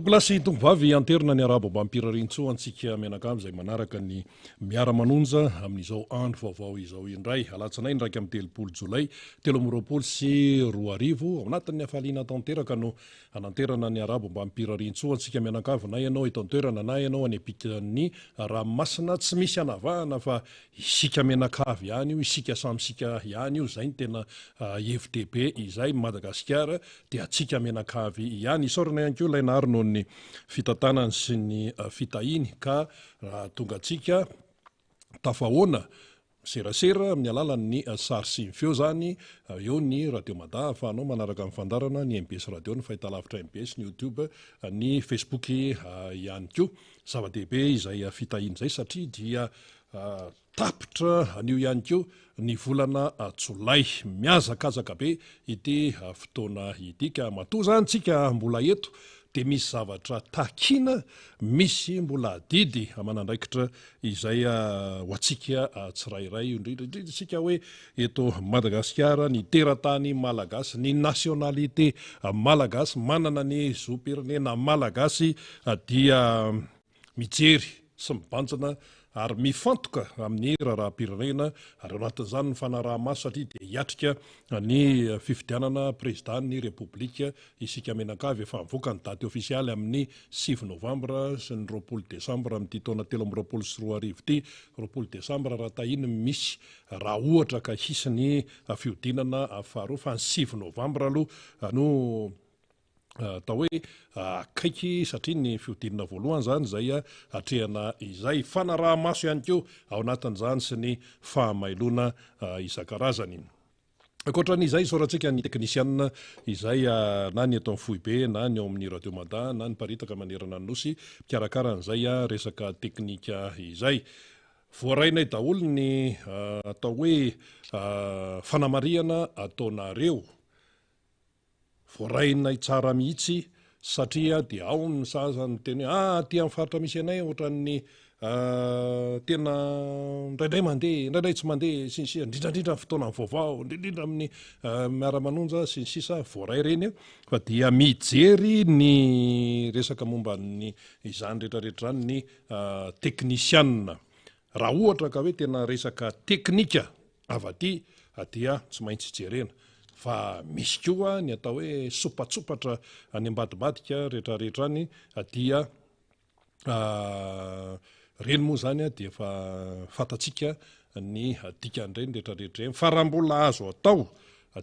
Tombolasy tombovavy anterina ny arabo mba ampirarintsoa antsika menakamy izay manaraka ny miara-manonja amin'izao andro vaovao izao indray alatsinainy raika amin'ny telopolo jolay 2024 ao anatin'ny hafaliana tanteraka no ananterana ny arabo mba ampirarintsoa antsika menakavy na ianao etantoerana na ianao any apikan'ny ranomasina tsy misy anavahana fa isika menakavy ihany io isika samysika ihany io zay ny tena hevitebe izay Madagasikara dia atsika menakavy ihany isorana ihany koa ilay naro noho ny fitantanany sy ny fitahiny ka tonga atsika tafahoana serasera amin'ny alalan'ny sary sy ny feo zany eo ny radio mada ahafahanao manaraka amin'ny fandarana ny MBS radio ny fahitalavitra MBS ny YouTube ny Facebook ihany koa zava-dehibe izay fitahiny zay satria dia tapitra anio ihany koa ny volana Jolay miazakazaka be ity fotoana ity ka matoa zany tsika mbola eto dia misy zavatra takina misy mbola didy amanandraikitra izay ho antsika tsirairay indrindra isika hoe eto Madagasikara ny teratany malagasy ny nationalité malagasy manana ny zoom-pirenena malagasy dia mijery sy mibanjana ary mifantoka amin'ny raharaham-pirenena ary anatin'izany ny fanaraha-maso satria dia hiatrika ny fifidianana présidentny repoblika isika menakavy efa mivoaka ny daty ofisialy amin'ny 9 novambra sy ny 20 desambra amin'ity taona 2024 ity 20 desambra raha tahiny misy raha ohatra ka hisy ny fiodinana faharoa fa ny 9 novambra aloha no atao hoe akaiky satria ny fiodinana voalohany zany zay atrehana izay fanaraha-maso ihany koa ao anatin'izany sy ny fahamailona isan-karazany. Ankoatran'izay sorantsika ny teknisianina izay na ny eto amin'ny Foibe na ny ao amin'ny radio mada na ny mparitaka manerana ny nosy mikarakarahan'izay resaka teknika izay. Voarainay daholo ny atao hoe fanamariana ataonareo voarainay tsara mihitsy satria dia ao ny sasany teny aty amin'ny faritra misy anay ohatran'ny tena indraindray mandeha indraindray tsy mandeha sy ny sisa indrindrandrindra amin'ny fotoana vaovao indrindrindra amin'ny miara-manonja sy ny sisa voaray reny fa dia mijery ny resaka momba ny izany rehetrarehetra zany ny teknisianina raha ohatra ka hoe tena resaka teknika avy aty dia tsy maintsy jerena fa misy koa ny atao hoe sopatsopatra any ambadibadika rehetrarehetra any dia reny moa zany dia efa fatatsika ny dikan'ireny rehetrarehetra reny fa raha mbola azo atao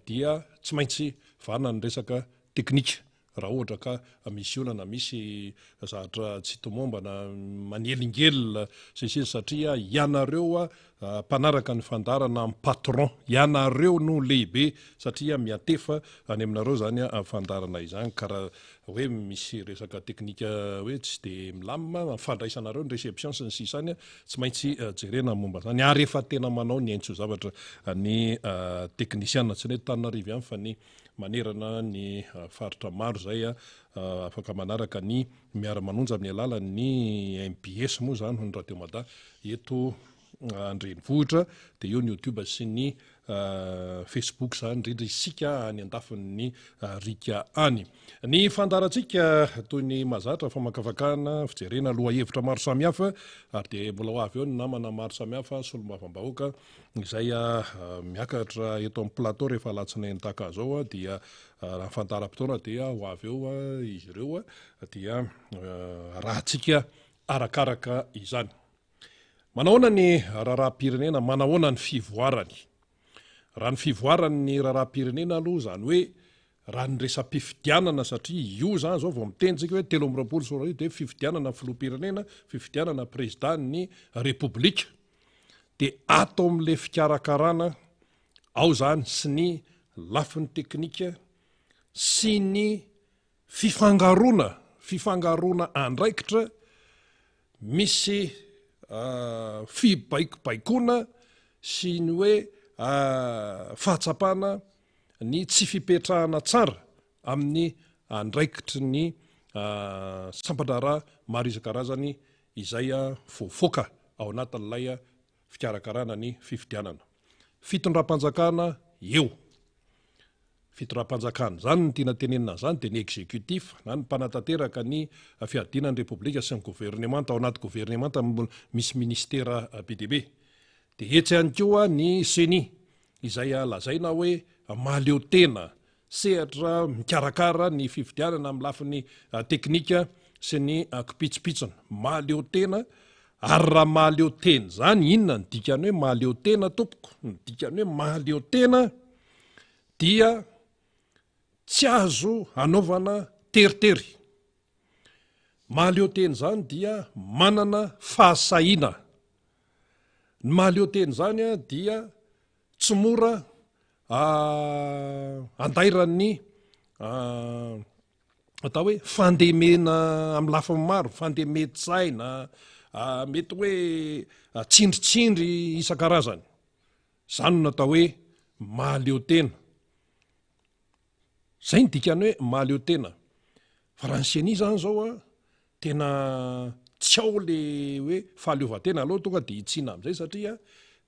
dia tsy maintsy vana ny resaka teknika raha ohatra ka misy olana misy zavatra tsy tomomba na manelingelina sisy satria ianareo mpanaraka ny fandarana amin'ny patron ianareo no lehibe satria miantefa any aminareo zany fandarana izany karaha hoe misy resaka teknika hoe tsy dia milamina fandraisanareo ny réception sy ny sisany tsy maintsy jerena momba zany ary efa tena manao ny aintso zavatra ny teknisianina tsy ny hoe Tananarivo ihany fa ny manerana ny faritra maro zay afaka manaraka ny miara-manonja amin'ny alalan'ny MBS moa zany ny radio mada eto andrenivohitra dia eo ny YouTube sy ny Facebook zany indrindra isika any andafin'ny rika any ny fandarantsika toy ny mazatra famakafakana fijerena loha hevitra maro samihafa ary dia mbola ho avy eo ny namana maro samihafa solombavambahoaka izay miakatra eto amin'ny plateau rehefa alatsinainy tahaka zao dia fandaram-potoana dia ho avy eo izy ireo dia rahantsika arakaraka izany. Manahoana ny raharaham-pirenena manahoana ny fivoarany raha ny fivoarany ny raharaham-pirenena aloha zany hoe raha ny resam-pifidianana satria io zany zao vao mitenjika hoe 2024 dia fifidianana filoham-pirenena fifidianana présidentny repoblika dia atao amin'ilay fikarakarana ao zany sy ny lafin'ny teknika sy ny fifangaroana andraikitra misy fibaikobaikona sy ny hoe fahatsapana ny tsy fipetrahana tsara amin'ny andraikitry ny sampandrara maro isan-karazany izay voafoaka ao anatin'ilay fikarakarana ny fifidianana fitondram-panjakana eo fitoram-panjakana zany ny tiana tenenina zany dia ny exécutif na ny mpanatanteraka ny fiadinan'ny repoblika sy ny gouvernemanta ao anaty gouvernemanta misy ministera be dia be. Dia etsy ihany koa ny CENI izay lazaina hoe mahaleo tena sehatra mikarakara ny fifidianana amin'ny lafiny teknika sy ny kipitsopitsona mahaleo tena. Ary raha mahaleo tena zany inona ny dikany hoe mahaleo tena tompoko, ny dikany hoe mahaleo tena dia tsy azo anaovana teritery. Mahaleo tena zany dia manana fahasahiana. Ny mahaleo tena zany dia tsy mora andairan'ny atao hoe fandemena amin'ny lafiny maro, fandemety-tsaina, mety hoe tsindritsindry isan-karazany. Zany no natao hoe mahaleo tena. Zay ny dikany hoe mahaleo tena. Fa raha ny CENI zany zao tena tsy ao le hoe fahaleovan-tena aloha tonga dia hitsina amin'izay satria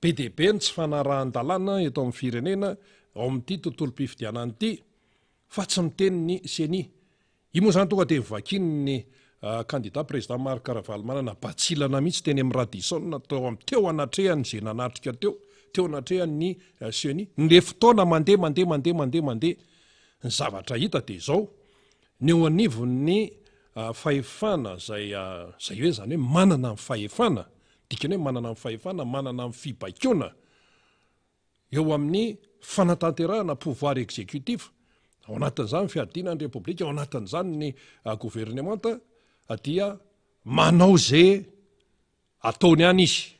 be dia be ny tsy fanarahan-dalàna eto amin'ny firenena ao amin'ity tontolo-pifidianana ity fa tsy miteny ny CENI. Io moa zany tonga dia vakiny ny candidat président Marc Ravalomanana batsilana mihitsy teny amin'ny Radisson teo anatrehany izay nanatrika teo anatrehany CENI. Ny fotoana mandeha. Ny zavatra hita dia izao ny eo anivon'ny fahefana zay hoe zany hoe manana ny fahefana, dikany hoe manana ny fahefana, manana ny fibaikona eo amin'ny fanatanterahana pouvoir exécutif, ao anatin'izany fiadinan'ny repoblika, ao anatin'izany ny gouvernemanta, dia manao zay ataony ihany izy.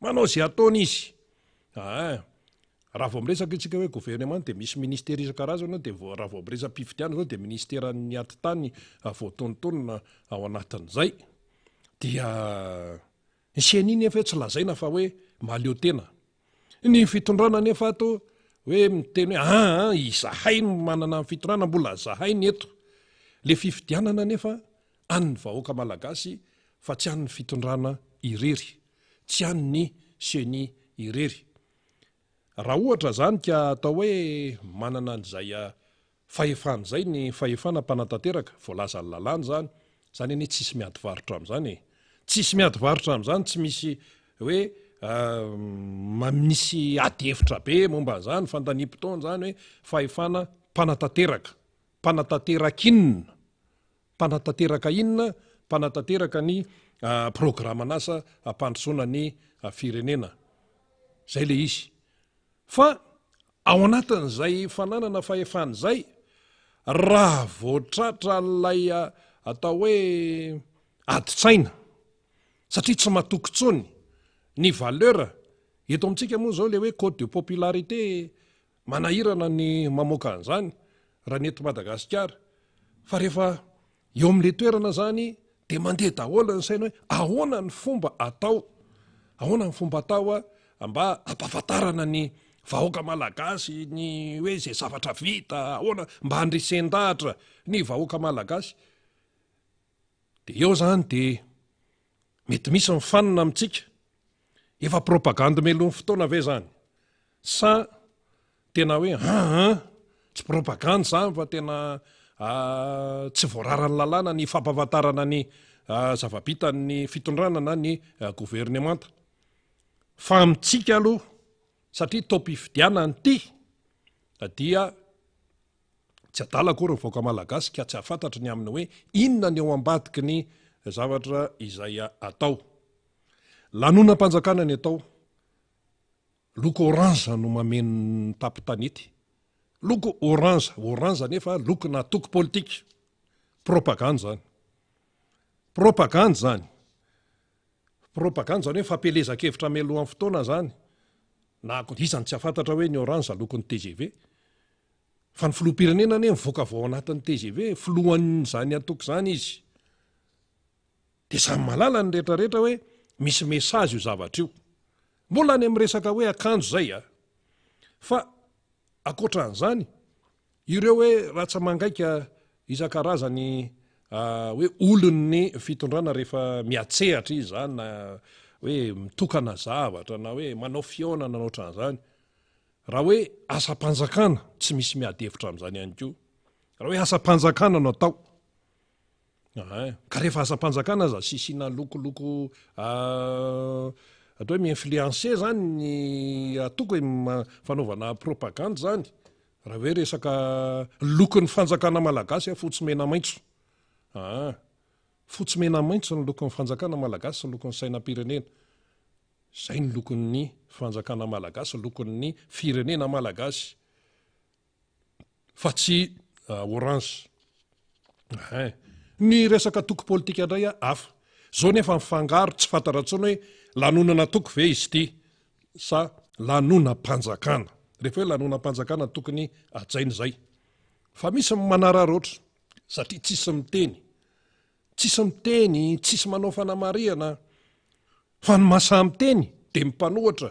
Manao zay ataony izy. Raha vao miresaka itsika hoe gouvernement dia misy ministera isan-karazany dia raha vao miresaka mpifidiana zao dia ministeran'ny atitany voatonontonona ao anatin'izay. Dia ny CENI nefa tsy lazaina fa hoe mahaleo tena. Ny fitondrana nefa ato hoe miteny hoe izahay no manana ny fitondrana, mbola zahay ny eto. Le fifidianana nefa an'ny vahoaka malagasy fa tsy an'ny fitondrana irery, tsy an'ny CENI irery. Raha ohatra zany ka atao hoe manana an'izay fahefana zay ny fahefana mpanatanteraka, voalaza ny lalàna zany, zany hoe tsisy miady varotra amin'izany. Tsisy miady varotra amin'izany, tsy misy hoe misy ady hevitra be momba an'izany, fandaniam-potoana zany hoe fahefana mpanatanteraka, mpanataterak-inona, mpanatanteraka inona, mpanatanteraka ny programan'asa ampandrosoana ny firenena. Zay le izy. Fa ao anatin'izay fananana fahefana izay, raha voatratra n'ilay atao hoe adi-tsaina, satria tsy matoky intsony ny valeur. Eto amintsika moa zao le hoe code de popularité manahirana ny mamoaka an'izany raha ny eto Madagasikara. Fa rehefa eo amin'le toerana zany dia mandeha daholo ny saina hoe ahoana ny fomba atao, ahoana ny fomba atao mba ampahafantarana ny vahoaka malagasy ny hoe zay zavatra vita, ahoana mba handresen-dahatra ny vahoaka malagasy. Dia eo zany dia mety misy mifanina amintsika, efa propagande melon'ny fotoana ve zany? Sa tena hoe tsy propagande zany fa tena tsy voararany lalàna ny fampahafantarana ny zava-bitan'ny fitondrana na ny gouvernemanta. Fa amintsika aloha, satria tao-pifidiana ity dia tsy adala akory ny vahoaka malagasy ka tsy ahafantatra ny aminy hoe inona ny eo ambadiky ny zavatra izay atao. Lanonam-panjakana ny atao, loko orange no mameno tapin-tanety. Loko orange nefa loko natoky politika. Propagande zany. Propagande zany hoe fampelezan-kevitra melohan'ny fotoana zany. Na izany tsy ahafantatra hoe ny orange lokon'ny TGV. Fa ny filoham-pirenena anie mivoaka vao anatin'ny TGV, filohan'izany atoky zany izy. Dia samy malala ny rehetrarehetra hoe misy mesazy io zavatra io. Mbola any amin'ny resaka hoe akanjo zay fa akoatran'izany, ireo hoe raha tsy mangaika isan-karazany hoe olon'ny fitondrana rehefa miatsehatra izy zany na hoe mitokana zavatra na hoe manao fiaonana ohatran'izany. raha hoe asam-panjakana tsy misy miady hevitra amin'izany ihany koa raha hoe asam-panjakana no atao ka rehefa asam-panjakana za sisina lokoloko atao hoe mi-influencer zany ny atoko fanaovana propagande zany raha hoe resaka lokon'ny fanjakana malagasy fotsy mena maitso fotsy mena maitso ny lokon'ny fanjakana malagasy sy lokon'ny sainam-pirenena zay ny lokon'ny fanjakana malagasy lokon'ny firenena malagasy fa tsy orange ny resaka toko politika indray hafa zao nefa mifangaro tsy fantaratsony hoe lanonana toko ve izy ty sa lanonam-panjakana rehefa hoe lanonam-panjakana tokony ajainy zay fa misy manararoatra satria tsisy miteny tsisy manao fanamariana fa ny masamiteny dia mipanohatra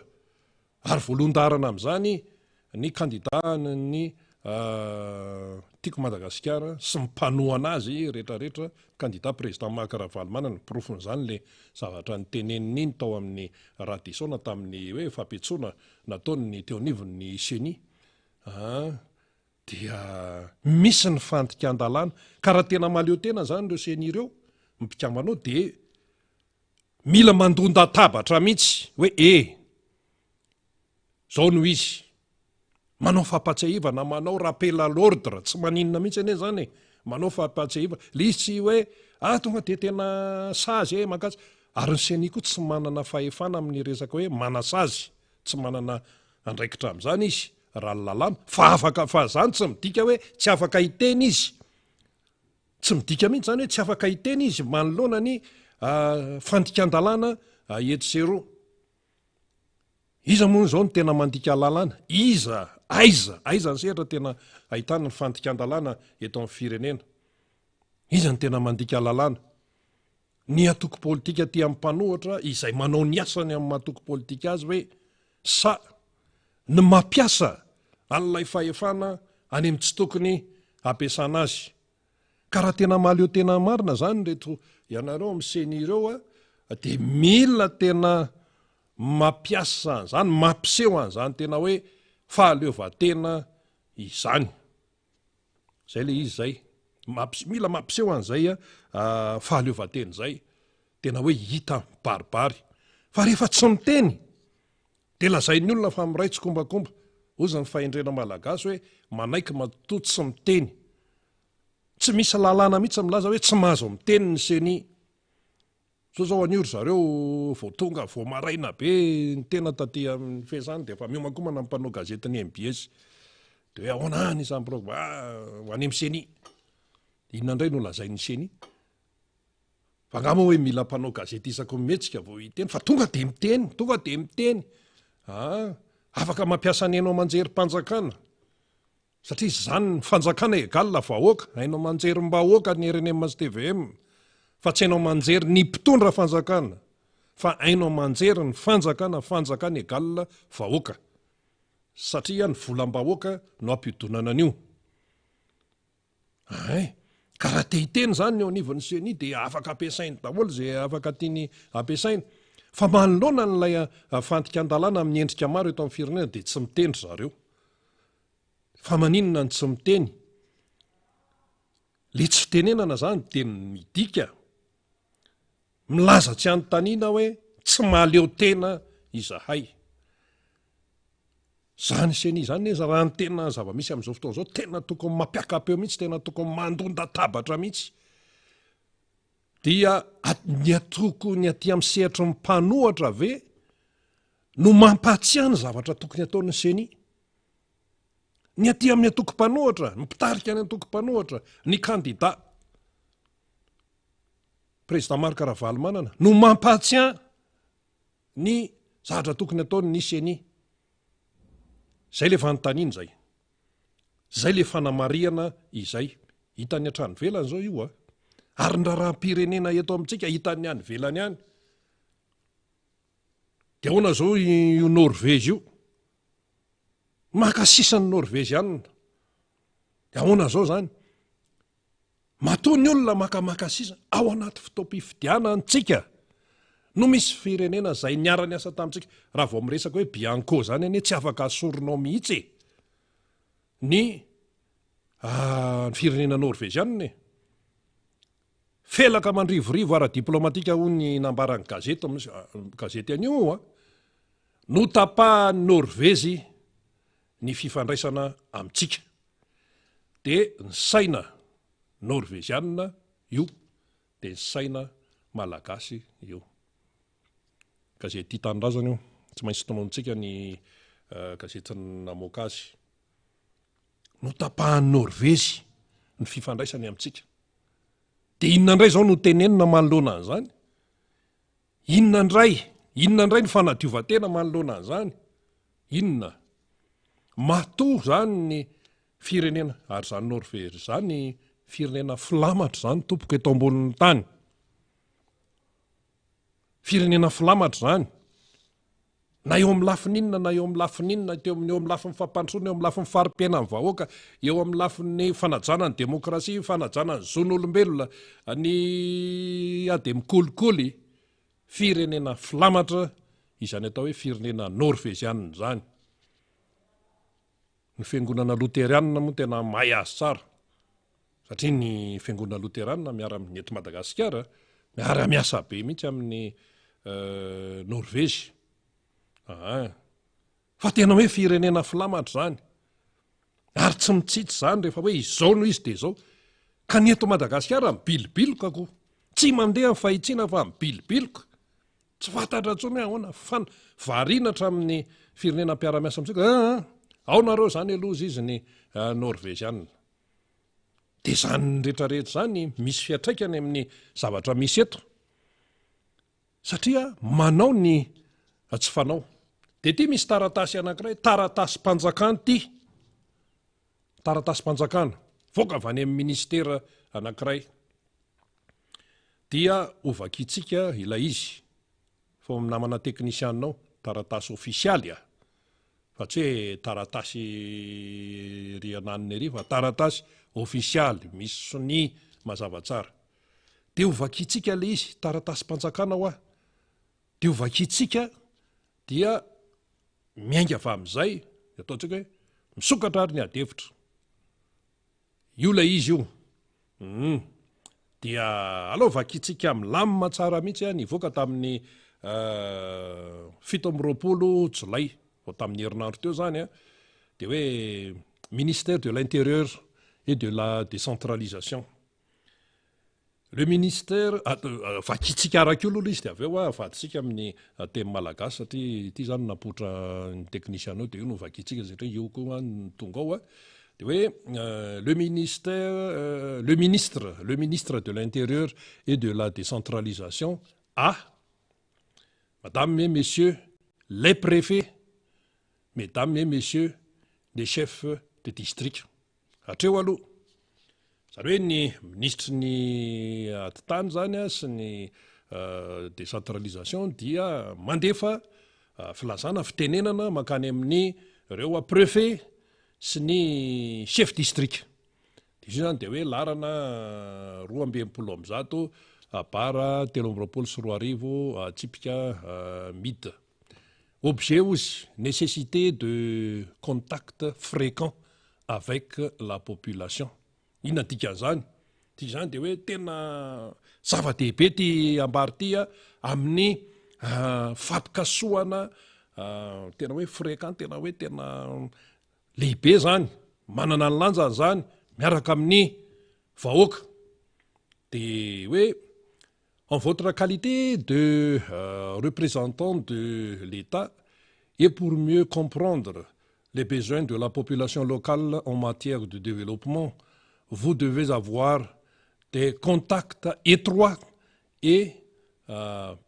ary voalondarana amin'izany ny kandidana ny tiako Madagasikara sy mipanohana azy rehetrarehetra kandida président Marc Ravalomanana ny profon'izany le zavatra nyteneniny iny tao amin'ny radisona tamin'ny hoe fampitsoana nataony ny teonivon'ny seni dia misy ny fandikan-dalàna ka raha tena maleo tena zany ireo seni ireo mipikamanao dia mila mandonda tabatra mihitsy hoe zao no izy manao fampatsiahivana manao rappel à l'ordre tsy maninona mihitsy ane zany manao fampatsiahivana le izy tsy hoe tonga de tena sazy makatsy ary ny seni koa tsy manana fahefana amin'ny resaka hoe manasazy tsy manana andraikitra amin'izany izy raha lalàna fa afaka fa zany tsy midika hoe tsy afaka hiteny izy tsy midika mihitsy zany hoe tsy afaka hiteny izy manoloana ny fandikan-dalàna eto zero iza moa zao ny tena mandika lalàna aiza ny sehatra tena ahitana ny fandikan-dalàna eto amin'ny firenena iza ny tena mandika lalàna ny atoko politika ty amin'ny mpanohatra izay manao ny asany amin'ny mahatoko politika azy hoe sa ny mampiasa an'ilay fahefana any amin'ny tsy tokony ampiasana azy ka raha tena maleo tena marina zany reto ianareo miseny ireo dia mila tena mampiasa an'izany mampiseho an'izany tena hoe fahaleovan-tena izany zay le izy zay mila mampiseho an'izay fahaleovan-tena zay tena hoe hita baribary fa rehefa tsy miteny dia lazain'ny olona fa miray tsy kombakomba ozy ny fahendrena malagasy hoe manaiky matoto tsy miteny tsy misy lalàna mihitsy milaza hoe tsy mahazo miteny ny seni zao an'io ry zareo vao tonga vao maraina be ny tena taty amin'ny fezany dia efa miomakomana mpanao gazety ny MBS dia hoe ahoana ny izany programa ho any amin'ny seni inona indray no lazain'ny seni fa angamba hoe mila mpanao gazety isako mihetsika vao hiteny fa tonga dia miteny afaka mampiasa ny hainao manjery mpanjakana satria zany ny fanjakana egalina vahoaka hainao manjery mbahoaka ny RNM sy TVM fa tsy hainao manjery ny mpitondra fanjakana fa hainao manjery ny fanjakana egalina vahoaka satria ny volam-bahoaka no ampidonana an'io ka raha te hiteny zany ny eo anivon'ny seni dia afaka ampiasainy daholo zay afaka tiany ampiasaina fa manoloana n'ilay fandikan-dalàna amin'ny endrika maro eto amin'ny firenena dia tsy mitendry zareo fa maninona ny tsy miteny le tsy fitenenana zany dia midika milaza tsy anontaniana hoe tsy mahaleo tena izahay zany seni zany neza raha ny tena zava-misy amin'izao fotoana zao tena tokony mampiakapa eo mihitsy tena tokony mandonda tabatra mihitsy dia ny atoko ny aty amin'ny sehatry ny mpanohatra ve no mampatsiahany zavatra tokony ataon'ny seni ny aty amin'ny atoko-panohatra ny mpitarika ny atoko-panohatra ny kandida président Marc Ravalomanana no mampatsiahy ny zavatra tokony ataon'ny seni zay le fanontaniana zay le fanamariana izay hitany hatrany velany zao io ary ny raharam-pirenena eto amintsika hitany any velany any dia ahoana zao io Norvezy io makasisany Norvezianina dia ahoana zao zany matoa ny olona makamakasisa ao anaty fotoam-pifidiana antsika no misy firenena zay niara-ny asa tamintsika raha vao miresaka hoe bianco zany anie tsy afaka asoronao mihitsy ny firenena norvégiane felaka mandrivorivo ara-diplomatika ho ny nambaran'ny gazety anio no tapahany Norvezy ny fifandraisana amintsika de ny saina norvégiana io de ny saina malagasy io. Gazety Tanindrazana io tsy maintsy tononintsika ny gazety namoaka azy. No tapahany Norvezy ny fifandraisany amintsika. De inona indray zao no tenenina manoloana an'izany? Inona indray ny fanadiova-tena manoloana an'izany? Inona? Matoa zany ny firenena, ary zany Norvezy zany firenena filamatra zany tompoko eto ambonin'ny tany. Firenena filamatra zany. Na eo amin'ny lafininna na eo amin'ny lafininna, eo amin'ny lafin'ny fampandrosoana, eo amin'ny lafin'ny fari-piaina amin'ny vahoaka, eo amin'ny lafin'ny fanajana ny demokrasia, fanajana ny zon'olombelona, ny ady mikolikoly, firenena filamatra izany atao hoe firenena norvégiane zany. Ny fiangonana loterianina moa tena mahay azy tsara, satria ny fiangonana loterianina miara amin'ny eto Madagasikara miara-miasa be mihitsy amin'ny Norvezy. Fa tena hoe firenena filamatra zany, ary tsy mitsitsy zany rehefa hoe izao no izy de izao. Ka ny eto Madagasikara mibilibiloka ko, tsy mandeha ny fahitsina fa mibilibiloka, tsy fantatra intsony hoe ahoana, variana hatramin'ny firenena mpiara-miasa amintsika. Ao nareo zany aloha izy ny Norvégiane. De zany rehetrarehetra zany misy fiatraikany amin'ny zavatra misy eto, satria manao ny tsy fanao. De ty misy taratasy anankiray, taratasy-panjakana ty. Taratasy-panjakana, voaka avy any amin'ny ministera anankiray. Dia ovakitsika ilay izy. Fa namana teknisianao, taratasy ofisialy fa tsy hoe taratasy riananiny ery, fa taratasy ofisialy, misy sony mazava tsara. De ovakitsika ilay izy, taratasy-panjakana ho de ovakitsika dia miainga avy amin'izay, ataontsika hoe misokatra ary ny adevitra. Io lay izy io. Dia alao vakitsika milamina tsara mihitsy nivoaka tamin'ny 17 Jolay, tamin'ny herinandro teo zany de hoe ministère de l'intérieur et de la décentralisation. Le ministère vakitsika araka io aloha izy de avy eo avaditsika amin'ny teny malagasy satria ity zany napotra ny teknisianao de io no vakitsika satria io koa ny tonga ao de hoe le ministre de l'intérieur et de la décentralisation madame et messieurs les préfets, mesdames et messieurs les chefs de district. Hatreo aloha. Zany hoe ny ministre ny atitany zany sy ny décentralisation dia mandefa filazana fitenenana makany amin'ny ireo préfet sy ny chef district. Izy zany de hoe larana 1200 bara 320 atsipika mid. Objet aussi, nécessité de contact fréquent avec la population. Inona dikan'izany? Zany de hoe tena zava-dehibe ty ambary ty amin'ny fampikasohana tena hoe fréquent, tena hoe tena lehibe zany, manana ny lanjany zany miaraka amin'ny vahoaka. De hoe en votre qualité de représentant de l'État et pour mieux comprendre les besoins de la population locale en matière de développement, vous devez avoir des contacts étroits et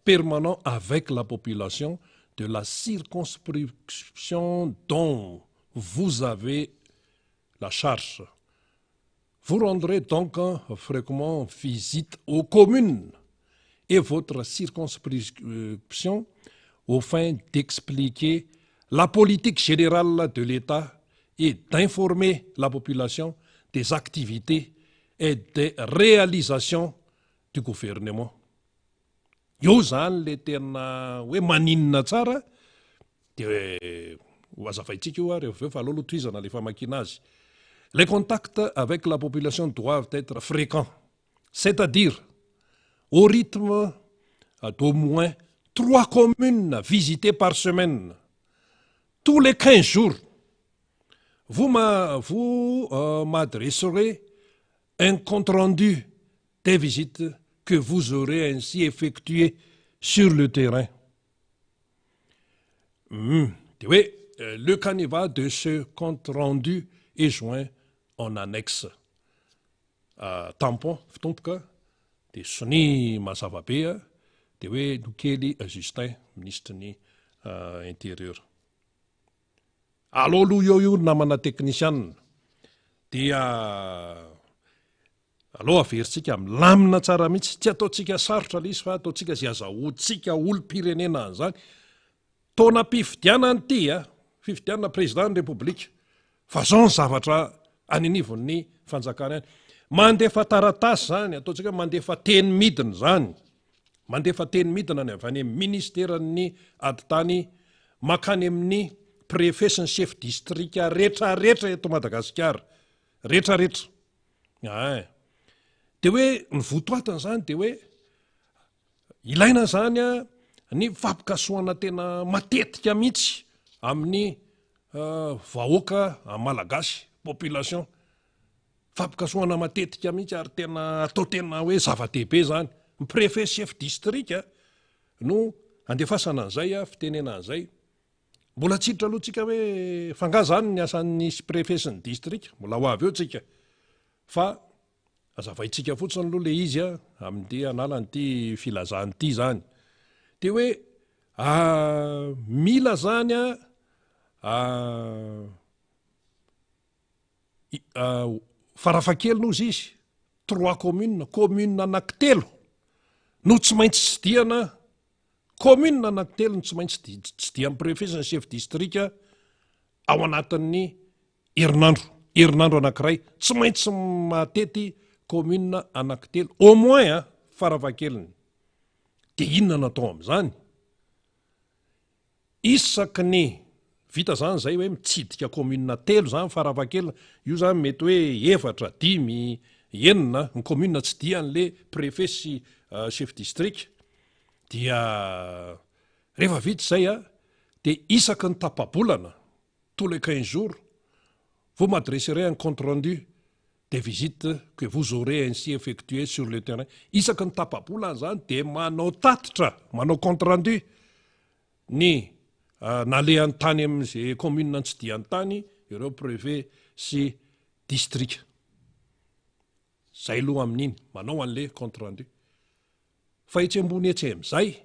permanents avec la population de la circonscription dont vous avez la charge. Vous rendrez donc fréquemment visite aux communes et votre circonscription au fin d'expliquer la politique générale de l'État et d'informer la population des activités et des réalisations du gouvernement. eo zany le tena hoe maninona tsara de hoe azavaitsika io ary aveo fa aloha lotoizana le famakina azy. Les contacts avec la population doivent être fréquents, c'est-à-dire au rythme d'au moins 3 communes visitées par semaine, tous les 15 jours. Vous m'adresserez un compte-rendu des visites que vous aurez ainsi effectuées sur le terrain. Oui, le canevas de ce compte-rendu est joint en annexe. Tampon fitompoka de sony mazava-be de hoe Nokely Justin, ministre ny intérieur. Aloha aloha io namana technician dia aloha averintsika milamina tsara mihitsy, tsy ataontsika sarotra le izy fa ataontsika zay azahoantsika olom-pirenena an'izany. Taona mpifidianana ity fifidianana président république fa zao ny zavatra aninivin'ny fanjakana any. Mandefa taratasy zany, ataontsika mandefa teny midina zany, mandefa teny midina ny avy any amin'ny ministeran'ny aditany makany amin'ny préfet sy ny chef district rehetrarehetra eto Madagasikara, rehetrarehetra. De hoe ny votoatana zany de hoe ilaina zany ny fampikasoana tena matetika mihitsy amin'ny vahoaka malagasy, population. Fampikasoana matetika mihitsy ary tena atao tena hoe zava-dehibe zany. Ny préfet chef district no andefasana an'izay fitenena an'izay. Mbola tsitra aloha tsika hoe fanga zany ny asan'ny préfet sy ny district, mbola ho avy eo tsika. Fa azavaitsika fotsiny aloha le izy amin'ny analan'ity filazan'ity zany. De hoe mila zany farafakely nozy izy 3 communes, commune anankitelo no tsy maintsy tsidiana, commune anankitelo no tsy maintsy tsidian'ny préfet sy ny chef district ao anatin'ny herinandro anankiray, tsy maintsy matety commune anankitelo au moins farafakeliny. De inona natao amin'izany? Isaky ny vita zany zay hoe mitsidika commune telo zany farafakelina, io zany mety hoe 4, 5, 9 ny commune tsidian'le préfet sy chef district. Dia rehefa vita zay de isaky ny tapa-bolana, tous les 15 jours, vous m'adresserez un compte rendu des visites que vous aurez ainsi effectuées sur le terrain. Isaky ny tapa-bolana zany de manao tatitra, manao compte rendu ny nalehan'ny tany amin'izay commune tsidian'ny tany ireo préfet sy district. Zay aloha amin'iny manao an'le compte rendu. Fa etsy ambony etsy amin'izay,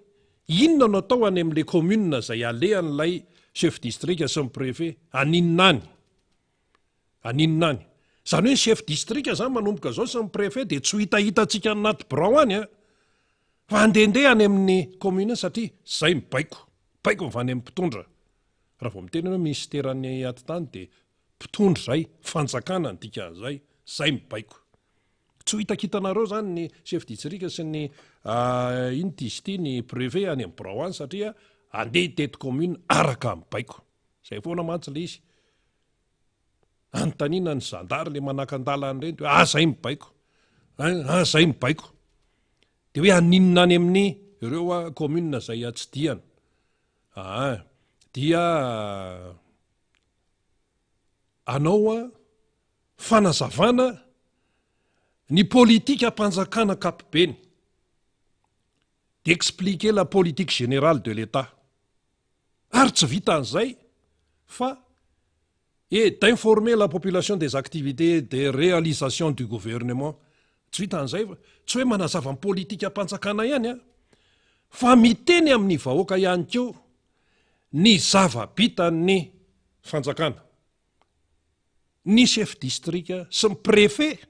inona no atao any amin'le commune zay alehan'ilay chef district sy ny préfet aninona any. Zany hoe chef district zany manomboka zao sy ny préfet de tsy hitahitantsika anaty birao any fa andehandeha any amin'ny commune satria zay mibaiko mivany amin'ny mpitondra. Raha vao miteny hoe ministeran'ny atitany de mpitondra zay, fanjakana ny dika an'izay, zay mibaiko. Tsy ho hitakitanareo zany ny chef district sy ny ny préfet any amin'ny birao any satria andeha tety commune araka mibaiko. Zay foana mantsy le izy. Antanina ny zandary le manakandalany reny hoe zay mibaiko, zay mibaiko. De hoe aninona any amin'ny ireo commune zay atsidiana. Dia anao fanazavana ny politika ampanjakana kapobeny, d'expliquer la politique générale de l'État. Ary tsy vita an'izay fa d'informer la population des activités de réalisation du gouvernement. Tsy vita an'izay fa tsy hoe manazava ny politika ampanjakana ihany fa miteny amin'ny vahoaka ihany koa ny zava-bitan'ny fanjakana. Ny chef district sy ny préfet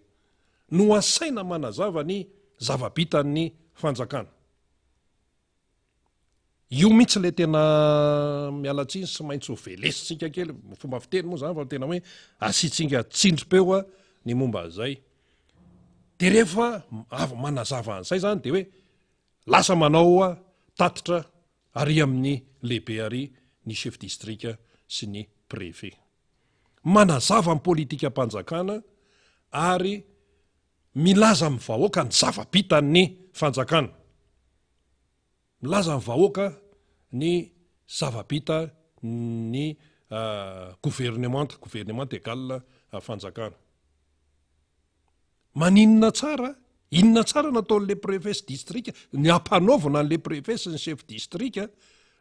no asaina manazava ny zava-bitan'ny fanjakana. Io mihitsy le tena mialatsiny sy maintsy ho velesitsika kely, fomba fiteny moa zany fa tena hoe asitsinga tsindrim-peo ny momba zay. De rehefa avy manazava an'izay zany de hoe lasa manao a tatitra ary amin'ny lehibe ary ny chef distrika sy ny préfet. Manazava ny politika-panjakana ary milaza amin'ny vahoaka ny zava-bita ny fanjakana. Milaza ny vahoaka ny zava-bita ny gouvernement égal fanjakana. Maninona tsara? Inona tsara nataon'le préfet sy distrika, ny ampanaovana n'le préfet sy ny chef distrika,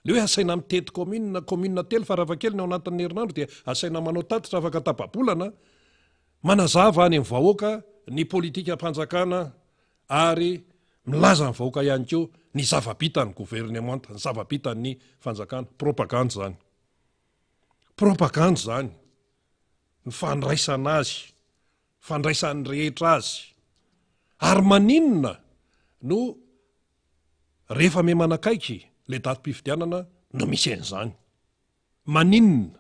le hoe asaina mitety commune telo farafahakeliny ao anatin'ny herinandro dia asaina manao tatitra afaka tapabolana, manazava any amin'ny vahoaka ny politika-panjakana ary milaza ny vahoaka ihany koa ny zava-bita ny gouvernement, ny zava-bita ny fanjakana. Propagande zany. Propagande zany. Ny fandraisana azy, fandraisan'ny rehetra azy. Ary maninona no rehefa memanakaiky le datim-pifidianana no misy an'izany. Maninona?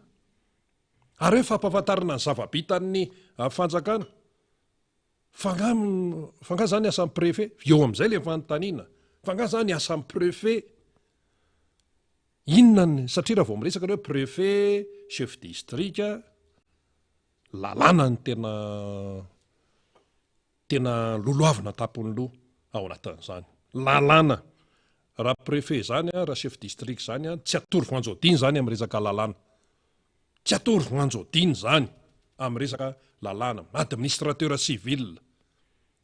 Ary hoe fampahafantarana ny zava-bitan'ny fanjakana. Fanga zany asan'ny préfet, eo amin'izay le fanontaniana. Fanga zany asan'ny préfet. Inona satria raha vao miresaka hoe préfet, chef distrika, lalàna ny tena loloavina tapony loha ao anatin'izany. Lalàna. Raha préfet zany, raha chef district zany, tsy atory voanjodiny zany amin'ny resaka lalàna. Tsy atory voanjodiny zany amin'ny resaka lalàna. Administrateur civil.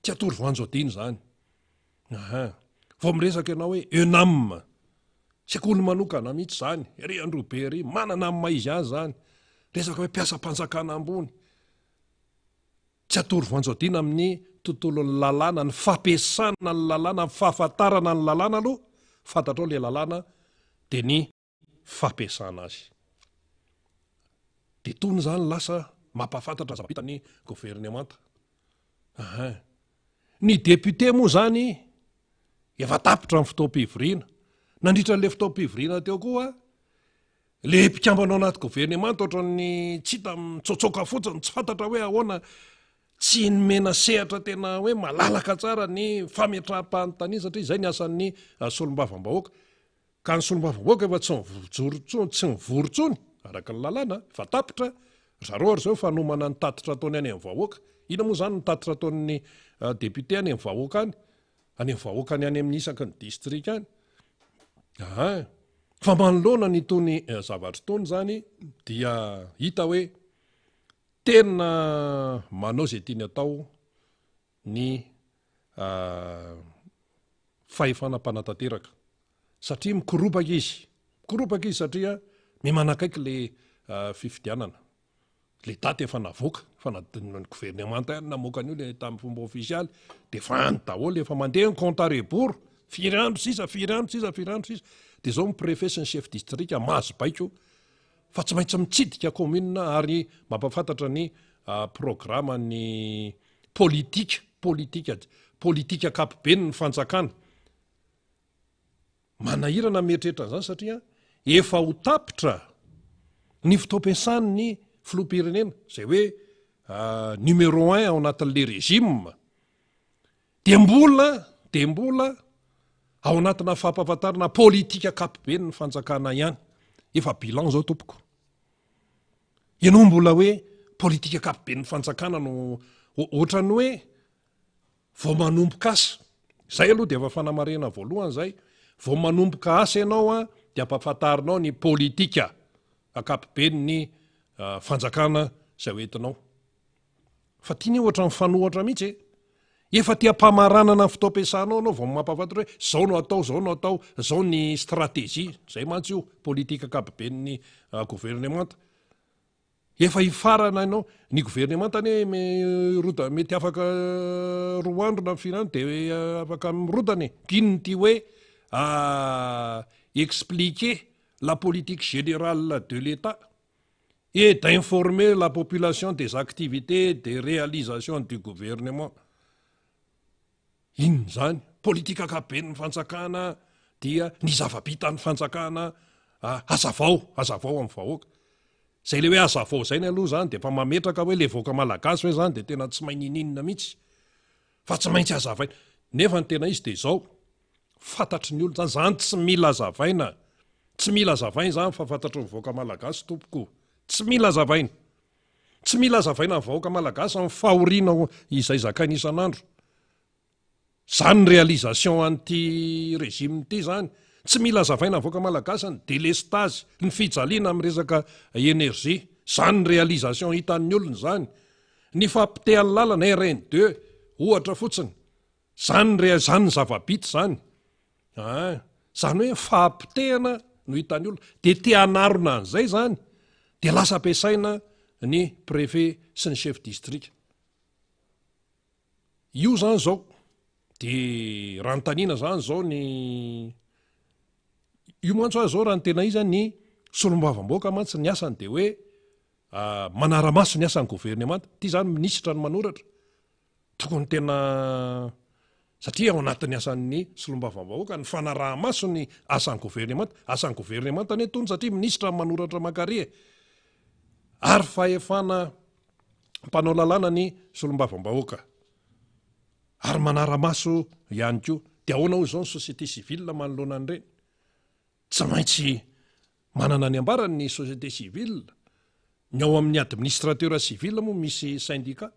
Tsy atory voanjodiny zany. Vao miresaka ianao hoe EUNAM, sekoly manokana mihitsy zany, ery Androbe ery, manana amin'ny maizy azy zany. Resaka hoe mpiasa-panjakana ambony. Tsy atory voanjodina amin'ny tontolon'ny lalàna, ny fampiasana ny lalàna, ny fahafantarana ny lalàna aloha, fantatrao le lalàna dia ny fampiasana azy. Dia tony zany lasa mampahafantatra zava-bita ny gouvernement. Ny député moa zany efa tapitra ny fotoam-pivoriana. Nandritra n'le fotoam-pivoriana teo koa, le mpikambanao anaty gouvernement ohatran'ny tsy hita mitsotsoka fotsiny, tsy fantatra hoe ahoana, tsy nomena sehatra tena hoe malalaka tsara ny fametraham-panontaniana satria izay ny asan'ny solombavam-bahoaka. Ka ny solombavam-bahoaka efa tsy mivorontsony araka ny lalàna, fa tapitra. Zareo ary zao fanomana ny tatitra ataony any amin'ny vahoaka. Ina moa zany ny tatitra ataon'ny député any amin'ny vahoaka any? Any amin'ny vahoaka any amin'ny isaky ny distrika any. Fa manoloana ny tony zavatra tony zany dia hita hoe tena manao izay tiany atao ny fahefana mpanantanteraka. Satria mikoropaka izy satria memanakaiky le fifidianana. Le daty efa navoaka, fa ny gouvernement namoaka an'io le tamin'ny fomba ofisialy, dia efa any daholo, efa mandeha ny compte à rebours, firy andro sisa. Dia zao ny préfet sy ny chef distrika mahazo baiko fa tsy maintsy mitsidika commune ary mampafantatra ny programa ny politika ankapobeny ny fanjakana. Manahirana mieritreritra zany satria efa ho tapitra ny fotoam-piasan'ny filoham-pirenena, izay hoe numéro 1 ao anatin'le régime, dia mbola ao anatina fampahafantarana politika ankapobeny ny fanjakana ihany. Efa bilan zao tompoko. Ianao mbola hoe politika ankapobeny ny fanjakana no ohatrany hoe vao manomboka asa. Zay aloha dia efa fanamarena voalohany zay. Vao manomboka asa ianao dia ampahafantarinao ny politika ankapobeny ny fanjakana izay hoentinao. Fa tiany ohatra ny fanohatra mihitsy. Efa tia-pamaranana ny fotoam-piasanao anao vao mampafantatra hoe zao no atao, zao ny stratégie. Zay mantsy io politika ankapobeny ny gouvernement. Efa hifarana ianao ny gouvernement tany mety afaka 2 andro na 4 andro dia afaka mirodana. Kino ty hoe expliquer la politique générale de l'État et d'informer la population des activités, des réalisations du gouvernement. Inona zany? Politika ankapobeny ny fanjakana dia ny zava-bita ny fanjakana, hazavao amin'ny vahoaka. Zay le hoe hazavao zay ny aloha zany dia efa mametraka hoe le vahoaka malagasy hoe zany dia tena tsy mahay ninina mihitsy. Fa tsy maintsy hazavaina. Nefa ny tena izy dia izao. fantatry ny olona zany tsy mila zavaina, tsy mila zavaina zany fa fantatry ny vahoaka malagasy tompoko, tsy mila zavaina, tsy mila zavaina ny vahoaka malagasy amin'ny fahoriana izay zakaina isan'andro. Zany ny réalisation an'ity régime ity zany, tsy mila zavaina ny vahoaka malagasy ny délestage, ny fijaliana amin'ny resaka énergie, zany ny réalisation hitan'ny olona zany, ny fampitehan'ny lalana RN2 ohatra fotsiny, zany ny zava-bity zany. Zany hoe fampitehana no hitan'ny olona, dia te hanarona an'izay zany dia lasa ampiasaina ny préfet sy ny chef district. Io zany zao dia raha nytaniana zany zao io mantsy azy zao raha ny tena izy ny solombavam-bahoaka mantsy ny asany dia hoe manara-maso ny asan'ny gouvernemanta. Ity zany minisitra ny manoratra tokony tena, satria ao anatin'ny asan'ny solombavam-bahoaka ny fanaraha-maso ny asan'ny gouvernemanta. Asan'ny gouvernemanta ny tony satria minisitra ny manoratra makare, ary fahefana mpanao lalàna ny solombavam-bahoaka, ary manara-maso ihany koa. Dia ahoana ho izao ny société civile manoloana an'ireny? Tsy maintsy manana ny ambarany ny société civile. Ny ao amin'ny administrateur civil moa misy syndicat,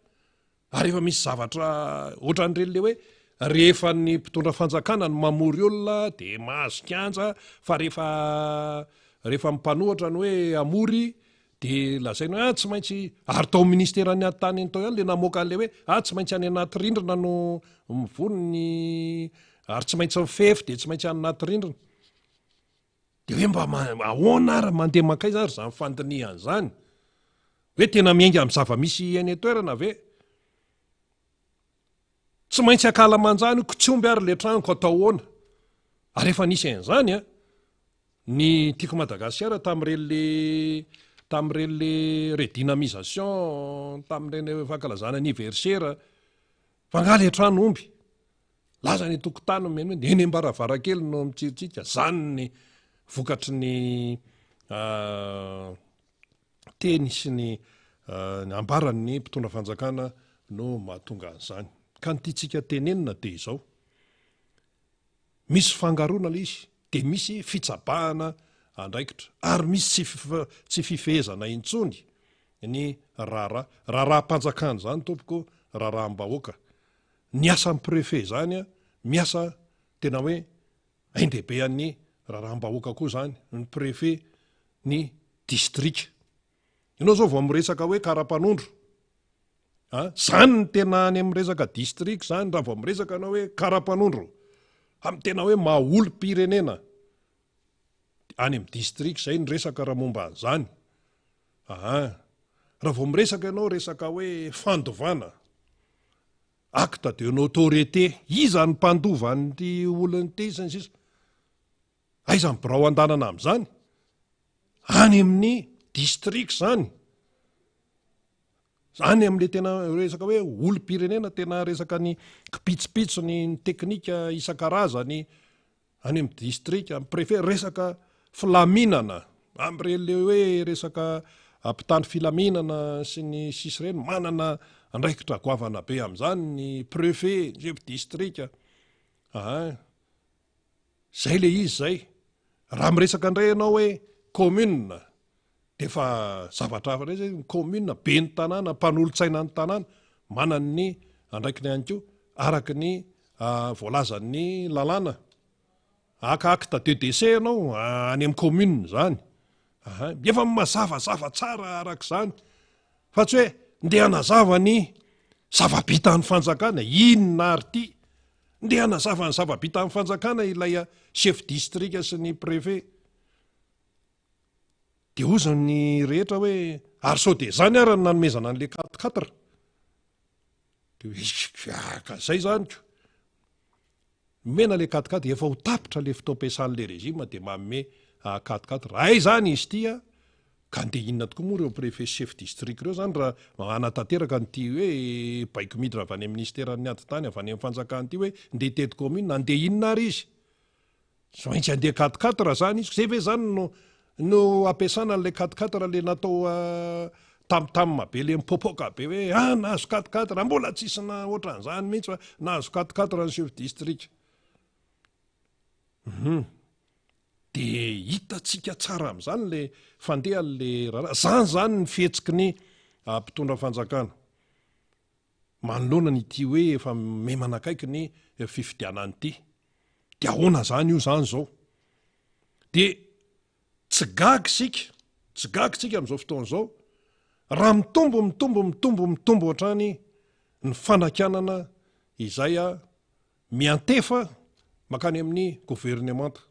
ary efa misy zavatra ohatran'ireny le hoe rehefa ny mpitondra fanjakana no mamory olona dia mahazo kianja, fa rehefa mipanohatra ny hoe amory dia lazaina tsy maintsy, ary tao ministerany tany tao ihany le namoaka an'le hoe tsy maintsy any anaty rindrina no mivonony, ary tsy maintsy mifefy dia tsy maintsy any anaty rindrina. Dia hoe mba ahoana ary mandeha makaiza ary zany fandinihan' zany? Hoe tena miainga amin'ny zava-misy eny toerana ve? Tsy maintsy akala manjany kotsomby ary le tranoko atao hoana. Ary efa nisy an'izany ny tiako Madagasikara tamin'ireny le redynamisation, tamin'ireny fankalazana anniversaire, fa nga le trano omby, laza ny tokotany meno hoe eny am-baravarakely no mitsirotsika. Zany ny vokatry ny teny sy ny ambarany ny mpitondra fanjakana no mahatonga an'izany. Ka ny tiantsika tenenina dia izao, misy fangarona le izy, dia misy fitsabahana andraikitra, ary misy tsy fifehezana intsony ny raharaham-panjakana zany tompoko, raharaham-bahoaka. Ny asan'ny préfet zany miasa tena hoe aindehibe an'ny raharaham-bahoaka koa zany, ny préfet ny district. Ianao zao vao miresaka hoe karapanondro, zany ny tena any amin'ny resaka district zany, raha vao miresaka anao hoe karapanondro amin'ny tena hoe maolo-pirenena, any amin'ny district zay ny resaka raha momba an'izany. Raha vao miresaka ianao resaka hoe fandovana, acte de notoriété, iza ny mpandova an'ity olona ity sy ny sisa, aiza ny birao an-dalana amin'izany? Any amin'ny district zany. Zany amin'le tena resaka hoe olo-pirenena, tena resaka ny kipitsipitso ny teknika isan-karazany any amin'ny district, amin'ny préfet, resaka filaminana amin'ireny le hoe resaka ampitany filaminana sy ny sisa ireny, manana andraikitra goavana be amin'izany ny préfet, ny chef district. Zay le izy zay. Raha miresaka indray ianao hoe commune, dia fa zavatra hafa indray zay. Ny commune be ny tanàna, mpanolotsaina ny tanàna, manany ny andraikiny ihany koa araka ny voalazan'ny lalàna. Aka acte de décès ianao any amin'ny commune zany, efa mazavazava tsara araka izany, fa tsy hoe ndeha hanazava ny zava-bita ny fanjakana, inona ary ity? Ndeha hanazava ny zava-bita ny fanjakana ilay chef district sy ny préfet. Dia ozy ny rehetra hoe ary sao dia zany ary ny nanomezana an'le 4-4. Dia zay zany ko. Mena le 4-4, efa ho tapitra le fitaom-piasan'le régime dia manome 4-4. Raha zany izy ity ka ndeha inona tokoa moa ireo préfet chef district ireo zany raha anatanteraka n'ity hoe baiko miditra avy any amin'ny ministeran'ny antintany, avy any amin'ny fanjakana ity hoe ndeha tety commune, ndeha inona ary izy? Tsy maintsy andeha 4-4 raha zany izy. Zay ve zany no ampiasana n'le 4-4 le natao tamtamina be, le mipopoka be hoe nahazo 4-4, raha mbola tsisy na ohatran'izany mihitsy fa nahazo 4-4 ny chef district. dia hitatsika tsara amin'izany le fandeha le raharaha zany zany ny fihetsiky ny mpitondra fanjakana manoloana nyity hoe efa memanakaiky ny fifidianany ity dia ahoana zany io zany zao dia tsy gaga sika amin'izao fotoana izao raha mitombo hatrany ny fanakanana izay miantefa makany amin'ny gouvernemanta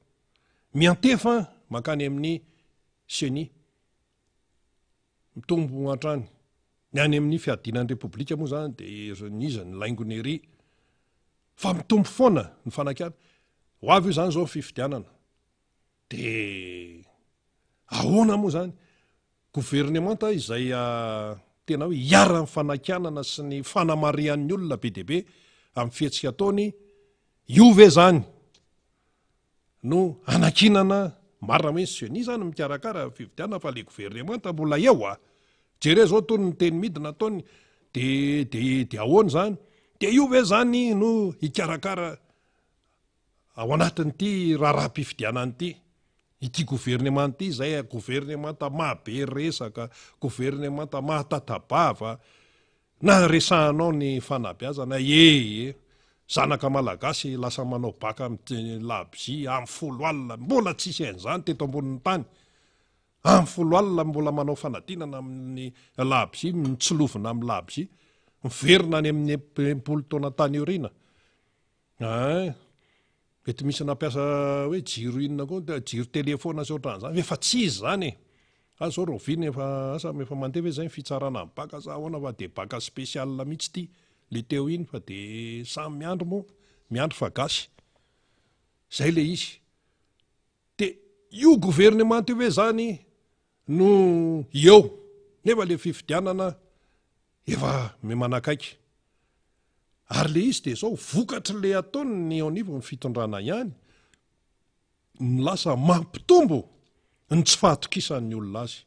miantefa makany amin'ny seni mitombo hatrany ny any amin'ny fiadinan'ny repoblika moa zany dia niza ny laingony ery fa mitombo foana ny fanakana ho avy io zany zao fifidianana dia ahoana moa zany gouvernemanta izay tena hoe hiara-ny fanakanana sy ny fanamarian'ny olona be dia be amin'ny fihetsika ataony io ve zany no anakinana marina hoe seni zany mikarakara fifidianana fa le gouvernemanta mbola eo jere zao tony ny teny midina ataony dia ahoana zany dia io ve zany no hikarakara ao anatin'ity raharaham-pifidianana ity gouvernemanta ity zay gouvernemanta mahabe resaka gouvernemanta mahatatabava na resahanao ny fanabeazana zanaka malagasy lasa manao baka amin'ny labzi amin'ny folo alina mbola tsisy ain'izany teto ambonin'ny tany amin'ny folo alina mbola manao fanadinana amin'ny labzi mitsilofina amin'ny labzi miverina any amin'ny 20 taona tany orina mety misy nampiasa hoe jiro inona koa jiro telefona sy ohatran'izany efa tsy izy zany zao roviny efa mandeha hoe zay ny fitsarana amin'ny baka za ahoana fa dia baka spécial mihitsy ity le teo iny fa dia samy miandro moa miandro fa gasy zay le izy dia io gouvernemanta io hoe zany no eo nefa le fifidianana efa memanakaiky ary le izy dia zao vokatry le ataony ny eo anivo ny fitondrana ihany ny lasa mampitombo ny tsy fahatokisan'ny olona azy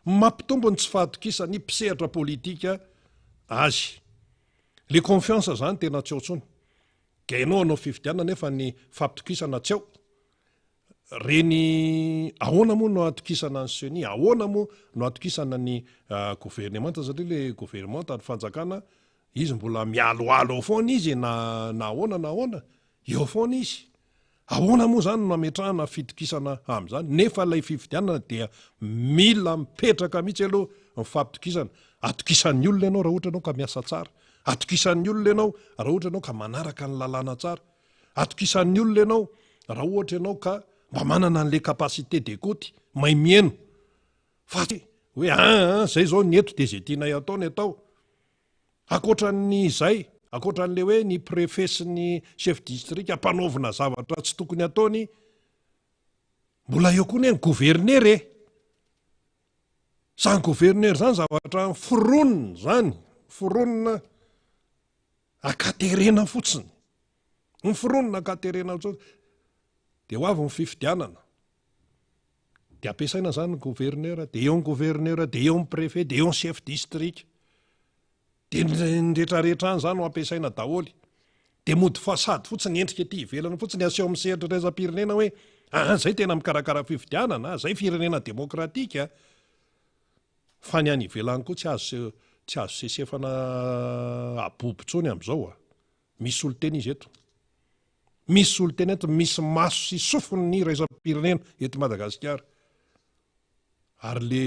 mampitombo ny tsy fahatokisan'ny mpisehatra politika azy le confiance zany tena tsy ao tsony ka ianao anao fifidianana nefa ny fampitokisana tsy ao reny ahoana moa no atokisana ny seni ahoana moa no atokisana ny gouvernemanta satria le gouvernemanta ny fanjakana izy mbola mialoalo ao foana izy na ahoana eo foana izy ahoana moa zany no ametrahana fitokisana amin'izany nefa ilay fifidianana dia mila mipetraka mihitsy aloha ny fampitokisana atokisan'ny olona ianao raha ohatra ianao ka miasa tsara atokisan'ny olona ianao raha ohatra ianao ka manaraka ny lalàna tsara atokisan'ny olona ianao raha ohatra ianao ka mba manana n'le capacité d'écoute may mieno fa hoe zay zao ny eto dia zay tianay atao ny atao akoatran'izay akoatran'le hoe ny préfet sy ny chef district ampanaovina zavatra tsy tokony ataony mbola eo koa ny gouverneur zany gouverneur zany zavatra foronina zany foronina akaterena fotsiny ny foronina akaterena fotsiny dia ho avy ny fifidianana dia ampiasaina zany ny gouverneur dia eo ny gouverneur dia eo ny préfet dia eo ny chef district dia nyrehetrarehetra any zany ho ampiasaina daholy dia mody fasady fotsiny endrika ety ivelana fotsiny aseho amin'ny sehatra raisam-pirenena hoe zay tena mikarakara fifidianana zay firenena demokratika fa ny any ivelany koa tsy azo sesefana abobotsony amin'izao misy oloteny izy eto misy oloteny eto misy maso sy sofiny ny raisam-pirenena eto Madagasikara ary le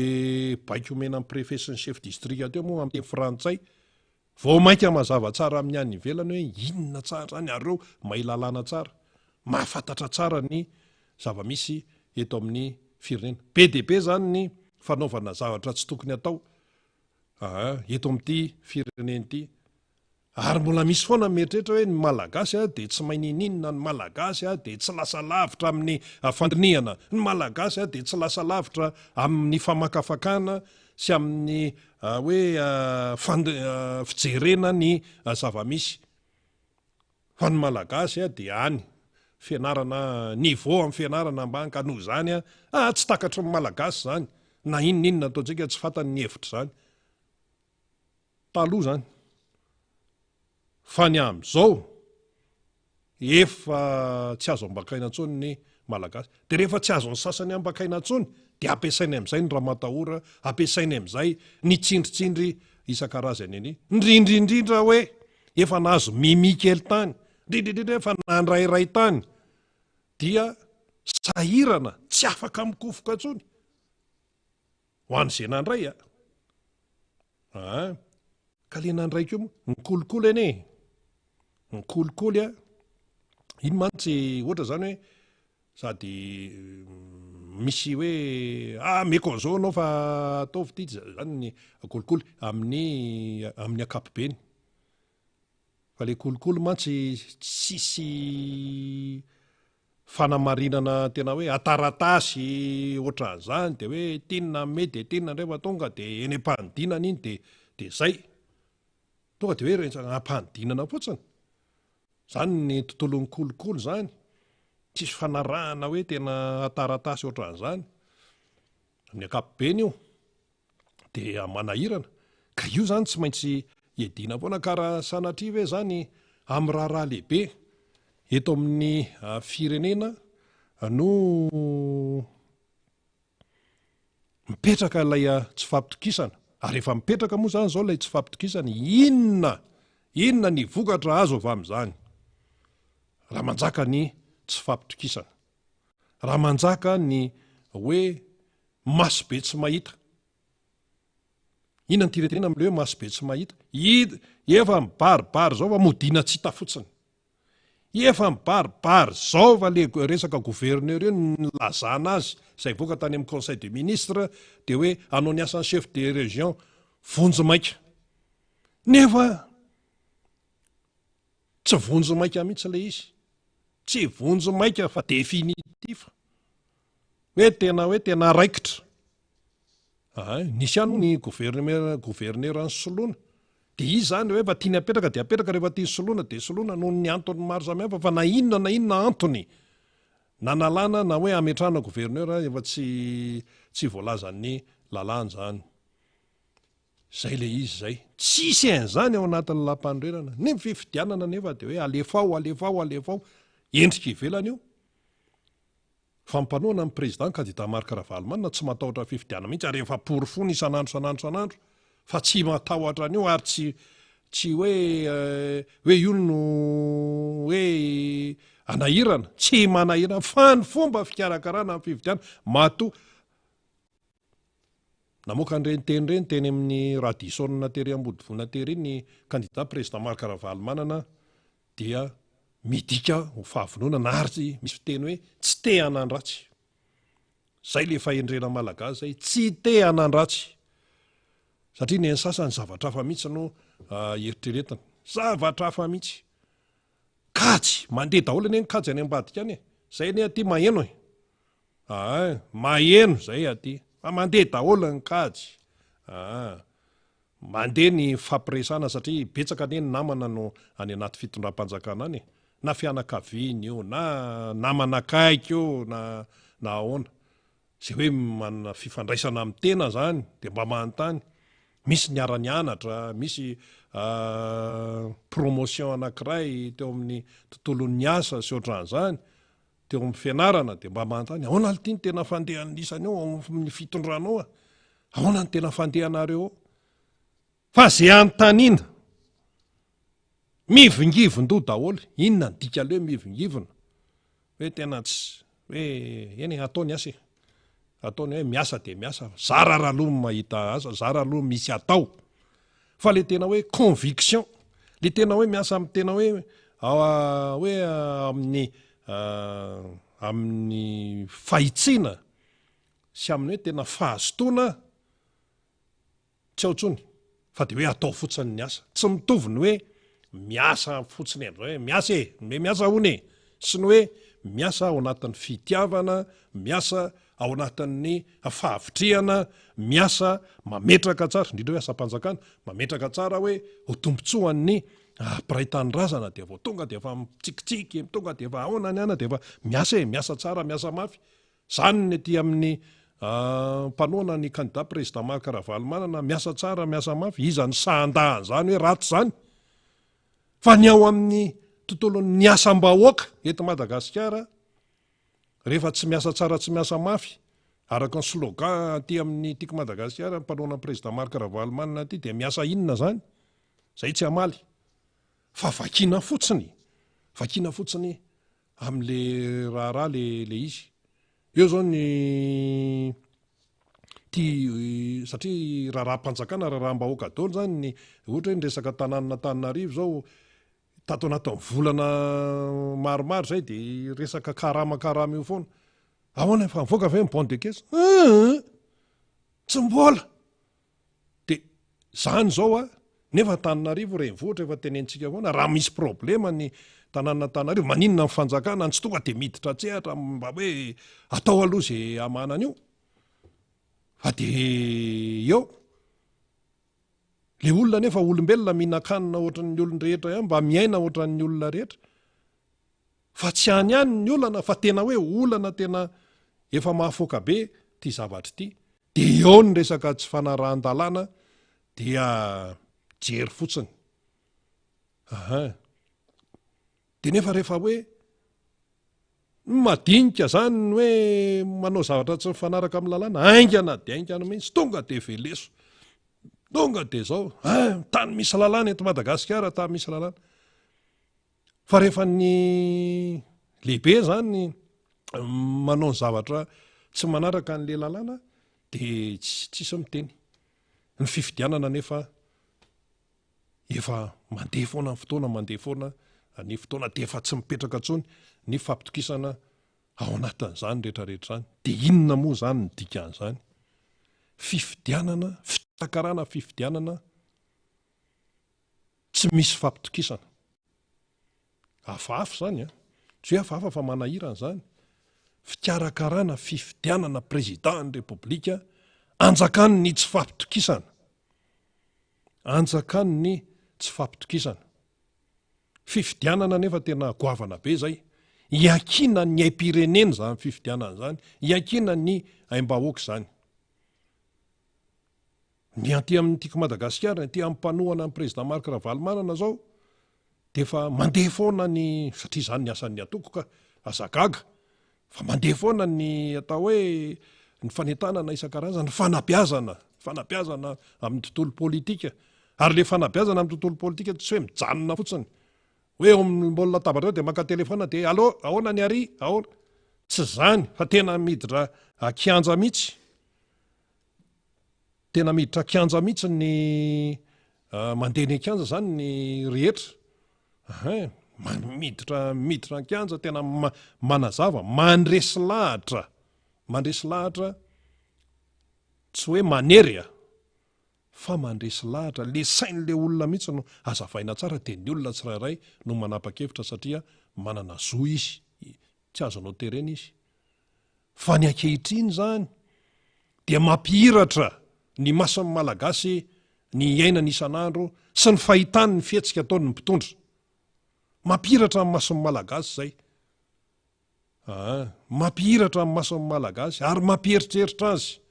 baiko omena amin'ny préfet sy ny chef district teo moa amin'ny teny frantsay vao mainka mazava tsara amin'ny any ivelany hoe inona tsara zany areo mahay lalàna tsara mahafantatra tsara ny zava-misy eto amin'ny firenena be dia be zany ny fanaovana zavatra tsy tokony atao eto amin'ity firenena ity ary mbola misy foana mieritreritra hoe ny malagasy dia tsy mahay ninina ny malagasy dia tsy lasa lavitra amin'ny fandinihana ny malagasy dia tsy lasa lavitra amin'ny famakafakana sy amin'ny hoe fijerena ny zava-misy fa ny malagasy dia any fianarana niveau amin'ny fianarana ambany ka noho zany tsy takatry ny malagasy zany na inona ataontsika tsy fantany ny hevitra zany taloha zany fa ny amin'izao efa tsy azo ambakaina ntsony ny malagasy. De rehefa tsy azo ny sasany ambakaina ntsony de ampiasainy am'izay ny ramatahora, ampiasainy am'izay ny tsindritsindry isan-karazany any, indrindrindrindra hoe efa nahazo mimikely tany, indrindrindrindra efa nandrairay tany, dia sahirana tsy afaka mikofoka ntsony ho an'izay nandray ka le nandray keo moa nikolikoly anie, nikolikoly iny mantsy ohatra zany hoe sady misy hoe meko an'izao anao fa ataovy ity zany ny kolikoly amin'ny ankapobeny, fa le kolikoly mantsy tsisy fanamarinana tena hoe ataratasy ohatran'izany de hoe tinina mety de tinina rehefa tonga de eny am-panidinana iny de zay tonga de hoe ampanidinana fotsiny. Zany ny tontolon'ny kolikoly zany, tsisy fanarahana hoe tena ataratasy ohatran'izany amin'ny ankapobeny io dia manahirana, ka io zany tsy maintsy iadina foana ka raha sanatria hoe zany amin'ny raharaha lehibe eto amin'ny firenena no mipetraka ilay tsy fampitokisana, ary rehefa mipetraka moa zany zao ilay tsy fampitokisana, inona ny vokatra azo avy amin'izany? Raha manjaka ny tsy fampitokisana, raha manjaka ny hoe masobe tsy mahita. Inona ny tiretenena amin'ilay hoe masobe tsy mahita? Efa mibaribary zao fa modina tsy hita fotsiny, efa mibaribary zao fa le resaka gouverneur io nilazana azy izay voaka tany amin'ny conseil de ministre de hoe anao ny asan'ny chef de région vonjy maika, nefa tsy vonjy maika mihitsy le izy, tsy vonjy maika fa définitif, hoe tena raikitra. Nisy any ny gouverneur ny soloana, de izy zany rehefa tiany apetraka de apetraka, rehefa tiany soloana de soloana noho ny antony maro samihafa, fa na inona antony nanalana na hoe ametrahana gouverneur efa tsy voalazan'ny lalàna zany. Zay le izy zay, tsisy an'izany ao anatin'ny lampandroerana, ny fifidianana nefa de hoe alefao endrika ivelany io. Fampanoana amin'ny président candidat Marc Ravalomanana tsy matahotra fifidianana mihitsy, ary rehefa porofony isanandro fa tsy matahotra an'io, ary tsy hoe io no hoe anahirana, tsy manahirana, fa ny fomba fikarakarana amin'ny fifidianana matoa. Namoaka an'ireny teny amin'ny radisona tery Ambodivona tery iny ny candidat président Marc Ravalomanana dia midika ho fahavononana, ary misy fiteny hoe tsy te hanan-dratsy. Zay le fahendrena malagasy zay, tsy te hanan-dratsy, satria ny sasany zavatra hafa mihitsy no eritreretana, zavatra hafa mihitsy, kajy mandeha daholo anie ny kajy any ambadika any, zay anie aty maheno maheno zay aty, fa mandeha daholo ny kajy, mandeha ny fampiresana, satria betsaka anie ny namana no any anaty fitondram-panjakana any, na fianakaviany io, na namana akaiky io, na ahoana, zay hoe manana fifandraisana amin'ny tena zany de mba manontany. Misy ny ara-nianatra, misy promotion anankiray teo amin'ny tontolon'ny asa sy ohatran'izany, teo amin'ny fianarana, de mba manontany ahoana ity ny tena fandehan'isany eo amin'ny fitondranao, ahoana ny tena fandehanareo, fa zay anontaniana mivingivon-doha daholo. Inona ny dika leo mivingivona, hoe tena tsy hoe eny ataony asa, ataony hoe miasa de miasa, zara raloha mahita asa, zara aloha misy atao, fa le tena hoe conviction, le tena hoe miasa amin'ny tena hoe amin'ny fahitsiana sy amin'ny hoe tena fahazotoana, tsy ao ntsony fa de hoe atao fotsiny ny asa, tsy mitovy ny hoe miasa fotsiny hoe miasa hony, sy ny hoe miasa ao anatin'ny fitiavana, miasa ao anatin'ny fahavitriana, miasa mametraka tsara, indrindra hoe asa-panjakana, mametraka tsara hoe ho tombontsoan'ny mpiray-tany razana, de vao tonga de efa mitsikitsiky, tonga de efa ahoana ny ana, de efa miasa tsara, miasa mafy. Zany ny aty amin'ny mpanoana ny candidat président Marc Ravalomanana, miasa tsara, miasa mafy, iza ny sahan-dahany zany hoe ratsy zany, fa ny ao amin'ny tontolon'ny miasam-bahoaka eto Madagasikara, rehefa tsy miasa tsara tsy miasa mafy, araka ny slogan ty amin'ny tiako Madagasikara mpanoana président Marc Ravalomanina ty dia miasa inona zany? Zay tsy amaly. Fa vakiana fotsiny amin'le raharaha le izy. Eo zao ny satria raha-mpanjakana raha-mbahoaka daholo zany ny ohatra hoe ny resaka tanàn'Antananarivo zao tato anatin'ny volana maromaro zay dia resaka karama io foana. Ahoana fa mivoaka ve ny bande de caisse? Tsy mbola. Dia zany zao nefa Antananarivo renivohitra efa tenentsika foana raha misy problema ny tanàn'Antananarivo, maninona ny fanjakana tsy tonga dia miditra tsehatra mba hoe atao aloha izay amanana io. Fa dia eo le olona nefa olombelona mihinan-kanina ohatran'ny olona rehetra ihany, mba miaina ohatran'ny olona rehetra. Fa tsy any ihany ny olana, fa tena hoe olana tena efa mahafoaka be ty zavatra ty. Dia eo ny resaka tsy fanarahan-dalàna dia jery fotsiny. Dia nefa rehefa hoe madinika zany hoe manao zavatra tsy mifanaraka amin'ny lalàna, aingana dia aingana mihitsy, tonga dia veleso, tonga dia zao tany misy lalàna eto Madagasikara, tany misy lalàna. Fa rehefa ny lehibe zany manao ny zavatra tsy manaraka an'le lalàna dia tsisy miteny. Ny fifidianana nefa efa mandeha foana ny fotoana, mandeha foana ny fotoana dia efa tsy mipetraka intsony ny fampitokisana ao anatin'izany rehetrarehetra zany. Dia inona moa zany ny dikan'izany? Fifidianana, fitakarana fifidianana tsy misy fampitokisana. Hafahafa zany tsy hoe hafahafa fa manahirana zany. Fikarakarana fifidianana président ny repoblika, anjakany ny tsy fampitokisana, anjakany ny tsy fampitokisana. Fifidianana nefa tena goavana be zay. Iakina ny aim-pirenena zany fifidianana zany, iakina ny aim-bahoaka zany. Ny aty amin'ny tiako Madagasikara, ny aty amin'ny mpanohana ny président Marc Ravalomanana zao dia efa mandeha foana ny, satria zany ny asan'ny atoko ka azagaga, fa mandeha foana ny atao hoe ny fanentanana isan-karazany, fanabeazana amin'ny tontolo politika. Ary le fanabeazana amin'ny tontolo politika tsy hoe mijanona fotsiny hoe mbola latabatra dia maka telefona dia allo, ahoana ny ary, ahoana. Tsy zany, fa tena miditra kianja mihitsy. Tena miditra kianja mihitsy ny mandeha ny kianja zany ny rehetra. Miditra ny kianja, tena manazava, mandresy lahatra, tsy hoe manery fa mandresy lahatra. Le sain'le olona mihitsy no azavaina tsara, dia ny olona tsirairay no manapa-kevitra satria manana zo izy, tsy azonao terena izy. Fa ny ankehitriny zany dia mampihiratra ny mason'ny malagasy ny iainany isan'andro sy ny fahitany ny fihetsika ataony ny mpitondra. Mampihiratra amin'ny mason'ny malagasy zay. Mampihiratra amin'ny mason'ny malagasy ary mampieritreritra azy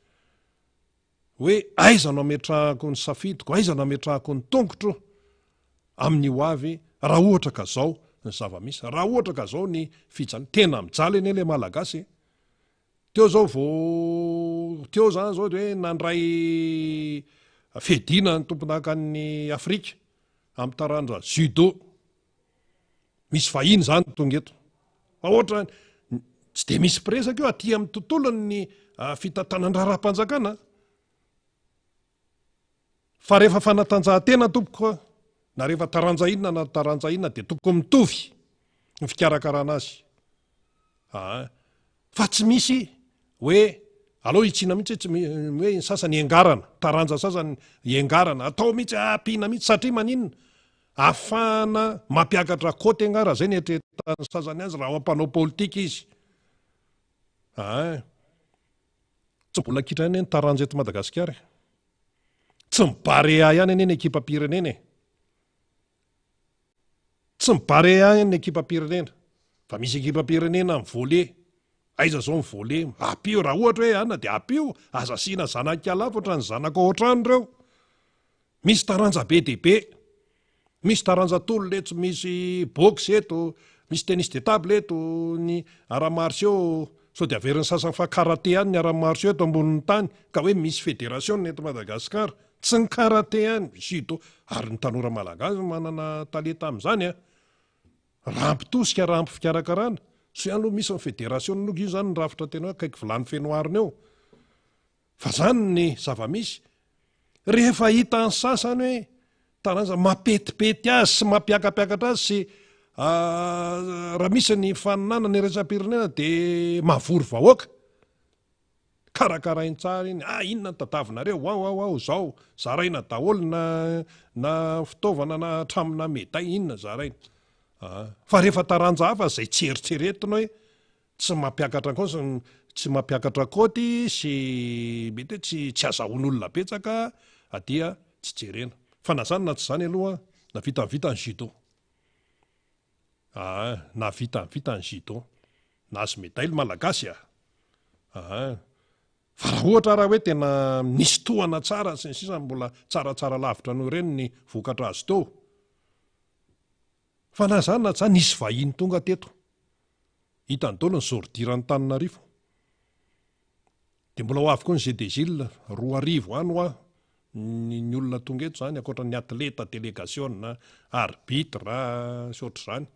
hoe aiza no ametrahako ny safidiko, aiza no ametrahako ny tongotro amin'ny ho avy raha ohatra ka zao ny zava-misy, raha ohatra ka zao ny fijaliana. Tena mijaly eny le malagasy. Teo zany zao hoe nandray fedina ny tompon'akan'ny Afrika amin'ny taranja judo. Misy vahiny zany tonga eto. Ohatra tsy dia misy piresaka eo aty amin'ny tontolony ny fitantanan-draharam-panjakana. Fa rehefa fanatanjahantena tompoko, na rehefa taranja inona na taranja inona dia tokony mitovy ny fikarakarana azy. Fa tsy misy hoe allo hitsina mihitsy hoe ny sasany iangarana, taranja sasany iangarana, atao mihitsy ampiana mihitsy satria maninona? Ahafahana mampiakatra koty angara, zay ny eritreretan'ny sasany azy raha mampanao politika izy. Tsy mbola kitra ny taranja eto Madagasikara. Tsy mibarea ihany anie ny ekipam-pirenena. Tsy mibarea ihany ny ekipam-pirenena. Fa misy ekipam-pirenena amin'ny volley. Aiza zao ny volley? Apio, raha ohatra hoe ana dia apio, aza asiana zanak'alafo ohatran'ny zanaka ao an-trano ireo. Misy taranja be dia be. misy taranjatolo leto, misy box eto, misy tennis de table eto, ny aramarsio sao de averin'ny sasany fa karate any ny aramarsio eto ambonin'ny tany ka hoe misy fédération eto Madagasikara, tsy ny karate any, judo, ary ny tanora malagasy manana talenta amin'izany a. Rampitosika, rampy fikarakarana, so ihany aloha misy ny fédération aloha io zany ny rafitra tena hoe akaiky vilany fenoarina eo. Fa zany ny zava-misy. Rehefa hita ny sasany hoe taranja mapetipety azy sy mampiakapiakatra azy sy raha misy ny faninana ny iraisam-pirenena dia mavory vahoaka. Karakarainy tsara iny, inona ny tadavinareo, ao, zao, zaraina daholo na fitaovana na tramina meday, inona zaraina. Fa rehefa taranja hafa izay tsy eritreretina hoe tsy mampiakatra kosa, tsy mampiakatra kôty sy mety hoe tsy azahoan'olona betsaka adia tsy jerena. Fa na zany na tsy zany aloha na vitavita ny judo. Na vitavita ny judo. Na azo medaily malagasy fa raha ohatra raha hoe tena nisy tohana tsara sy ny sisa mbola tsaratsara lavitra noho ireny ny vokatra azy teo. Fa na zany na tsy zany nisy vahiny tonga teto. Hitany daholo ny Zordira ny Tananarivo. Dia mbola ho avy koa ny GDGIL 2 arivo any ho ny olona tonga eto zany ankoatra ny atleta délégation na arbitre sy ohatr'izany.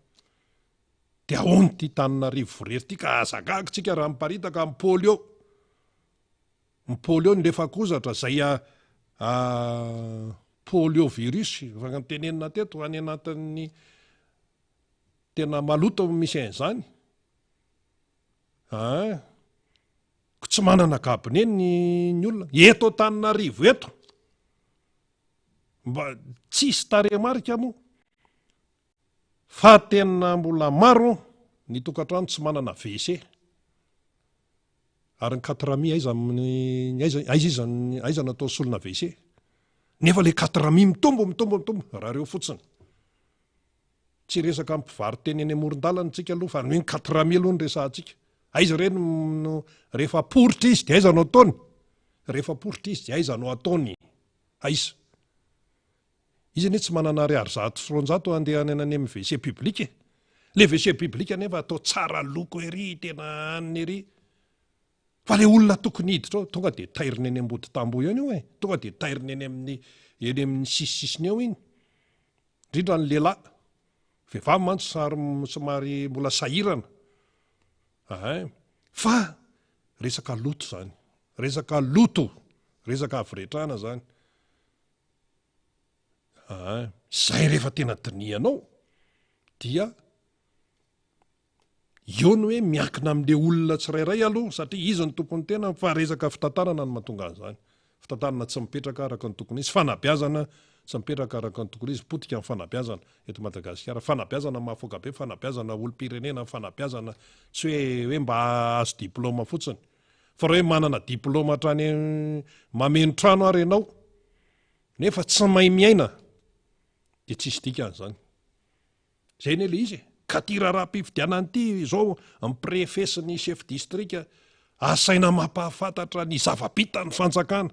Dia ahoany ty Tananarivo vorery ty ka azagako tsika raha miparitaka amin'ny pôly eo. Ny pôly eo ny lefa-kozatra zay poliovirus fa tenenina teto any anatin'ny tena maloto misy an'izany. Tsy manana gabone ny olona eto Antananarivo eto, mba tsisy tarehimarika moa fa tena mbola maro ny tokantrano tsy manana WC. Ary ny 400 aiza natao solona WC. Nefa le 400 mitombo raha reo fotsiny. Tsy resaka mpivaroteny eny amoron-dalana tsika aloha fa ny 400 aloha ny resahantsika. Aiza ireny rehefa poritra izy dia aiza no ataony? Rehefa poritra izy dia aiza no ataony? Aiza? Izy anie tsy manana ariary zato sy roanjato andehany any amin'ny WC public. Le WC public anefa atao tsara loko ery, tena anina ery. Fa le olona tokony hiditra ao tonga dia tairiny eny ambody tamboho eny io tonga dia tairiny eny amin'ny sisisisiny eo iny. Indrindra ny lehilahy. Vehivavy mantsy somary mbola sahirana. Fa resaka loto zany. Resaka loto. Resaka avy-retrana zany. Zay rehefa tena dinianao dia eo ny hoe miankina amin'ilay olona tsirairay aloha satria izy ny tompony tena fa resaka fitantarana no mahatonga an'izany. Fitantarana tsy mipetraka araka ny tokony izy, fanabeazana tsy mipetraka araka ny tokony izy, potika amin'ny fanabeazana eto Madagasikara, fanabeazana mahafoka be, fanabeazana olom-pirenena, fanabeazana tsy hoe mba azo diplôma fotsiny, fa raha hoe manana diplôma hatrany mameno trano ary ianao nefa tsy mahay miaina dia tsisy dikan'izany. Zay ny le izy ka ty raharaham-pifidianany ity izao ny préfet sy ny chef district asaina mampahafantatra ny zava-bitany fanjakana.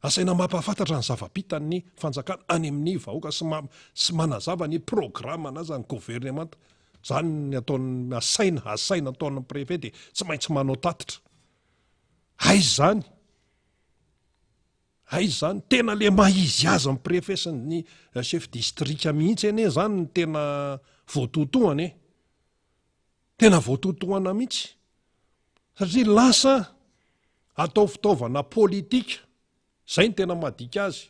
Asaina mampahafantatra ny zava-bitany fanjakana any amin'ny vahoaka sy manazava ny programme anazy ny gouvernement. Zany ataony asaina ataon'ny préfet dia tsy maintsy manao tatitra. Aiza zany tena le mahizy azy ny préfet sy ny chef district mihitsy ane zany ny tena voatotohany. Tena voatotohana mihitsy satria lasa atao fitaovana politika. Zay ny tena madika azy.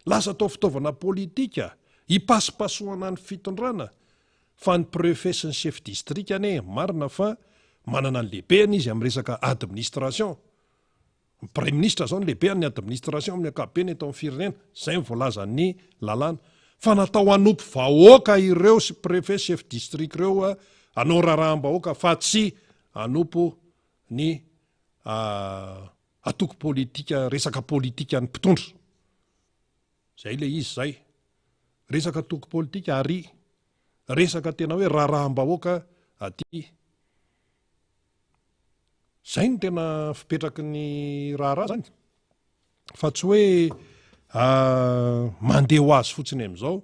Lasa atao fitaovana politika hipasipasohana ny fitondrana. Fa ny préfet sy ny chef district ane marina fa manana ny lehibeany izy amin'ny resaka administration. Ny premier ministre zao ny lehibe ny administration amin'ny ankapobeny eto amin'ny firenena. Zay ny voalaza ny lalàna. Fa natao hanompo vahoaka ireo sy préfet chef district ireo hanao raharaha-bahoaka fa tsy hanompo ny atoko politika, resaka politika ny mpitondra. Zay le izy zay. Resaka atoko politika ary resaka tena hoe raharaha-bahoaka aty. Zay ny tena fipetraky ny raharaha zany. Fa tsy hoe mandeha ho azy fotsiny amin'izao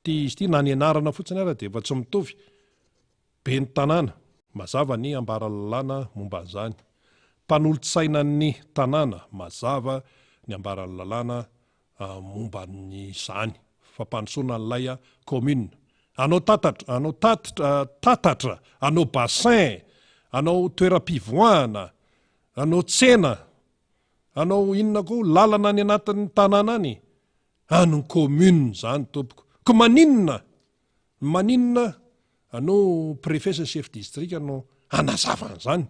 ty izy ty na ny anarana fotsiny ara dia efa tsy mitovy be ny tanàna mazava ny ambara lalàna momba an'izany mpanolotsaina ny tanàna mazava ny ambara lalàna momba ny zany fampanosoana n'ilay commune anao tatatra anao bassin anao toeram-pivoahana anao tsena anao inona koa lalana any anatin'ny tanàna any any commune zany tompoko ko maninona anao préfet sy chef district anao anazavan'izany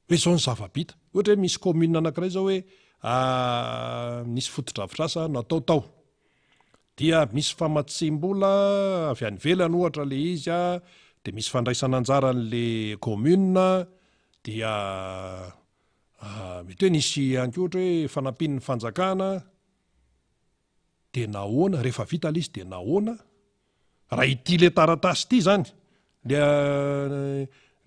hoe zao ny zava-bita ohatra hoe misy commune anankiray zao hoe misy fotodrafitrasa natao dia misy famatsim-bola avy any ivelany ohatra le izy dia misy fandraisana anjara n'le commune dia mety hoe nisy anko ohatra hoe fanampin'ny fanjakana dia nahoana rehefa vita le izy dia nahoana raha ity le taratasy ity zany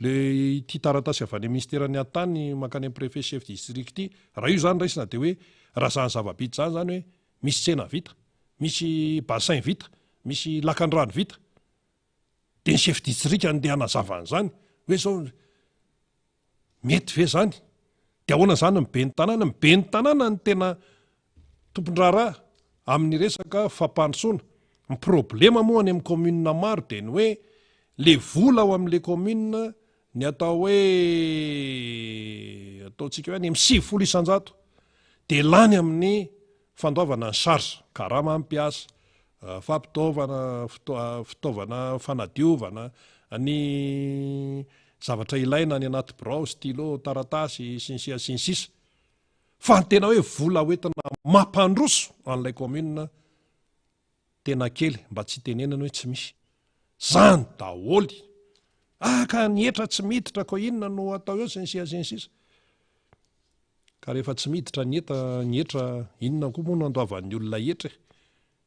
le ity taratasy avy any ministerany an-tany mankany amin'ny préfet chef district ity raha io zany raisina dia hoe raha zany zava-bita zany zany hoe misy tsena vita misy bassin vita misy lakan-drano vita dia ny chef district andeha anazavan'izany hoe zao mety ve zany dia ahoana zany mibe ny tanàna ny tena tompon-draharaha amin'ny resaka fampandrosoana ny problema moa any amin'ny commune maro dia ny hoe le vola ao amin'le commune ny atao hoe ataontsika hoe any amin'ny 9 isan-jato dia lany amin'ny fandoavana ny charge karaha mampiasa fitaovana fanadiovana ny zavatra ilaina any anaty birao stylo taratasy sy ny sisa fa ny tena hoe vola hoentina mampandroso an'ilay commune tena kely mba tsy tenenana hoe tsy misy zany daholy ka nietra tsy miditra ko inona no atao eo sy ny sisa ka rehefa tsy miditra ny etra inona koa moa no andoavan'ny olona etra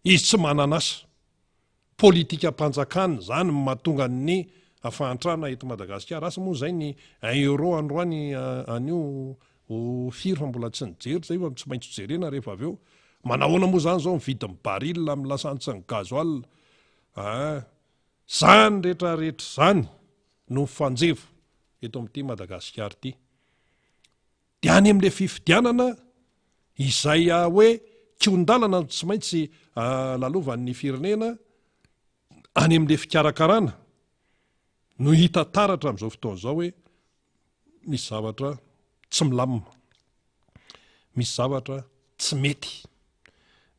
izy tsy mananasa politika-mpanjakana zany mahatonga ny afahantrana eto Madagasikara asa moa zay ny 1 euro androany anio ho firy fa mbola tsy nijery zay fa tsy maintsy jerena rehefa avy eo manahoana moa zany zao mividin'ny baril amin'ny lasantsy ny gazoil zany rehetrarehetra zany no fanjevo eto amin'ity Madagasikara ity dia any amin'le fifidianana izay hoe kiondalana tsy maintsy lalovan'ny firenena any amin'le fikarakarana no hita taratra amin'izao fotoana izao hoe misy zavatra tsy milamina misy zavatra tsy mety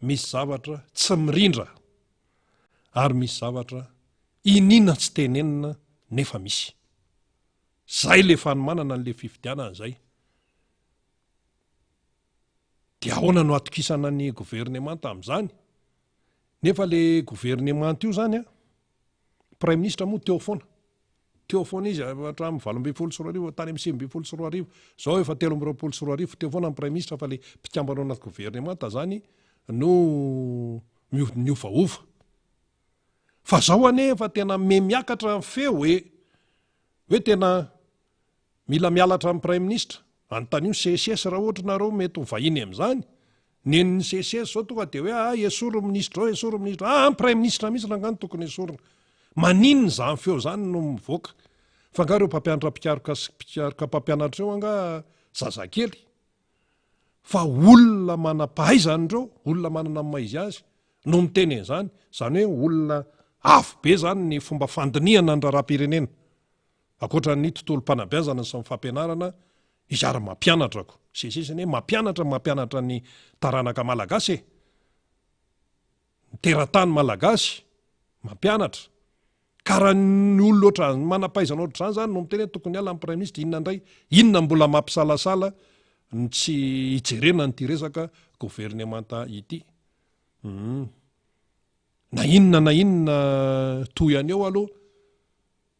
misy zavatra tsy mirindra ary misy zavatra inina tsy tenenina nefa misy zay le fanomanana n'le fifidianana zay dia ahoana no atokisana ny gouvernemanta amin'izany nefa le gouvernemanta io zany prime ministre moa teo foana izy hatramin'ny 20 tany amin'ny 20 zao efa 20 teo foana ny prime ministre fa le mpikambana anaty gouvernemanta zany no miovaova fa zao anefa tena miakatra feo hoe tena mila mialatra amin'ny prime ministre anontany CSS raha ohatra nareo mety ho vahiny amin'izany nen'ny CSS zao tonga dia hoe esoro ministre ny prime ministre mihitsy langany tokony esorina maninona zany feo zany no mivoaka fa nga reo mpampianatra pikaroka mpampianatra eo anga zazakely fa olona manam-pahaizany reo olona manana maizy azy no miteny an'izany zany hoe olona afo be zany ny fomba fandiniana ny raharam-pirenena akoatra ny tontolo-panabeazana sy ny fampianarana izy ary mampianatrako sesesany hoe mampianatra ny taranaka malagasy ny teratany malagasy mampianatra ka raha ny olona oatra manam-pahaizana ohatr'izany zany no miteny hoe tokony ala ny prime ministre inona indray inona mbola mampisalasala ny tsy hijerena nyity resaka gouvernemanta ity na inona toy any eo aloha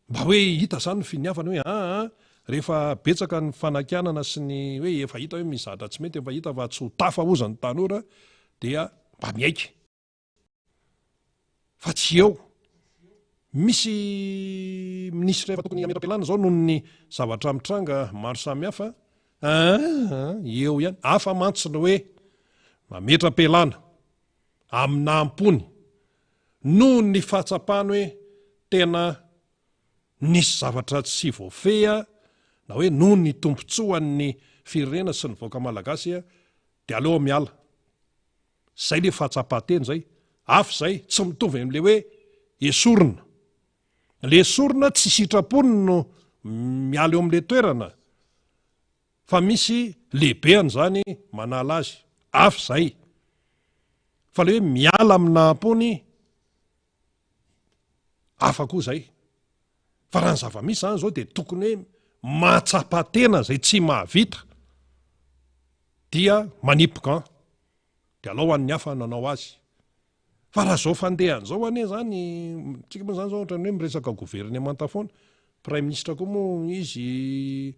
mba hoe hita zany ny finiavana hoe rehefa betsaka ny fanakianana sy ny hoe efa hita hoe mizatra tsy mety efa hita fa tsy ho tafa ozany tanora dia mba miaika fa tsy eo misy ministra efa tokony amera-pialana zao noho ny zavatra mitranga maro samihafa eo ihany afa mantsy ny hoe mametra-pelana amina ampony no ny fahatsapany hoe tena nisy zavatra tsy voafeha na hoe no ny tompontsoan'ny firenena sy ny vahoaka malagasy dia aleo miala. Zay le fahatsapateny zay. Afy zay tsy mitovy amin'le hoe esorina. Le esorina tsy sitrapony no miala eo amin'le toerana fa misy lehibeany zany manala azy. Afy zay. Fa le hoe miala amina ampony afa koa zay. Fa raha ny zava-misy zany zao dia tokony hoe mahatsapatena zay tsy mahavita dia manipoka dia alao an'ny hafa nanao azy. Fa raha zao fandehan'izao anie zany tsika moa zany zao ohatra ny hoe miresaka gouvernemanta foana. Prime ministre koa moa izy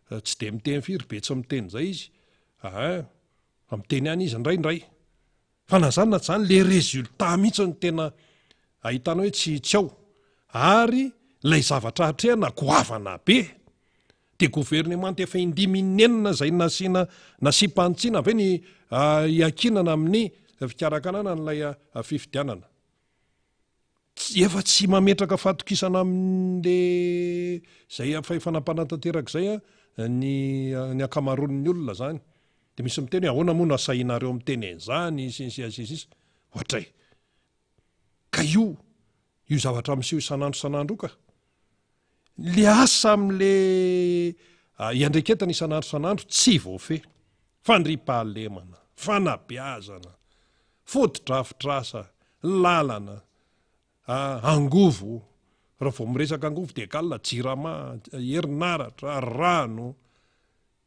tsy dia miteny firy be tsy miteny zay izy. Fa miteny ihany izy indraindray. Fa na zany na zany le résultat mihitsy ny tena ahitana hoe tsy ao. Ary ilay zavatra hatrehana goavana be. Dia gouvernemanta efa indiminenina zay nasiam-panitsiana ve ny iakinana amin'ny fikarakarana n'ilay fifidianana. Efa tsy mametraka fahatokisana amin'le zay fanampanantanteraka zay ny akamaroan'ny olona zany. Dia misy miteny hoe ahoana moa no asahinareo miteny an'izany sisa. Ohatray. Ka io zavatra miseho isan'andro ka. Le asa amin'le iandreketana isan'andro tsy voafehy. Fandriampahalemana, fanabeazana, foto-drafitrasa, lalana, angovo. Raha vao miresaka angovo dia kalina jirama, herinaratra, rano,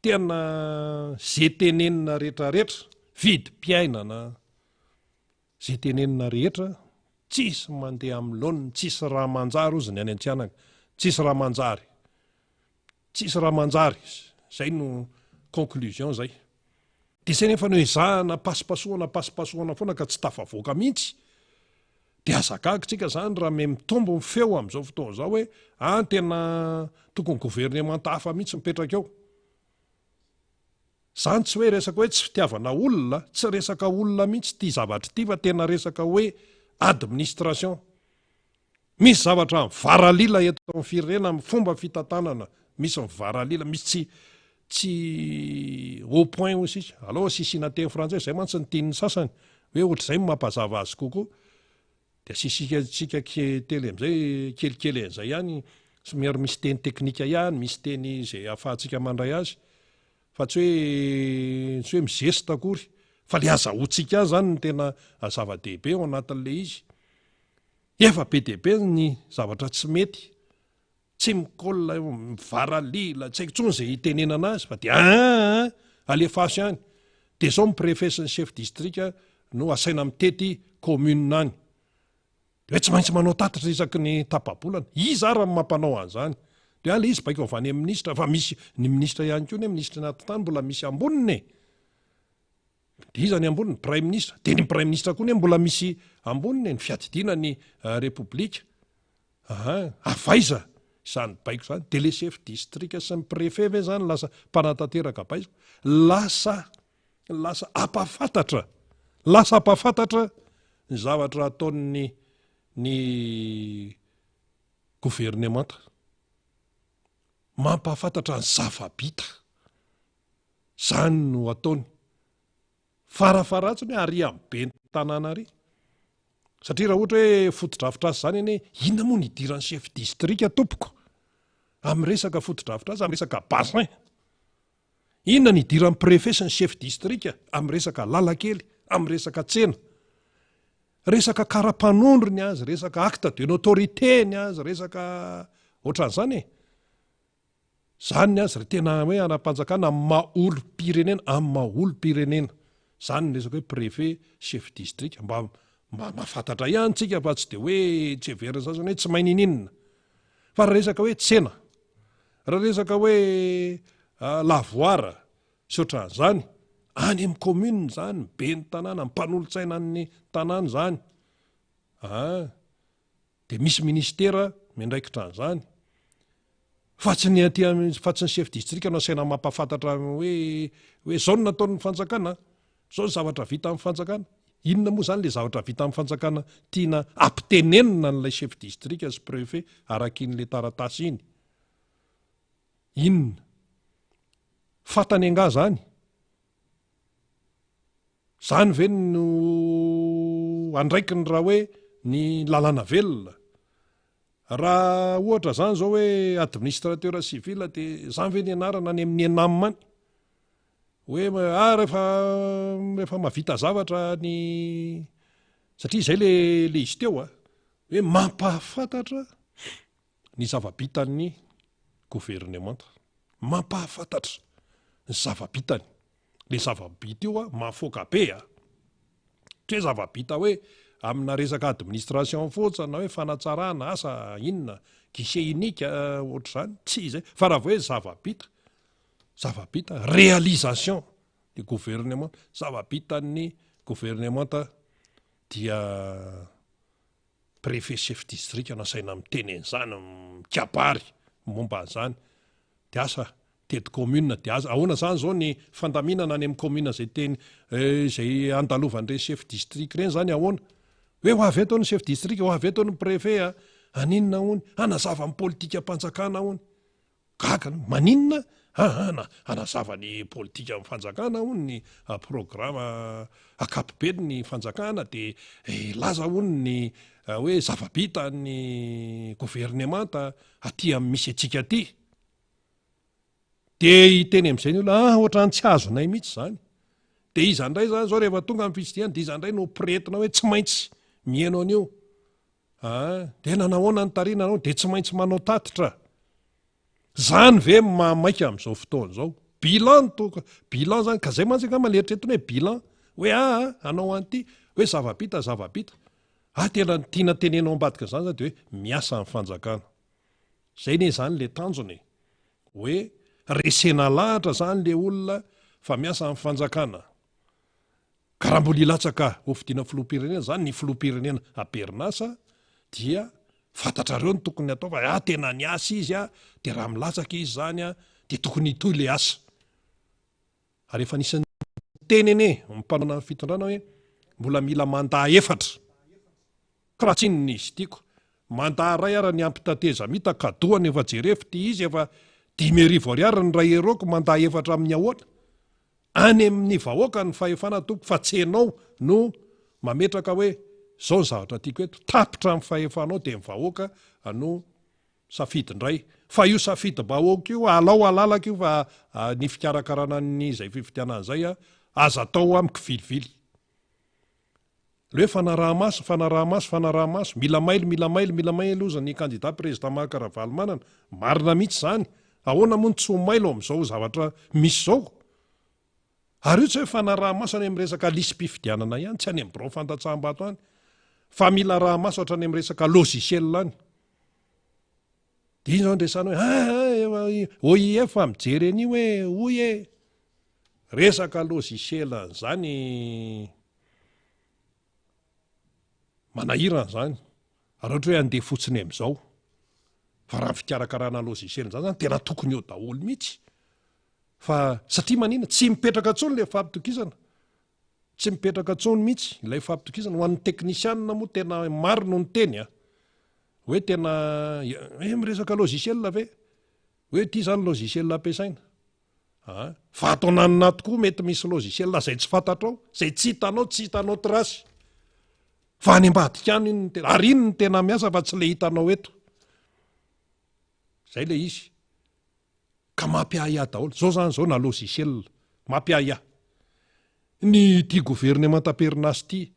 tena zay tenenina rehetrarehetra, vidim-piainana, zay tenenina rehetra, tsisy mandeha amin'ny laoniny, tsisy raha manjary ozy ny any an-tsianana, tsisy raha manjary. Tsisy raha manjary. Zay no conclusion zay. Dia zay nefa no ezahana pasipasohana foana ka tsy tafavoaka mihitsy. Dia azakako tsika zany raha mitombo ny feo amin'izao fotoana izao hoe tena tokony gouvernemanta hafa mihitsy mipetraka eo. Zany tsy hoe resaka hoe tsy fitiavana olona, tsy resaka olona mihitsy ity zavatra ity fa tena resaka hoe administration. Misy zavatra mivaralila eto amin'ny firenena amin'ny fomba fitantanana, misy mivaralila, misy tsy au point aussi. Alors sisina teny frantsay zay mantsy ny tian'ny sasany hoe ohatr'izay mampazava azy kokoa. Dia sisika tely amin'izay kelikely an'izay ihany, somary misy teny teknika ihany, misy teny izay ahafahantsika mandray azy. Fa tsy hoe mizesta akory. Fa le azahoantsika azy zany no tena zava-dehibe ao anatin'le izy. Efa be dia be ny zavatra tsy mety, tsy mikolla, mivaralila, tsy haiko intsony izay hitenenana azy fa dia alefaso ihany. Dia zao ny préfet sy ny chef district no asaina mitety commune any. Dia tsy maintsy manao tatitra isaky ny tapa-bolana. Izy ara ny mampanao an'izany. Dia ilay izy baika avy any amin'ny ministra, fa misy ny ministra ihany koa, ny ministra naty-tany mbola misy amboniny. Dia iza ny amboniny? Prime ministre. Dia ny prime ministre koa mbola misy amboniny, ny fiadidiana ny repoblika. Avaiza izany baiko zany. Dia le chef district sy ny préfet ve zany lasa mpanantanteraka baiko. Lasa apafantatra ny zavatra ataon'ny gouvernemanta. Mampahafantatra ny zava-bita. Zany no ataony. Farafaratsiny ary amin'ny be ny tanàna ary. Satria raha ohatra hoe foto-drafitrasa zany anie, inona moa ny idiran'ny chef district tompoko? Amin'ny resaka foto-drafitrasa, amin'ny resaka bassin. Inona ny idiran'ny préfet sy ny chef district amin'ny resaka lalakely, amin'ny resaka tsena. Resaka karapanondro ny azy, resaka acte de l'autorité ny azy, resaka ohatran'izany e. Zany ny azy tena hoe anam-panjakana amin'ny maha-olom-pirenena. Zany ny resaka hoe préfet, chef district. Mba mahafantatra ihany tsika fa tsy dia hoe tsy heverina sasany hoe tsy maininina. Fa raha resaka hoe tsena, raha resaka hoe lavoara, sy ohatran'izany, any amin'ny commune zany, be ny tanàna, mpanolontsaina ny tanàna zany. Dia misy ministera miandraikitra an'izany. Fa tsy ny chef district no asaina mampahafantatra hoe zao no nataon'ny fanjakana. zao ny zavatra vita amin'ny fanjakana. Inona moa zany le zavatra vita amin'ny fanjakana tiana ampitenenina n'ilay chef district sy préfet arakin'le taratasy iny? Inona? Fatany anga zany? Zany ve no andraikiny raha hoe ny lalàna velona? Raha ohatra zany zao hoe administrateur civil dia zany ve ny anarana any amin'ny enamany? Hoe rehefa mavita zavatra ny satria izay le izy teo hoe mampahafantatra ny zava-bitany gouvernemanta, mampahafantatra ny zava-bitany. Le zava-bita io mafoaka be hoe zava-bita hoe amina resaka administration fotsiny na hoe fanatsarana asa inona guichet unique ohatra zany, tsy izay fa raha hoe zava-bita réalisation du gouvernement, zava-bitan'ny gouvernemanta dia préfet chef district nasaina mitenen'izany mikabary momba an'izany dia asa tety commune dia aza ahoana zany zao ny fandaminana any amin'ny commune zay teny izay andalovan'ireny chef district reny zany ahoana hoe ho avy eto ny chef district, ho avy eto ny préfet aninona hony anazava ny politika mpanjakana hony gagana maninona anazava ny politika amin'ny fanjakana hony ny programme akapobeny ny fanjakana dia laza hony ny hoe zava-bita ny gouvernemanta aty amin'ny misy antsika aty. Dia iteny amin'izay ny olona ohatrany tsy azonay mihitsy zany. Dia iza indray zany zao rehefa tonga amin'ny fitsidiany dia iza indray no piretina hoe tsy maintsy mihaino an'io. Dia nanahoana ny tarina anao dia tsy maintsy manao tatitra. Zany ve mamaika amin'izao fotoana izao? Bilan zany ka zay mantsy ka maleritreretiny hoe bilan hoe anao an'ity hoe zava-bita. Tena tiana tenenao ambadika zany dia hoe miasa amin'ny fanjakana. Zay ne zany le tanjony hoe resena lahatra zany le olona fa miasa amin'ny fanjakana. Ka raha mbola ilatsaka hofidiana filoham-pirenena zany ny filoham-pirenena aperinasa dia fantatrareo ny tokony atao fa tena ny asa izy dia raha milatsaka izy zany dia tokony hitohy le asa. Ary efa nisy tenene mpanao fitondrana hoe mbola mila mandat 4 raha tsy ny izy tiako mandat 2 ara ny ampitateza mita kadohany efa jerefy ty izy efa 5,000 ariary ny ray eroko mandat 4 amin'ny ahoana any amin'ny vahoaka ny fahefana toko fa tsy enao no mametraka hoe zao ny zavatra tiako eto tapitra amin'ny fahefanao dia ny vahoaka no safidy indray fa io safidy-bahoaka io alao alalaka io fa ny fikarakarana ny izay fifidianana izay aza atao amiko vilivily. Le fanarahamaso mila mailo oza ny candidat président Mahakaravalmanana marina mihitsy zany. Ahoana moa ny tsy ho mailo amin'izao zavatra misy zao? Ary io tsy hoe fanarahamaso any amin'ny resaka lisy-pifidianana ihany, tsy any amin'ny birao fantatsaham-bato any, fa mila rahamaso ohatra any amin'ny resaka logiciel any. Dia iny zao ndresana hoe OIF mijery an'io hoe resaka logiciel zany manahirana zany. Ary ohatra hoe andeha fotsiny amin'izao fa raha fikarakarana logiciel zany tena tokony eo daholo mihitsy. Fa satria manina tsy mipetraka intsony ilay fampitokisana. Tsy mipetraka intsony mihitsy ilay fampitokisana ho an'ny teknisianina moa tena maro no ny teny hoe tena miresaka logiciel ve? Hoe ity zany logiciel ampiasaina. Fa ataonanina tokoa mety misy logiciel zay tsy fantatrao, zay tsy hitanao trasy. Fa any ambadika any iny tena, ary iny ny tena miasa fa tsy le hitanao eto. Zay le izy. Ka mampiahiahy daholo. Zao zany zao na logiciel mampiahiahy. Ny ty gouvernement aperinasy ty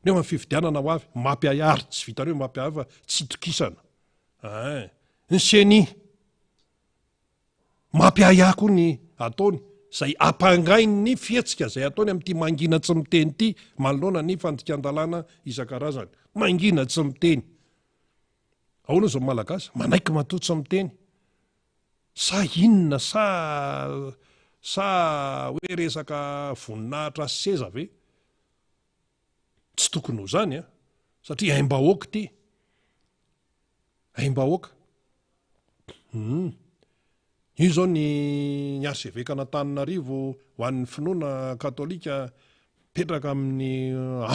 neo amin'ny fifidianana ho avy mampiahiahy ary tsy vitaneo mampiahiahy fa tsy tokisana. Ny seni mampiahiahy koa ny ataony zay ampangainy ny fihetsika zay ataony amin'ity mangina tsy miteny ity manoloana ny fandikan-dalàna isan-karazany. Mangina tsy miteny. Ahoana zao malagasy manaiky matoa tsy miteny. Sa inona sa hoe resaka voninahitra sy seza ve? Tsy tokony ho zany satria aim-bahoaka ity. Aim-bahoaka. Io zao ny archevêque-n'Antananarivo ho an'ny finoana katolika petraka amin'ny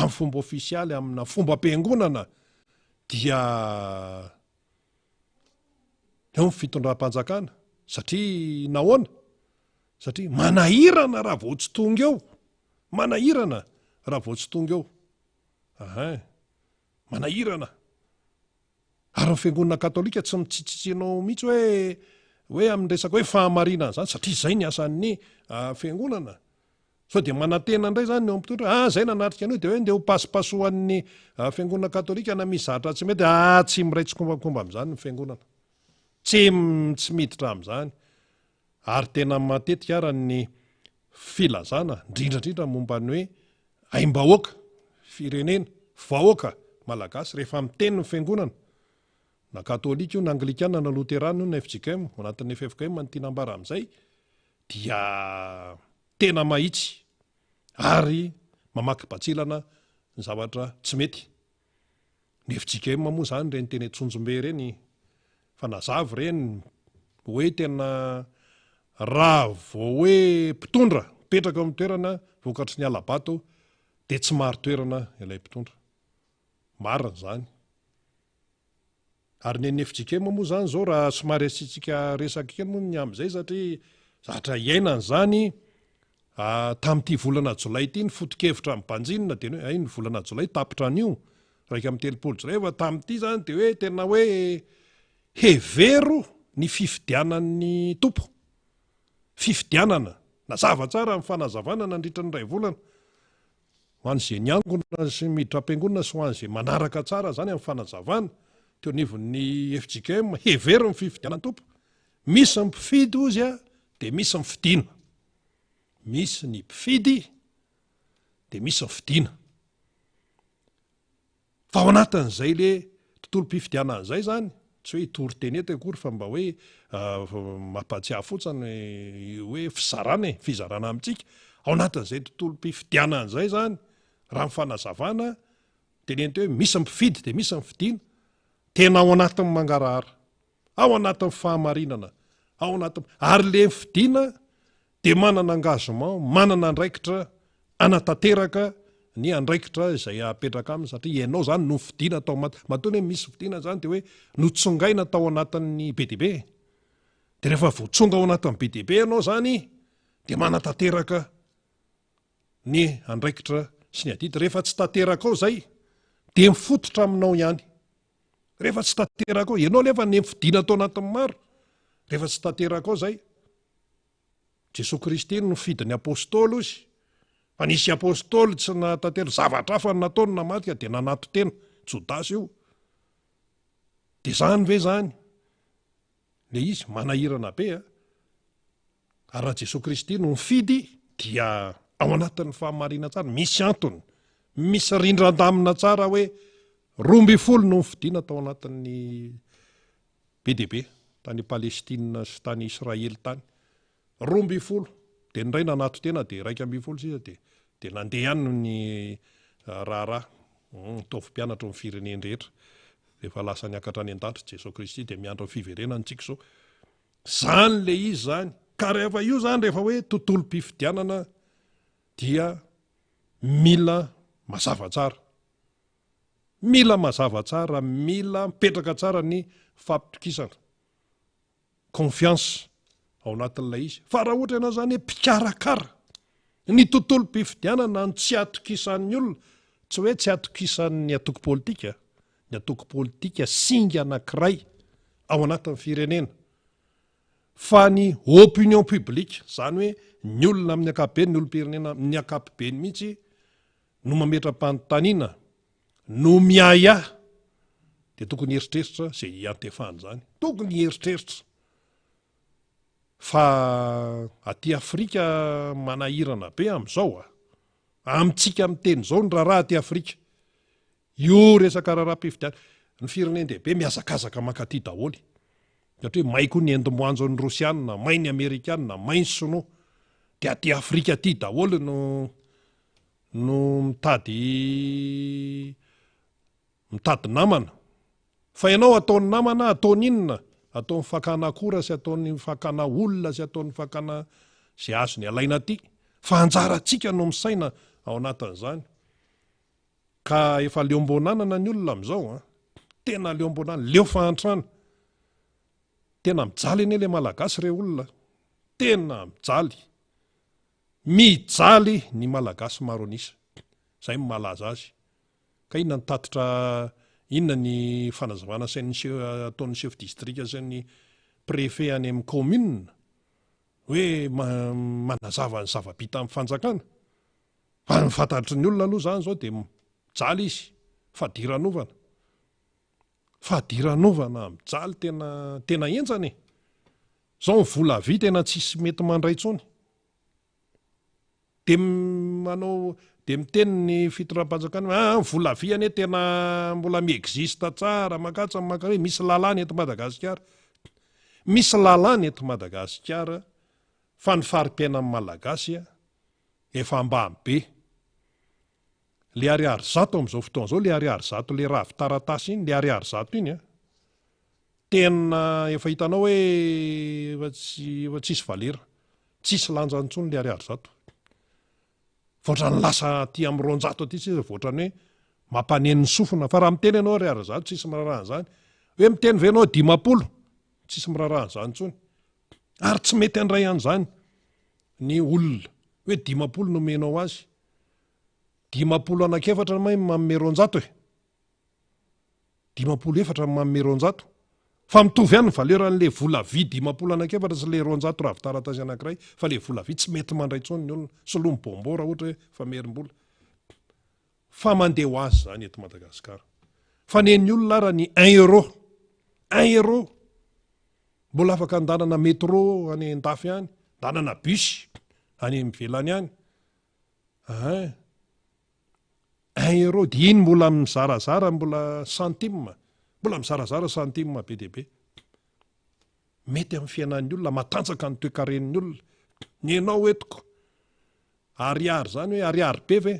fomba ofisialy amina fomba ampiangonana dia eo ny fitondram-panjakana satria nahoana satria manahirana raha vao tsy tonga eo manahirana raha vao tsy tonga eo manahirana ary ny fiangonana katolika tsy mitsitsitsinao mihitsy hoe amin'ny resaka hoe fahamarinana zany satria izay ny asan'ny fiangonana so dia manantena indray zany eo ampitondra zay nanatrika anio dia hoe ndeha ho pasipasohan'ny fiangonana katolika na misy zatra tsy mety tsy miraitsy kombakomba amin'izany ny fiangonana tsy miditra amin'izany ary tena matetika ara ny filazana indrindrandrindra momba ny hoe aim-bahoaka firenena vahoaka malagasy rehefa miteny ny fiangonana na katolika io na anglikana na loterana io na FJKM ao anatin'ny FFKM ny tianambara amin'izay dia tena mahitsy ary mamaky batsilana ny zavatra tsy mety ny FJKM moa zany reny teny Tsonjombe reny fanazavy reny hoe tena raha vao hoe mpitondra petraka amin'ny toerana vokatry ny alabato dia tsy maro toerana ilay mpitondra marina zany ary ny FJKM moa zany zao raha somary asitsika resaka kely moa ny amin'izay satria zatra iainana zany tamin'ity volana jolay ity ny foto-kevitra amin'ny mpanjinina dia hoe ny volana jolay tapitra an'io raika amin'ny telopolo jolay fa tamin'ity zany dia hoe tena hoe hevero ny fifidianan'ny tompo fifidianana na zava-tsara amin'ny fanazavana nandritra ny ray volana ho an'izay niangona sy miditra am-piangonana sy ho an'izay manaraka tsara zany amin'ny fanazavana teo nivon'ny FJKM hevero ny fifidianan'ny tompo misy ny mpifidy ozy dia misy ny fidiana misy ny mpifidy dia misy ny fidiana fa ao anatin'izay le tontolo-pifidianan'izay zany tsy hoe hitory-teny eto akory fa mba hoe mampatsiahy fotsiny hoe fizarana amintsika ao anatin'izay tontolo-pifidianan'izay zany raha mifanazavana teneny teo hoe misy mpifidy dia misy fidiana tena ao anatin'ny mangarahara ao anatin'ny fahamarinana ao anatin'ny ary le fidiana dia manana engagement manana andraikitra anatanteraka ny andraikitra izay apetraka aminy satria ianao zany no fidiana tao matony hoe misy fidiana zany dia hoe notsongaina tao anatin'ny BDB dia rehefa voatsonga ao anatin'ny BDB ianao zany dia manatanteraka ny andraikitra sy ny adidi rehefa tsy tanteraka ao zay dia mifototra aminao ihany rehefa tsy tanteraka ao ianao nefa ny fidiana tao anatin'ny maro rehefa tsy tanteraka ao zay Jesosy Kristy no fidin'ny apôstôly izy fa nisy apôstôly tsy natanteraka zavatra hafa ny nataony namadika dia nanato tena Jodasy io dia zany ve zany le izy manahirana be ary raha Jesosy Kristy no mifidy dia ao anatin'ny fahamarinana tsara misy antony misy rindran-damina tsara hoe 12 no mifidiana tao anatin'ny BDB tany Palestina sy tany Israely tany 12 dia ny ray nanato tena dia 12 sisa dia nandeha ihany ny raharaha taovim-pianatra amin'ny fireneny rehetra rehefa lasa niakatra any an-danitra Jesosy Kristy dia miandro ny fiverenany tsika zao zany le izy zany ka rehefa io zany rehefa hoe tontolo-pifidianana dia mila mazava tsara mila mipetraka tsara ny fampitokisana confiance ao anatin'ilay izy fa raha ohatra ianao zany hoe mpikarakara ny tontolo-pifidianana no tsy atokisan'ny olona tsy hoe tsy atokisan'ny atoko politika ny atoko politika singa anankiray ao anatin'ny firenena fa ny opinion publique zany hoe ny olona amin'ny ankapobeny ny olom-pirenena amin'ny ankapobeny mihitsy no mametra-panontaniana no miaya dia tokony heritreritra izay antefany zany tokony heritreritra fa aty Afrika manahirana be amin'izao amintsika miteny izao ny raharaha aty Afrika io resaka raharaha-pifidiana ny fireneny dehibe miazakazaka mankaty daholy satria may koa ny Inde-moanjo ny Rosianina may ny Amerikanina may ny Sinoa dia aty Afrika aty daholy no mitady namana fa ianao ataony namana ataony inona ataony fakana akora sy ataony fakana olona sy ataony fakana izay azo ny alaina aty fa anjarantsika no misaina ao anatin'izany ka efa leombonanana ny olona amin'izao tena leombonana leo fahantrana tena mijaly anie le malagasy re olona tena mijaly ny malagasy maro anisa zay malaza azy ka inona ny tatitra inona ny fanazavana ataon'ny chef district sy ny préfet any amin'ny commune hoe manazava ny zava-bita amin'ny fanjakana fa mifantatry ny olona aloha zany zao dia mijaly izy fahadiran'ovana mijaly tena enjany zao ny vola vy tena tsisy mety mandray tsony dia miteny ny fitoram-panjakana vola vy anie tena mbola miexista tsara makatsa hoe misy lalàna eto Madagasikara fa ny fari-piainan'ny malagasy efa ambany be le ariary zato amin'izao fotoana izao le ariary zato le raha fitaratasy iny le ariary zato iny tena efa hitanao hoe efa tsisy valera tsisy lanjantsony le ariary zato voatra ny lasa aty amin'ny roanjato aty tsisy voatra ny hoe mampanen'ny sofina fa raha miteny ianao ariary zato tsisy miraran'izany hoe miteny ve ianao 10 tsisy miraran'izany tsony ary tsy mety andray an'izany ny olona hoe 10 nomenao azy 10 anakefatra manome 200 10 manome 200 fa mitovy ihany ny valeran'le vola vy 10 anakefatra sy le 200 raha fitaratasy anankiray fa le vola vy tsy mety mandray tsony ny olona sy lombombo raha ohatra hoe fa merim-bola fa mandeha ho azy zany eto Madagasikara fa nen'ny olona raha ny 1 euro 1 euro mbola afaka andanana métro any an-dafy any andanana bus any mivelany any 1 euro dia iny mbola mizarazara mbola centime be dia be mety amin'ny fiainan'ny olona matanjaka ny toe-karen'ny olona ny enao etiko ariary zany hoe ariary be ve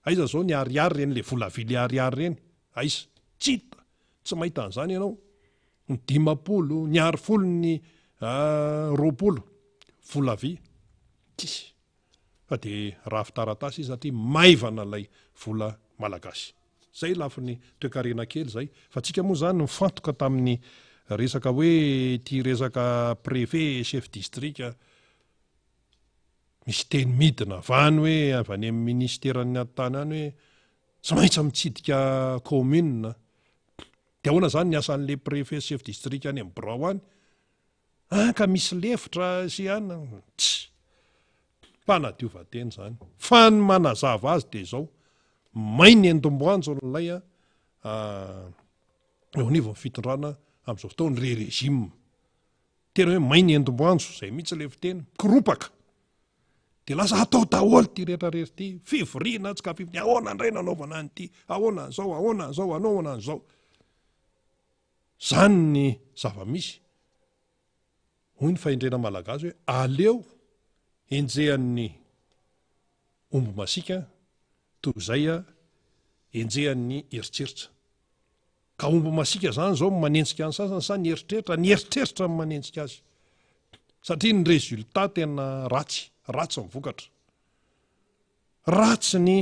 aiza zao ny ariary reny le vola vy le ariary reny aiza tsy mahita an'izany ianao ny 10 ny 10 ny 20 vola vy tsisy fa dia raha fitaratasy izy satria maivana ilay vola malagasy zay lafi ny toe-karena kely zay fa tsika moa zany mifantoka tamin'ny resaka hoe ty resaka préfet chef district misy teny midina vany hoe avy any amin'ny ministeran'ny atany any hoe tsy maintsy mitsidika commune dia ahoana zany ny asan'le préfet chef district any amin'ny Birao any ka misy lefitra sy ana tsy fanadiovan-teny zany fa ny manazava azy dia zao mainy endomboanjo nylay eo anivon'ny fitondrana amin'izao fotoana re régime tena hoe mainy endomboanjo zay mihitsy le fiteny koropaka dia lasa atao daholo ty rehetrarehetra ty fivoriana tsy ka fivoriana ahoana indray nanaovana anyity ahoana an'izao zany ny zava-misy hoy ny fahendrena malagasy hoe aleo enjehan'ny omby masika toy izay enjehan'ny eritreritra ka omby masika zany zao manenjika ny sasany sa ny eritreritra ny manenjika azy satria ny résultat tena ratsy mivokatra ratsy ny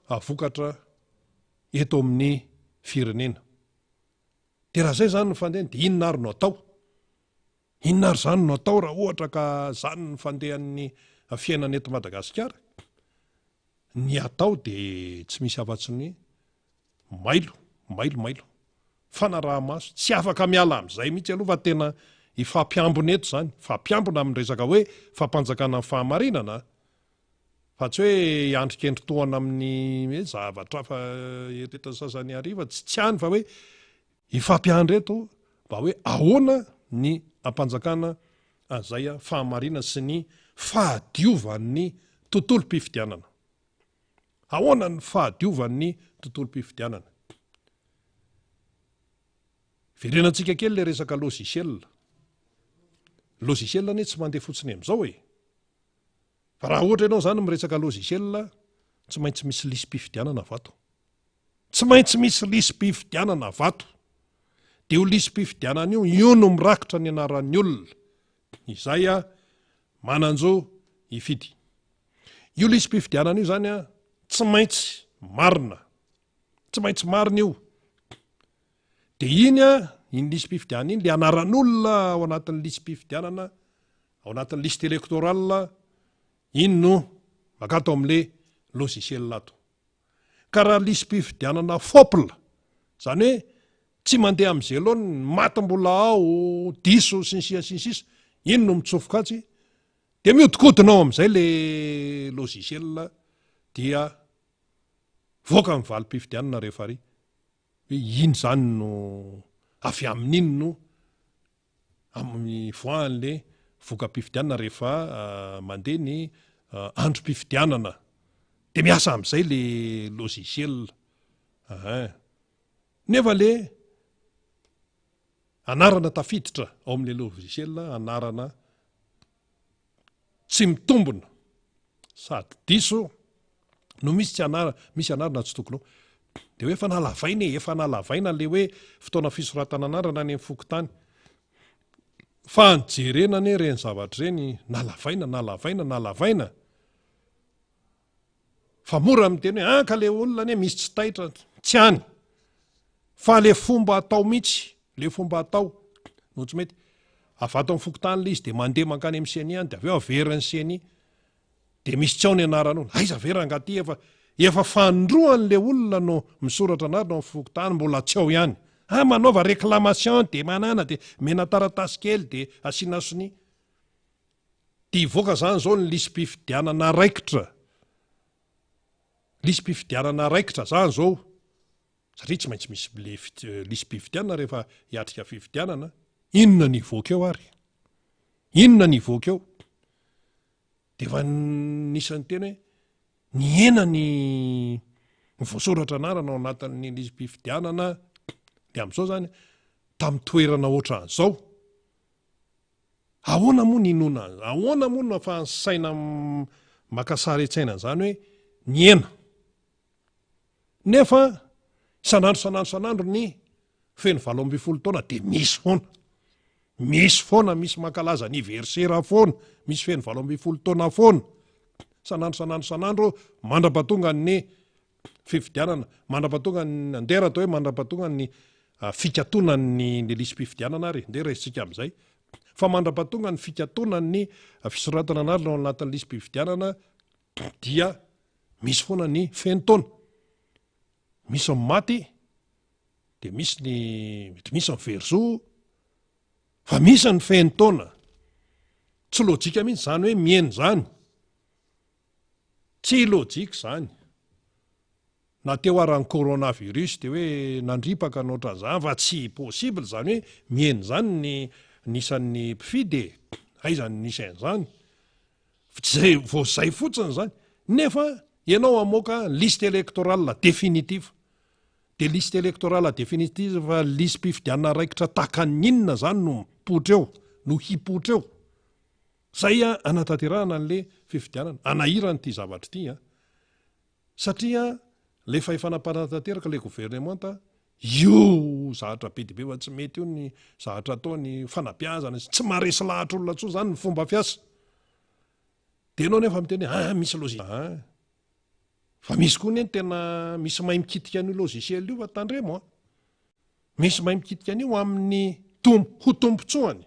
avokatra eto amin'ny firenena dia raha zay zany ny fandehany dia inona ary no atao raha ohatra ka zany ny fandehan'ny fiainana eto Madagasikara ny atao dia tsy misy afa-tsy ny mailo fanaraha-maso tsy afaka miala amin'izay mihitsy aloha fa tena ifampiambona eto zany fampiambona amin'ny resaka hoe fampanjakana ny fahamarinana fa tsy hoe iandrikendritohana amin'ny zavatra fa eretany sasany hariva tsy hany fa hoe ifampiandry eto mba hoe ahoana ny ampanjakana an'izay fahamarinana sy ny fahadiovan'ny tontolo-pifidianana ahoana ny fahadiovan'ny tontolo-pifidianana verenantsika kely le resaka logiciel anie tsy mandeha fotsiny amin'izao fa raha ohatra ianao zany miresaka logiciel tsy maintsy misy lisy-pifidianana vato dia io lisy-pifidianana io no mirakitra ny anaran'ny olona izay mananjo ifidy io lisy-pifidianana io zany tsy maintsy marina, tsy maintsy marina io. De iny lisym-pifidianana iny le anaran'olona ao anatin'ny lisym-pifidianana, ao anatin'ny liste électoral, iny no makato amin'le logiciel ato. Ka raha lisym-pifidianana fopla, zany hoe tsy mandeha amin'izay aloha ny maty-mbola ao diso sy ny sisa, iny no mitsofoka atsy, de miodikodinao amin'izay le logiciel, dia voaka ny valim-pifidianana rehefa ry. Hoe iny zany no avy amin'iny no amin'ny voan'le voka-pifidianana rehefa mandeha ny androm-pifidianana. De miasa amin'izay le logiciel. Nefa le anarana tafiditra ao amin'le logiciel, anarana tsy mitombona sady diso no misy anarana tsy tokony ao. De hoe efa nalavaina le hoe fotoana fisoratana anarana ny fokontany. Fa nijerena anie reny zavatra reny nalavaina. Fa mora miteny hoe ka le olona anie misy tsy taitra, tsy any. Fa le fomba atao mihitsy, le fomba atao no tsy mety. Avato amin'ny fokontany le izy de mandeha mankany amin'ny CENI any, de avy eo averin'ny CENI, de misy tsy ao ny anaran'olona. Aiza veranga aty efa fandroan'le olona no misoratra anarana amin'ny fokontany, mbola tsy ao ihany. Manaova réclamation de manana de mena taratasy kely de asiana soni. Ty voaka zany zao ny lisym-pifidianana raikitra. Lisym-pifidianana raikitra zany zao. Satria tsy maintsy misy lisym-pifidianana rehefa hiatrika fifidianana. Inona ny voaka eo ary? Inona ny voaka eo? De efa nisan'ny teny hoe niena ny voasoratra anarana ao anatin'ny lisym-pifidianana, de amin'izao zany tamin'ny toerana ohatran'izao. Ahoana moa ninona? Ahoana moa no ahafahan'ny saina maka sary an-tsaina zany hoe niena? Nefa isan'andro ny feno 20 taona de misy foana. Misy foana, misy mankalaza anniversaire foana, misy feno 20 taona foana. Isan'andro mandrapatonga ny fifidianana, mandrapatonga ny andera atao hoe mandrapatonga ny fikatonan ny lisym-pifidianana ary, nde resitsika amin'izay. Fa mandrapatonga ny fikatonan ny fisoratana anarana ao anatin'ny lisym-pifidianana dia misy foana ny feno taona. Misy ny maty, de misy ny verso, fa misy ny feno taona. Tsy lojika mihitsy zany hoe mieny zany. Tsy lojika zany. Na teo aran'ny coronavirus de hoe nandripaka noatran'izany fa tsy possible zany hoe mieny zany ny nisan'ny mpifidy. Aiza ny nisan'izany? Zay fotsiny zany. Nefa ianao amoaka liste électorale définitive. De liste électorale définitive fa lisym-pifidianana raikitra takan'inona zany no mipoitra eo, no hipoitra eo. Zay anatanterahana an'le fifidianana, anahirana ity zavatra ity. Satria le fahefanam-panatanteraka le gouvernemanta, io zavatra be dia be fa tsy mety io ny zavatra ataony fanabeazana, tsy maharesy lahatra olona tsoa zany ny fomba fiasa. De ianao nefa miteny misy logiciel. Fa misy koa ny tena misy mahay mikitika an'io logiciel io fa tandremo. Misy mahay mikitika an'io amin'ny ho tombotsoany.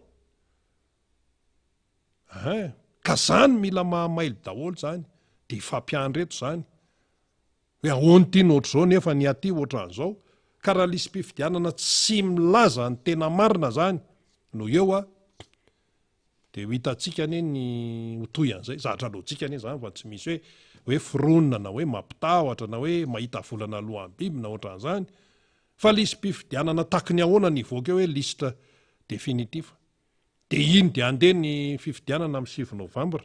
Ka zany mila mahamaily daholo zany, de ifampiandreto zany. Hoe ahoana ity nohatr'izao nefa ny aty ohatran'izao. Ka raha lisym-pifidianana tsy milaza ny tena marina zany no eo de ho hitantsika anie ny hotoy an'izay. Zavatra lojika anie zany fa tsy misy hoe fironina na hoe mampitahotra na hoe mahita volana lohan'ny biby na ohatran'izany. Fa lisym-pifidianana taky ny ahoana ny voaka eo hoe liste définitive. De iny de andeha ny fifidianana amin'ny 7 novambra.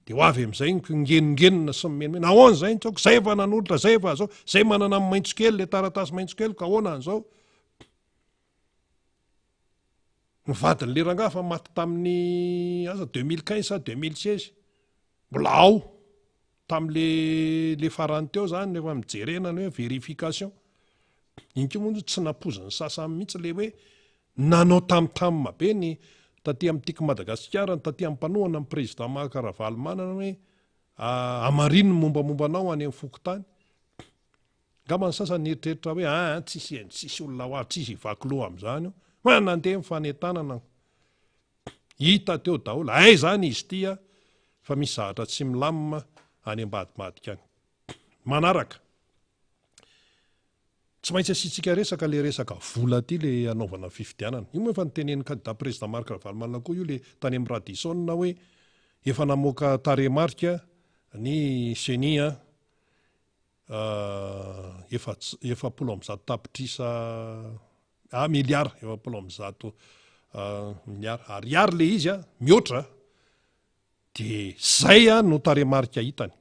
De ho avy amin'izay ngenongenona sy mimenimena. Ahoana zay ny tsaoko? Zay efa nanolotra, zay efa zao, zay manana amin'ny maitso kely, le taratasy maitso kely, ka ahoana an'izao? Ny vadin'le rangaha fa maty tamin'ny 2015 sa 2016. Mbola ao tamin'le farany teo zany rehefa mijerena ny hoe vérification. Iny koa moa tsy nampoziny sasany mihitsy le hoe nanao tamtamma be ny taty amin'n'tiky Madagasikara, ny taty amin'ny mpanohana amin'ny président Mahakaravaly manana hoe amarino mombamombanao any amin'ny fokotany, ngambany sasany eritreritra hoe tsisy olona ho tsisy vakiloha amin'izany io, manandeha mifanentanana hita teo daholo, ay zany izy tia fa misy zahatra tsy milamima any ambadibadika any. Manaraka tsy maintsy asiantsika resaka le resaka vola ty le anaovana fifidianana. Io moa efa nitenen'ny candidat président Marc Ravalomanana koa io le tany amin'ny Radisson hoe efa namoaka taremarika ny CENI efapolo amby zato tapitrisa miliara, efapolo amby zato miliara ariary le izy mihoatra, de zay no taremarika hitany.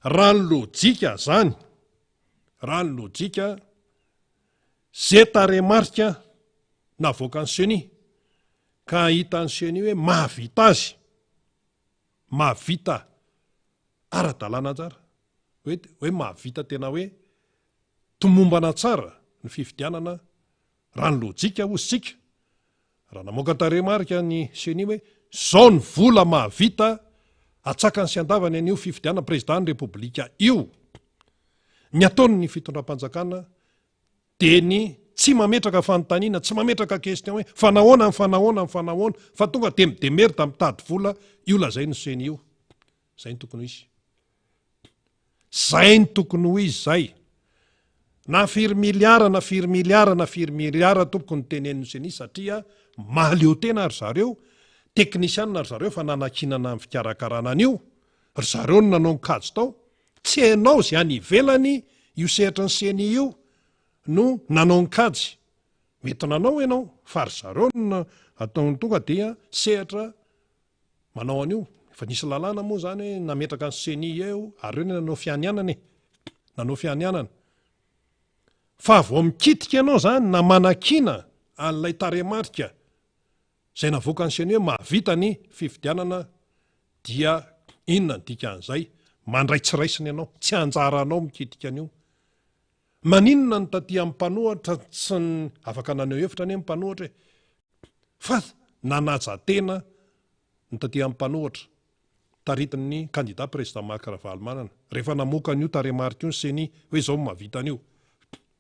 Raha ny lojika zany, raha ny lojika, zay taremarika navoaka ny CENI ka hitan'ny CENI hoe mahavita azy, mahavita ara-dalàna tsara, hoe mahavita tena hoe tomombana tsara ny fifidianana, raha ny lojika hozy sika, raha namoaka taremarika ny CENI hoe zao ny vola mahavita atsakany sy andavany an'io fifidianana président ny repoblika io, ny ataony ny fitondram-panjakana de ny tsy mametraka fanontaniana, tsy mametraka question hoe fanahoana fa tonga de midemerda mitady vola, io lazay ny CENI io. Zay ny tokony ho izy. Zay ny tokony ho izy zay. Na firy miliara tompoko ny tenen'ny CENI satria mahaleo tena ry zareo, teknisianina ry zareo fa nanakinana amin'ny fikarakarana an'io, ry zareo no nanao nikajy tao, tsy hainao zay any ivelany io sehatra ny CENI io no nanao nikajy. Mety nanao ianao, fa ry zareo no ataony tonga dia sehatra manao an'io. Fa nisy lalàna moa zany hoe nametraka ny CENI eo, ary eo nanao fianianana. Fa vao mikitika ianao zany na manakina an'ilay taremarika zay navoaka ny CENI hoe mahavita ny fifidianana, dia inona ny dikan'izay? Mandraitsiraisina ianao, tsy anjaranao mikitika an'io. Maninona ny taty amin'ny mpanohatra tsy ny afaka naneo hevitra anie mpanohatra hoe fa nanaja tena ny taty amin'ny mpanohatra taritin'ny candidat président Marc Ravalomanana rehefa namoaka an'io taremarika io ny CENI hoe zao mahavita an'io.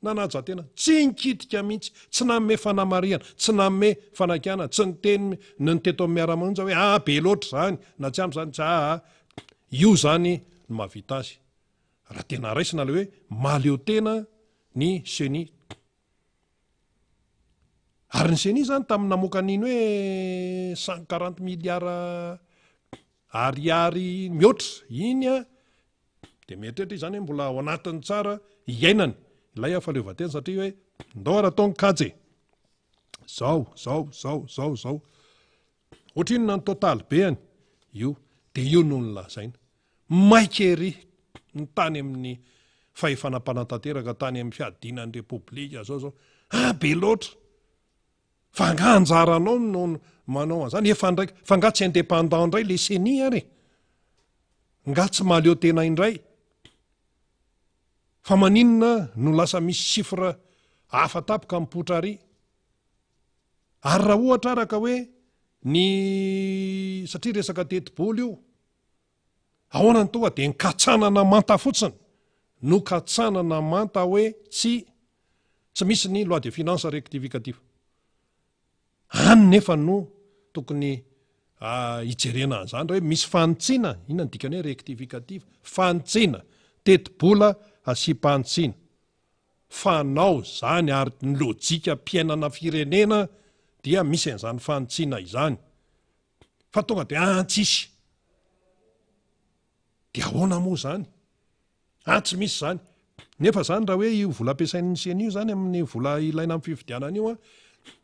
Nanaja tena, tsy nikitika mihitsy, tsy nanome fanamariana, tsy nanome fanakana, tsy niteny ny teto amin'ny miaramonja hoe be loatra zany, na tsy ampy zany, io zany no mahavita azy. Raha tena raisina le hoe mahaleo tena ny CENI. Ary ny CENI zany tamin'ny namoaka an'iny hoe 140 miliara ariary mihoatra iny de mieritreritra izy zany hoe mbola ao anatiny tsara iainany ilay fahaleovantena satria hoe ndao ara taony kajy zao ohatr'inona ny totaly beany io, de io no nolazaina maika ery ny tany amin'ny fahefanam-panatanteraka, tany amin'ny fiadinan'ny repoblika zao be loatra, fa nga anjaranao no manao an'izany efa ndraiky, fa nga tsy indépendant indray le CENI ary, nga tsy mahaleo tena indray, fa maninona no lasa misy sifra hafa tapoka mipotra ary. Ary raha ohatra araka hoe ny satria resaka teti-bolo io, ahoana ny tonga de nkatsanana manta fotsiny, no katsanana manta hoe tsy misy ny loi de finance rectificative. Any nefa no tokony hijerena an'izany raha hoe misy fanotsiana, inona ny dikany hoe rectificative, fanotsiana, teti-bola asipanotsiana. Fanao zany ary ny lojika mpiainana firenena dia misy an'izany fanotsiana izany. Fa tonga de tsisy. De ahoana moa zany? Tsy misy zany. Nefa zany raha hoe io vola ampiasain'ny CENI io zany amin'ny vola ilaina amin'ny fifidianana io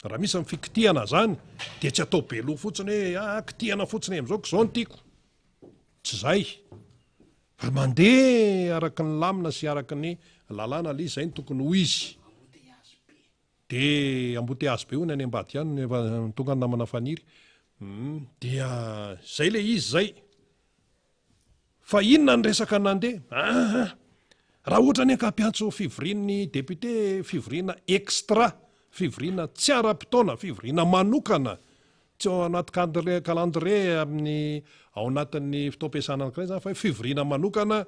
raha misy ny fikitihana zany de tsy atao be loha fotsiny hoe kitihana fotsiny am'izao ko zao ny tiako. Tsy zay. Fa mandeha araky ny lamina sy araky ny lalàna le izay ny tokony ho izy. De embouteillage be hoy ny any ambady any efa tonga ny namana faniry. Dia zay le izy zay. Fa inona ny resaka nandeha? Raha ohatra ny ka hampiantso fivorian'ny député, fivoriana extra, fivoriana tsy ara-potoana, fivoriana manokana tsy ao anaty calendrier amin'ny ao anatin'ny fotoam-piasana anankiray zany fa fivoriana manokana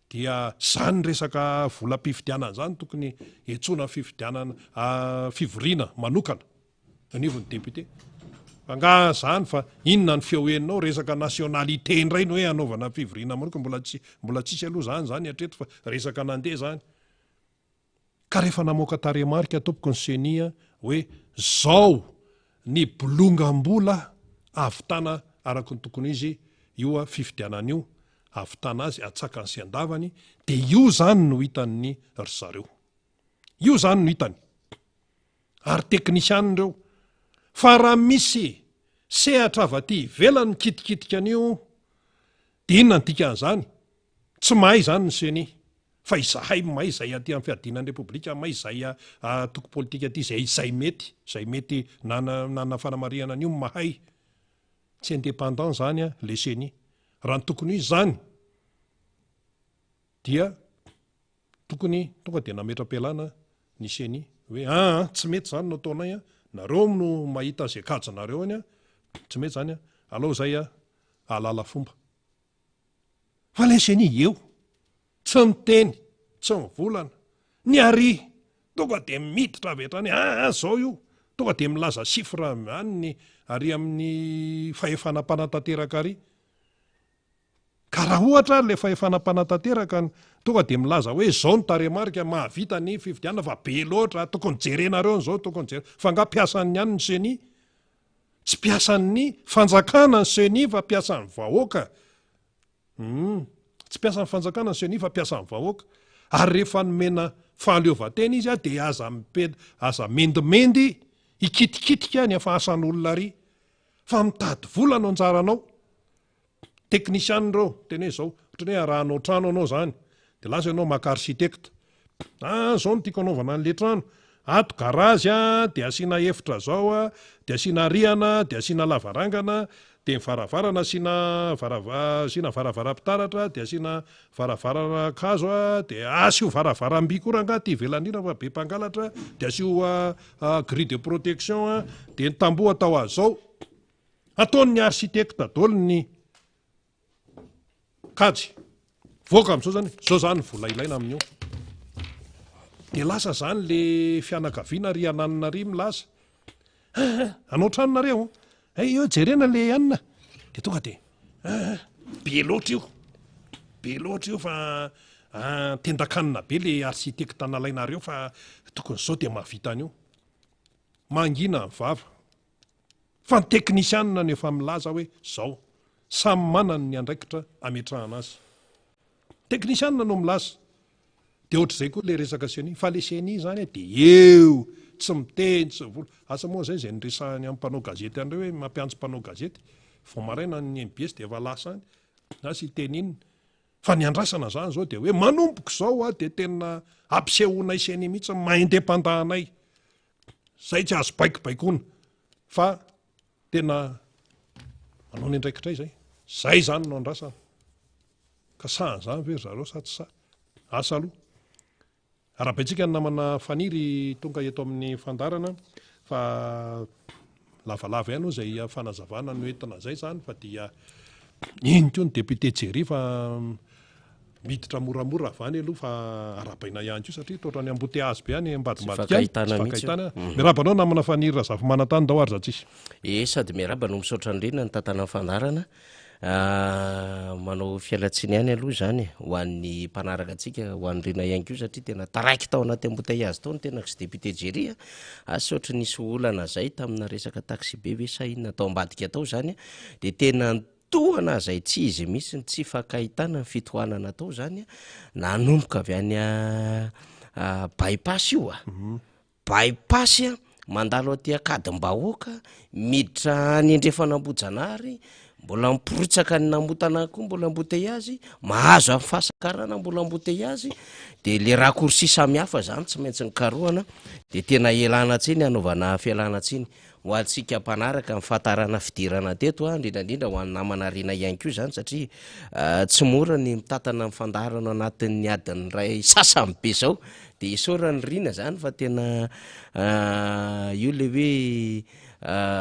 dia zany resaka volam-pifidianana zany tokony etsona fifidianana fivoriana manokana anivon'ny député nga zany fa inona ny feoeninao resaka nationalité indray no hoe anaovana fivoriana manokana mbola tsisy aloha zany hatreto fa resaka nandeha zany ka rehefa namoaka taremarika tompoko ny senia hoe zao ny bolongambola avitana araka ny tokony izy io fifidianana io avitana azy atsaka ny sy andavany de io zany no hitan'ny ry zareo io zany no hitany ary teknisianina reo fa raha misy sehatra avaty ivelany kitikitika an'io de inona ny dikan'izany tsy mahay zany ny seni fa izahay mahay izay aty amin'ny fiadinan'ny repoblika mahay izay toko politika aty zay mety nana fanamariana an'io mahay tsy indépendant zany le seni raha ny tokony izy zany dia tokony tonga de nametra-pialana ny seni hoe tsy mety zany no ataonay nareo no mahita zay kajonareo any tsy mety zany alao zay alala fomba fa le seni eo tsy miteny tsy mivolana ny ary tonga de miditra avy hatrany zao io tonga de milaza sifra any ary amin'ny fahefanam-panatanteraka ary ka raha ohatra le fahefanam-panatanteraka tonga de milaza hoe zao ny taremarika mahavita ny fifidianana fa be loatra tokony jerenareo zao tokony fa nga piasan'ny any ny seni tsy piasan'ny fanjakana ny seni fa piasan'ny vahoaka tsy piasan'ny fanjakana ny seni fa piasan'ny vahoaka ary rehefa nomena fahaleovan-tena izy de aza mendimendy ikitikitika ny afahasan'olona ary fa mitady vola no anjaranao teknisianina reo tena hoe zao ohatran'ny hoe arahanao trano anao zany de lasa ianao maka arsitekta zao no tiako anaovana an'le trano ato garazy de asiana efitra zao de asiana rihana de asiana lavarangana de varavarana asiana varavara-pitaratra de asiana varavarana kazo de asio varavaram-by koa raha ngaty ivelan'ina fa be mpangalatra de asio grille de protection de ny tamboho atao azy zao ataon'ny arsitekta daholo ny kajy voaka am'zao zany vola ilaina amin'io de lasa zany le fianakaviana ry ananina ry milasa anao tranonareo io jerena le anina de tonga de be loatra io fa tendakanina be le arsitekta nalainareo fa tokony zao de mahavita an'io mangina ny vava fa ny teknisianina no efa milaza hoe zao samy manany ny andraikitra ametrahana azy teknisianina no milaza de ohatr'izay koa le resaka seni fa le seni zany de eo tsy miteny tsy vola asa moa zay nresahany amin'ny mpanao gazety an'ireo hoe mampiantso mpanao gazety vao maraina ny MBS de efa lasa any asy teny inona fa ny andrasana zany zao de hoe manomboko zao de tena ampisehonay seni mihitsy maha-indépendant-nay zay tsy azo baikobaikona fa tena manao ny andraikitra zay zany no andrasana ka sahany zany very zareo sa tsy sa asa aloha arabaitsika ny namana faniry tonga eto amin'ny fandarana fa lavalava ihany zay fanazavana no entina zay zany fa dia iny ko ny député Jerry fa miditra moramora avany aloha fa arabaina ihany ko satria totra ny amboteazy be any ambadimadikany mirabanao namana faniry razafy manantany dao ary zatsisy sady miaraba no misaotra andrena ny tantana fandarana manao fialatsiny ihany aloha zany ho an'ny mpanaraka atsika ho an'rena ihany ko satria tena taraiky tao anaty amboteazy tao ny tenako sy député Jerry asa ohatry nisy olana zay tamina resaka taxi be ve sa inona tao ambadika tao zany de tena tohana zay tsy izy mihitsy tsy fakahitana ny fitohanana tao zany nanomboka avy any bypass io bypass mandalo aty akadim-bahoaka miditra any Andrefanambojanahary mbola miporitsaka ny nambotana koa mbola embouteillage mahazo amin'ny fahasakarana mbola embouteillage de le raccourci samihafa zany tsy maintsy nikarohana de tena elana tsiny anaovana fialana tsiny ho antsika mpanaraka ny fahatarana fidirana teto indrindrandrindra ho an'ny namana rena ihany koa zany satria tsy mora ny mitatana ny fandarana anatin'ny adiny ray sasany be zao de isaorany rina zany fa tena io le hoe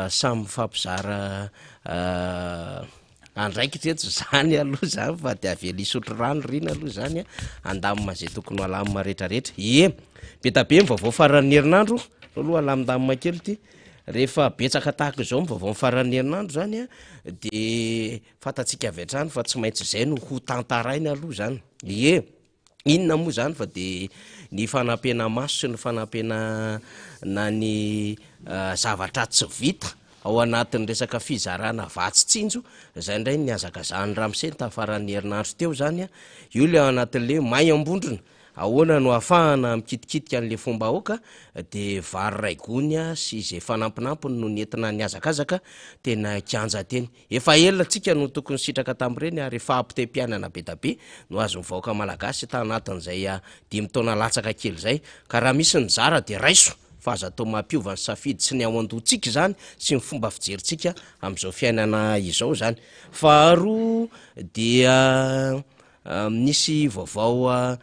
samy fampizara andraikitra eto zany aloha zany fa de avela isotro rano rina aloha zany andamina zay tokony alamina rehetrarehetra be tabe mivavao faran'ny herinandro aloha alamindamina kely ty rehefa betsaka tahaka izao mivavao faran'ny herinandro zany de fatatsika avy hatrany fa tsy maintsy zay no ho tantarainy aloha zany inona moa zany fa de ny fanampena maso sy ny fanampena na ny zavatra tsy vita ao anatin'ny resaka fizarana vatsitsinjo zay ndray ny azakazany ramose tafaran'ny herinandro teo zany io le ao anatin'le may ambondrona ahoana no ahafahana mikitikitika an'le fomba aoka de vary raigony sy zay fanampinampiny no nentina ny azakazaka tena kianja teny efa elona tsika no tokony sitraka tam'ireny ary efa ampitem-pianana be tabe no azo mivaoka malagasy ta anatin'izay 5 taona latsaka kely zay ka raha misy ny zara de raiso fa aza atao mampiovany safidy sy ny ao an-dohantsika zany sy ny fomba fijerintsika am'izao fiainana izao zany faharoa dia nisy vaovao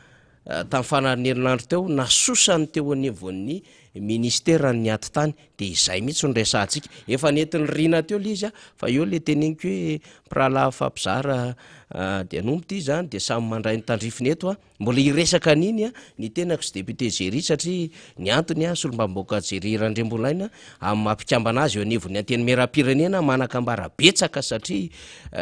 tamin'ny fanariny herinandro teo nasosany teo anivon'ny ministera ny aty tany de izay mihitsy ny resantsika efa nentin'ny rina teo le izy fa eo le teneniko hoe mpirahalahy fampizara de anomby ty zany de samy mandray ny tandrifiny eto mbola iresaka aniny ny tenako sy député Géry satria ny antony solombamboaka Géry Randriambolaina amin'ny mampikambana azy eo anivon'ny anteny meram-pirenena manakambara betsaka satria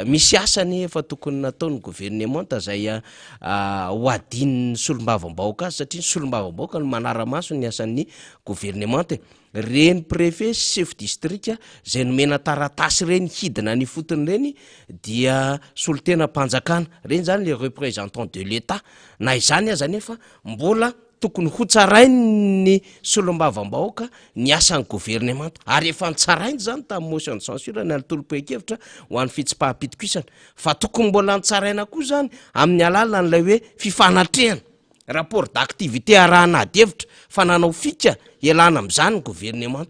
misy asany efa tokony nataon'ny gouvernement zay hoadin'ny solombavambaoka azy satria ny solombavambaoka no manara-maso ny asan'ny gouvernement reny préfet chef district zay nomena taratasy reny hidina ny fotony reny dia solotena mpanjakana reny zany le représentant de l'état na izany aza nefa mbola tokony ho tsarainy ny solombavambaoka ny asan'ny gouvernement ary efa nitsarainy zany tamin'ny motion de censure ny altolo-poekevitra ho an'ny fitsim-pahapitikisana fa tokony mbola nitsaraina koa zany amin'ny alala n'lay hoe fifanatrehana rapport d'activité arahana adevitra fa nanao fika elana am'izany ny gouvernement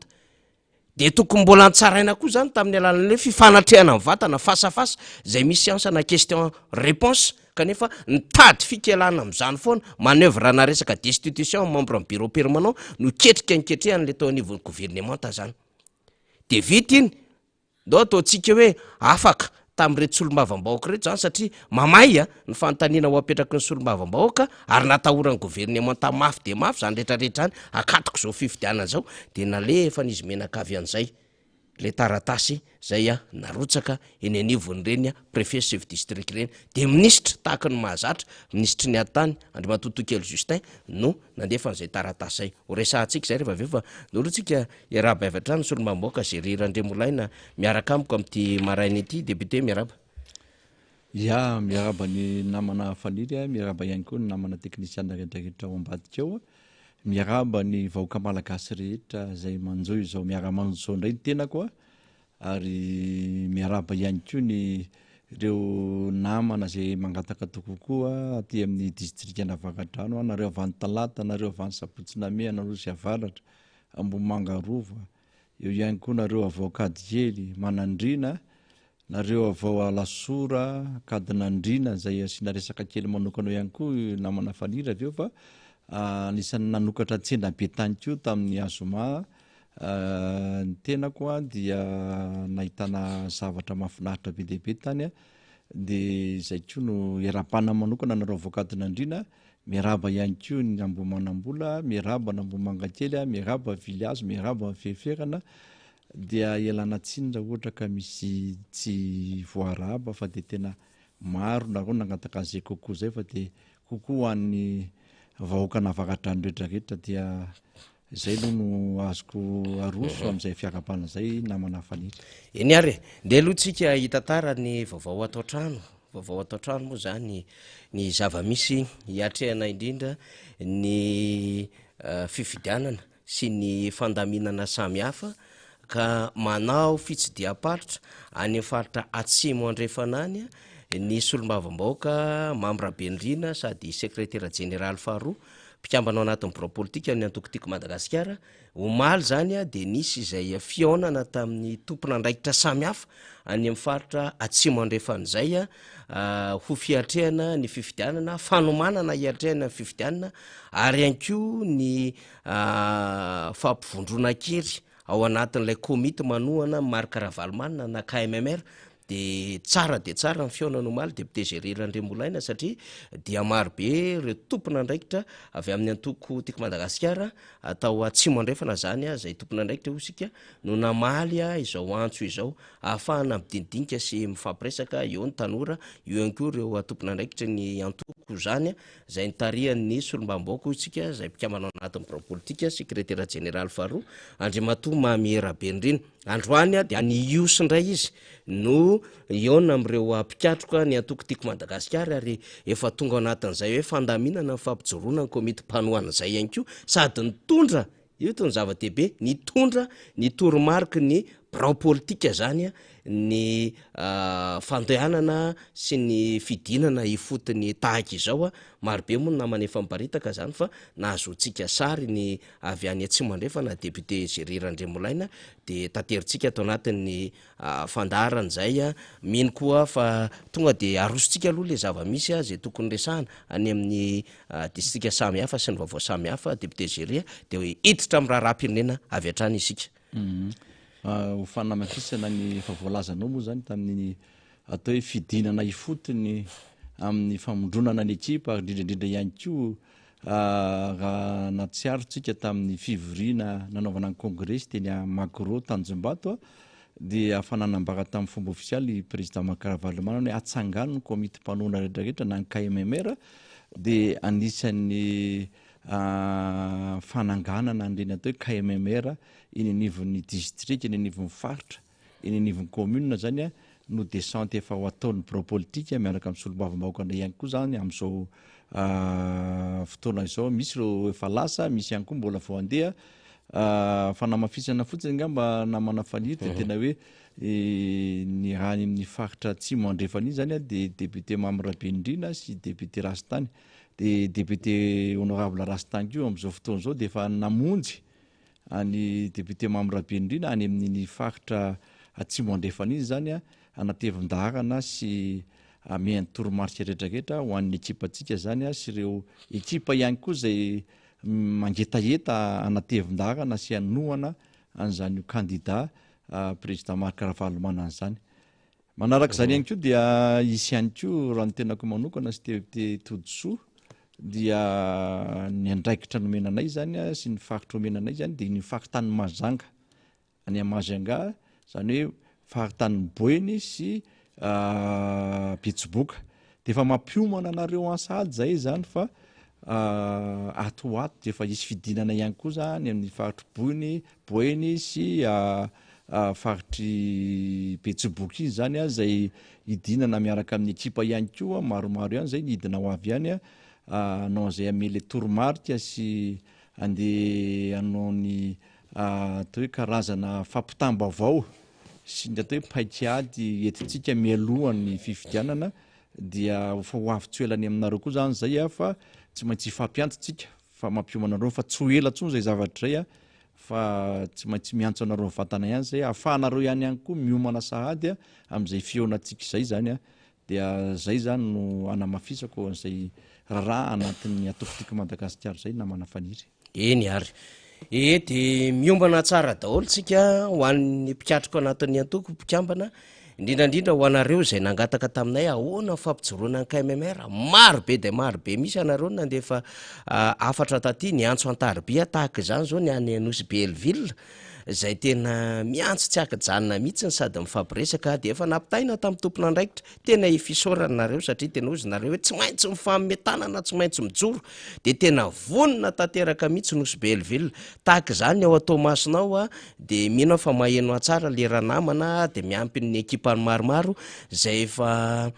de tokony mbola nitsaraina koa zany tamin'ny alalan'le fifanatrehana amin'ny vatana fasafasa zay misy ansana question réponse kanefa nitady fikelana am'izany foana manœuvre na resaka destitution membre ny bureau permanent no ketrika niketrehany le tao anivon'ny gouvernement zany de vita iny do ataotsika hoe afaka tam'irety solombavambaoka reto zany satria mamay ny fanontaniana ho apetraky ny solombavambaoka ary natahorany gouvernement mafy de mafy zany rehetrarehetra zany akatoko zao fifidianana zao de nalefa n'izy menakavy an'izay le taratasy zay narotsaka eny anivony reny préfet chef district reny de ministre tahaka ny mahazatra ministre ny atany Andriamatoto-kely Justin no nandefa an'izay taratasy zay ho resahantsika zay rehefa aveo fa norotsika iaraba avy hatrany solombavambaoka Géry Randriambolaina miaraka amiko am'ty marainy ity député miaraba miaraba ny namana faniry miaraba ihany koa ny namana teknisiana rehetrarehetra ao ambadika ao miaraba ny vahoaka malagasy rehetra zay manjoy zao miara-manjoso indray ny tenako ary miaraba ihany koa ny ireo namana zay mangataka tokokoa aty amin'ny district Navakadrano anareo avany Talata nareo avany Sapotsyname anareo sy avaratra Ambomanga Rova eo ihany koa nareo avao Kadikely Manandrina nareo avao Lasora Kadinandrina zay asina resaka kely manokana ihany koa namana fanira aveo fa anisan'ny nanokatra tsena be tany koa tamin'ny Azoma ny tenako dia nahitana zavatra mahafinaritra be dehibe tany de zay koa no iarapana manokana nareo avokadinandrina miaraba ihany koa ny Ambomanambola miaraba n'Ambomangakely miaraba Viliazo miaraba Feferana dia ialana tsiny raha ohatra ka misy tsy voaraba fa de tena maro nareo nangataka an'izay kokoa zay fa de kokoa an'ny vahoaka Navakadrano rehetrarehetra dia zay no azoko aroso am'izay fiarabana zay namana faniry eny ary de alohatsika hitatara ny vaovao atao trano moa zany ny zava-misy hiatrehana indrindra ny fifidianana sy ny fandaminana samy hafa ka manao fitsidiam-palitra any faritra atsimo andrefanany ny solombavambaoka Mambra Benrina sady secrétaire général faharoa mpikambana ao anatin'ny bureau politique ny antokotiko Madagasikara omaly zany de nisy izay fionana tamin'ny tompona andraikitra samy hafa any amin'ny faritra atsimo andrefan'izay ho fiatrehana ny fifidianana fanomanana hiatrehana ny fifidianana ary ihany koa ny fampivondrona kery ao anatin'ilay komity manoana Marc Ravalomanina na KMMR de tsara ny fionanomaly député Géry Randriambolaina satria dia marobe reo tompona ndraikitra avy amin'ny antoko tiako Madagasikara atao atsimo andrefana zany zay tompona ndraikitra osika no namaly izao antso izao ahafahana midinidinika sy mifampiresaka eo ny tanora io ihany koa reo tompona ndraikitra ny antoko zany zay nitarihan'ny solombambaoko isika zay mpikamana ao anatin'ny bureau politique secrétaire général faharoa Andriamatoa Mamihera Benrina androany dia ny ios indray izy no iona am'ireo mpikatroka ny antoko tiako Madagasikara ary efa tonga anatin'izay hoe fandaminana fampijoroana ny komity mpanoana zay ihany koa sady nitondra io to ny zava-dehibe nitondra ny toromarika ny bureau politique zany ny fandehanana sy ny fidinana ifotony tahaka izao marobe moa namana efa miparitaka zany fa nahazoantsika sary ny avy any atsimo andrefana député Géry Randriambolaina de tateritsika ato anatin'ny fandaharana zay mino koa fa tonga de arosontsika aloha le zava-misy zay tokony resahana any amin'ny distrika samihafa sy ny vaovao samihafa député Géry de hoe hiditra amin'ny raharaham-pirenena avy hatrany isika. Ho fanamafisana ny efa voalazanao moa zany tamin'ny atao hoe fidinana ifotony amin'ny famondronana ny ekipa indrindraindrindra ihany koa raha natsiarotsika tamin'ny fivoriana nanaovana ny congrès teny Macro Tanjombato dia fananambara tamin'ny fomba ofisialy président Marc Ravalomanina hoe atsangano ny komity mpanona rehetrarehetra na ny KMMR de anisan'ny fananganana an'ireny atao hoe KMMR eny anivon'ny district eny anivon'ny faritra eny anivon'ny commune zany no descente efa ho ataon'ny bureau politique miaraka amin'ny solombavambahoaka andray ihany koa zany amin'izao fotoana izao misy reo efa lasa misy ihany koa mbola vao andeha fanamafisana fotsiny ngamba namana faniry de tena hoe ny raha any amin'ny faritra atsimo andrefana iny zany de député Mamira Benrina sy député Rastany de député honorable Rastany io amin'izao fotoana izao de efa namonjy any député Mamira Benrina any amin'ny faritra atsimo andrefana iny zany anatevin-daharana sy amian'ny toromarika rehetrarehetra ho an'ny ekipantsika zany sy ireo ekipa ihany koa zay mangetaheta anatevin-daharana sy anohana an'izany io candidat président Marc Ravalomanina zany. Manaraka zany ihany koa dia isy ihany koa raha ny tenako manokana sy député Todsoa dia ny andraikitra nomenanay zany sy ny faritra nomenanay zany de ny faritany Mazanga any Mazanga zany hoe faritany Boeny sy Betsiboka de efa mampiomana anareo ansady zay zany fa ato de efa isy fidinana ihany koa zany amin'ny faritry Boeny sy faritry Betsiboka iny zany zay hidinana miaraka amin'ny ekipa ihany koa maromaro ihany zay nidina ho avy ihany anao zay amele toromarika sy andeha anao ny atao hoe karazana fampitam-baovao sy ny atao hoe paikady entitsika mialohan'ny fifidianana dia fa ho avy tsy elany aminareo koa zany zay fa tsy maintsy ifampiantotsika fa mampiomana anareo fa tsy ho ela tsony zay zavatra zay fa tsy maintsy miantso anareo vatana ihany zay ahafahanareo ihany koa miomana sahady amin'izay fionatsika izay zany dia zay zany no anamafisako an'izay raha anatin'ny atoko tiako Madagasikara zay namana faniry. Eny ary de miombana tsara daholo tsika ho an'ny mpikatroko anatin'ny antoko mpikambana indrindrandrindra ho anareo zay nangataka taminay ahoana fampijoroana ny KMMR marobe de marobe misy anareo nandefa afatra taty ny antso antaribia tahaka zany zao ny any Anosy Belleville zay tena miantso tsy akajanona mihitsy sady mifampiresaka de efa nampitaina tamin'ny tompona andraikitra tena ifisoranareo satria tena ozy nareo hoe tsy maintsy mifametanana tsy maintsy mijoro de tena vonona tanteraka mihitsy Anosy Belleville tahaka zany ao Tomasinao de mino fa maheno tsara le ranamana de miampy ny ekipany maromaro zay efa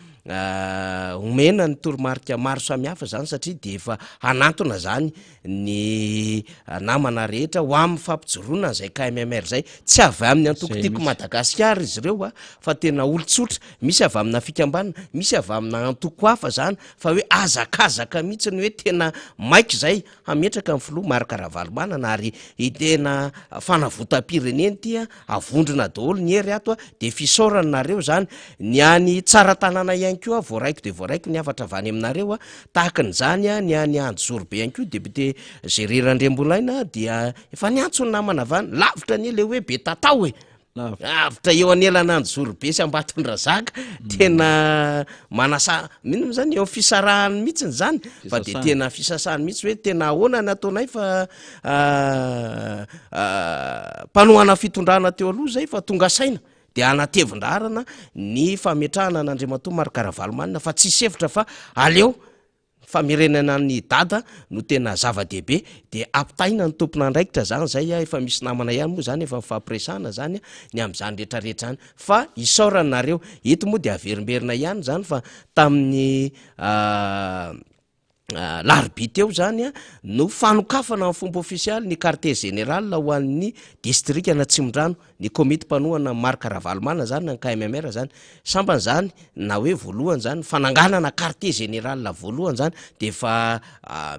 omena ny toromarika maro samihafa zany satria de efa anantona zany ny namana rehetra ho amin'ny fampijoroana zay KMMR zay tsy avy amin'ny antoko tiako Madagasikara izy ireo fa tena olotsotra misy avy amina fikambanana misy avy amina antoko hafa zany fa hoe azakazaka mihitsy ny hoe tena maiky zay hametraka amin'ny filoha Marc Ravalomanina ary tena fanavotam-pirenena tia avondrona daholo ny hery ato de fisoranareo zany ny any tsara tanàna ihany koa voaraiko de voaraiko ny afatra avany aminareo tahaka n'izany ny any Anjozorobe ihany koa député Géry Randriambolaina dia efa niantso ny namana avany hevitra ny le hoe be tatao avitra eo anelana ny zorobe sy ambatondrazaka tena manasa mino zany eo fisarahany mihitsiny zany fa de tena fisasahany mihitsy hoe tena ahoana nataonay fa mpanohana fitondrana teo aloha zay fa tonga saina de anatevin-darana ny fametrahana n'Andriamatoa Marc-Ravalomanina fa tsisy hevitra fa aleo famirenana ny dada no tena zava-dehibe de ampitaina ny tompona andraikitra zany zay efa misy namana ihany moa zany efa mifampiresahana zany ny am'izany rehetrarehetra zany fa isaoranareo eto moa de averimberina ihany zany fa tamin'ny larbi teo zany no fanokafana amin'ny fomba ofisialy ny quartier général ho an'ny district na Tsimondrano ny komity mpanohana Marc-Ravalomanina zany na KMMR zany sambany zany na hoe voalohany zany fananganana quartier général voalohany zany de fa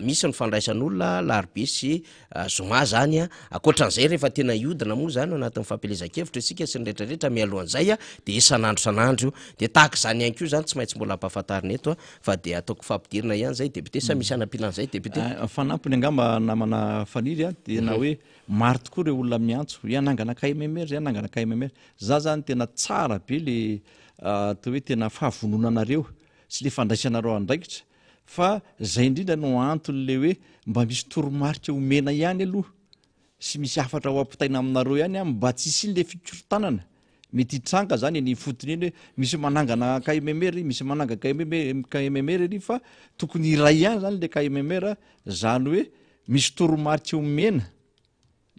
misy ny fandraisan'olona larbi sy zoma zany akoatran'izay rehefa tena iodina moa zany anatin'ny fampelezan-kevitra isika sy ny rehetrarehetra mialohan'izay de isan'andro san'andro de tahaka zany ihany koa zany tsy maintsy mbola ampahafantarina eto fa de ataoko fampidirina ihany zay député sa misy anampilan'izay député fanampiny angamba namana faniry tena hoe maro tokoa reo olona miantso ianangana KMMR ianangana KMMR za zany tena tsara be le atao hoe tena fahavononanareo sy le fandraisanareo andraikitra fa zay indrindra no antony le hoe mba misy toromarika omena ihany aloha sy misy afatra ho ampitaina aminareo ihany mba tsy isiny le fikorotanana mety hitranga zany ny fotony eny hoe misy manangana KMMR misy mananga KMMR ry fa tokony iray ihany zany le KMMR zany hoe misy toromarika omena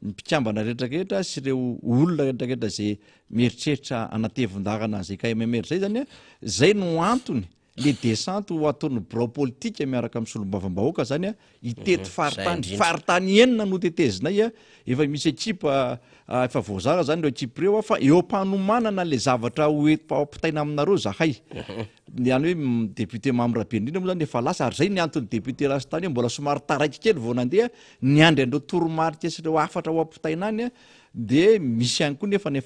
ny mpikambana rehetrarehetra sy ireo olona rehetrarehetra zay mieritreritra anatevin-darana zay KMMR zay zany zay no antony le descente ho ataon'ny birao politika miaraka amin'ny solombavambahoaka zany itety faritany enina no tetezinay efa misy ekipa efa voazara zany reo ekipa reo fa eo mpanomanana le zavatra hoeampitaina aminareo zahay any hoe député Mamirabe indrindra moa zany efa lasa ary zay ny antony député Rastany mbola somary taraiky kely vao nandeha ny andry andreo toromarika sy reo afatra ho ampitaina any de misy ihany koa nefa ny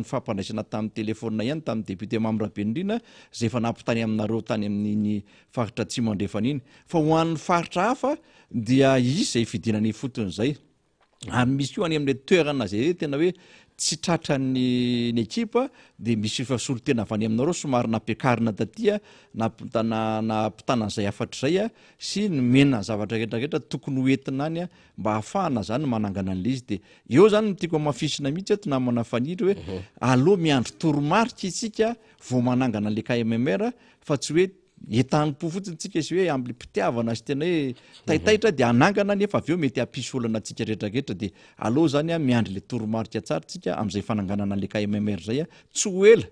fampandraisana tamin'ny telefona ihany tamin'ny député Mamirabe indrindra zay efa nampitany aminareo tany amin'ny faritra tsy mandrefana iny fa ho an'ny faritra hafa dia izy zay fidinany fotony zay ary misy io any amin'le toerana zay tena hoe tsy tratra ny ekipa de misy fasolo tena avany aminareo somary nampiakarina tatia nampitana zay afatra zay sy nomena zavatra rehetrarehetra tokony hoentina any mba ahafahana zany manangana an'le izy de eo zany ntiako mafisina mihitsy eto namana faniry hoe aloha miandro toromarika isika vao manangana le KMMR fa tsy hoe etanimpo fotsiny tsika izy hoe am'le mpitiavana sy tena hoe taitaitra de anangana nefa avy eo mety hampisy olana tsika rehetrarehetra de aloha zany miandry le toromarika tsara tsika am'izay fananganana le KMMR zay tsy ho ela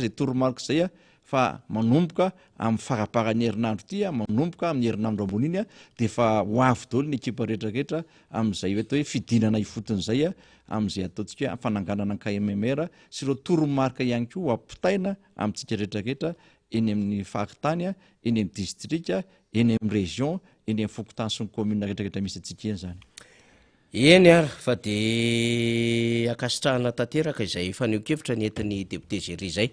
zay toromarika zay fa manomboka amin'ny faraparany herinandro ty manomboka amin'ny herinandro ambony iny de fa ho avy daholo ny ekipa rehetrarehetra am'izay atao hoe fidinana ifotony zay am'izay ataontsika fananganana KMMR sy ireo toromarika ihany koa ampitaina amintsika rehetrarehetra eny amin'ny faritany eny amin'ny district eny amin'ny région eny amin'ny fokotany sy ny commune rehetrarehetra misy atsika eny zany eny ary fa de akasitrahana tanteraka izay faneho-kevitra ny entin'ny député Géry zay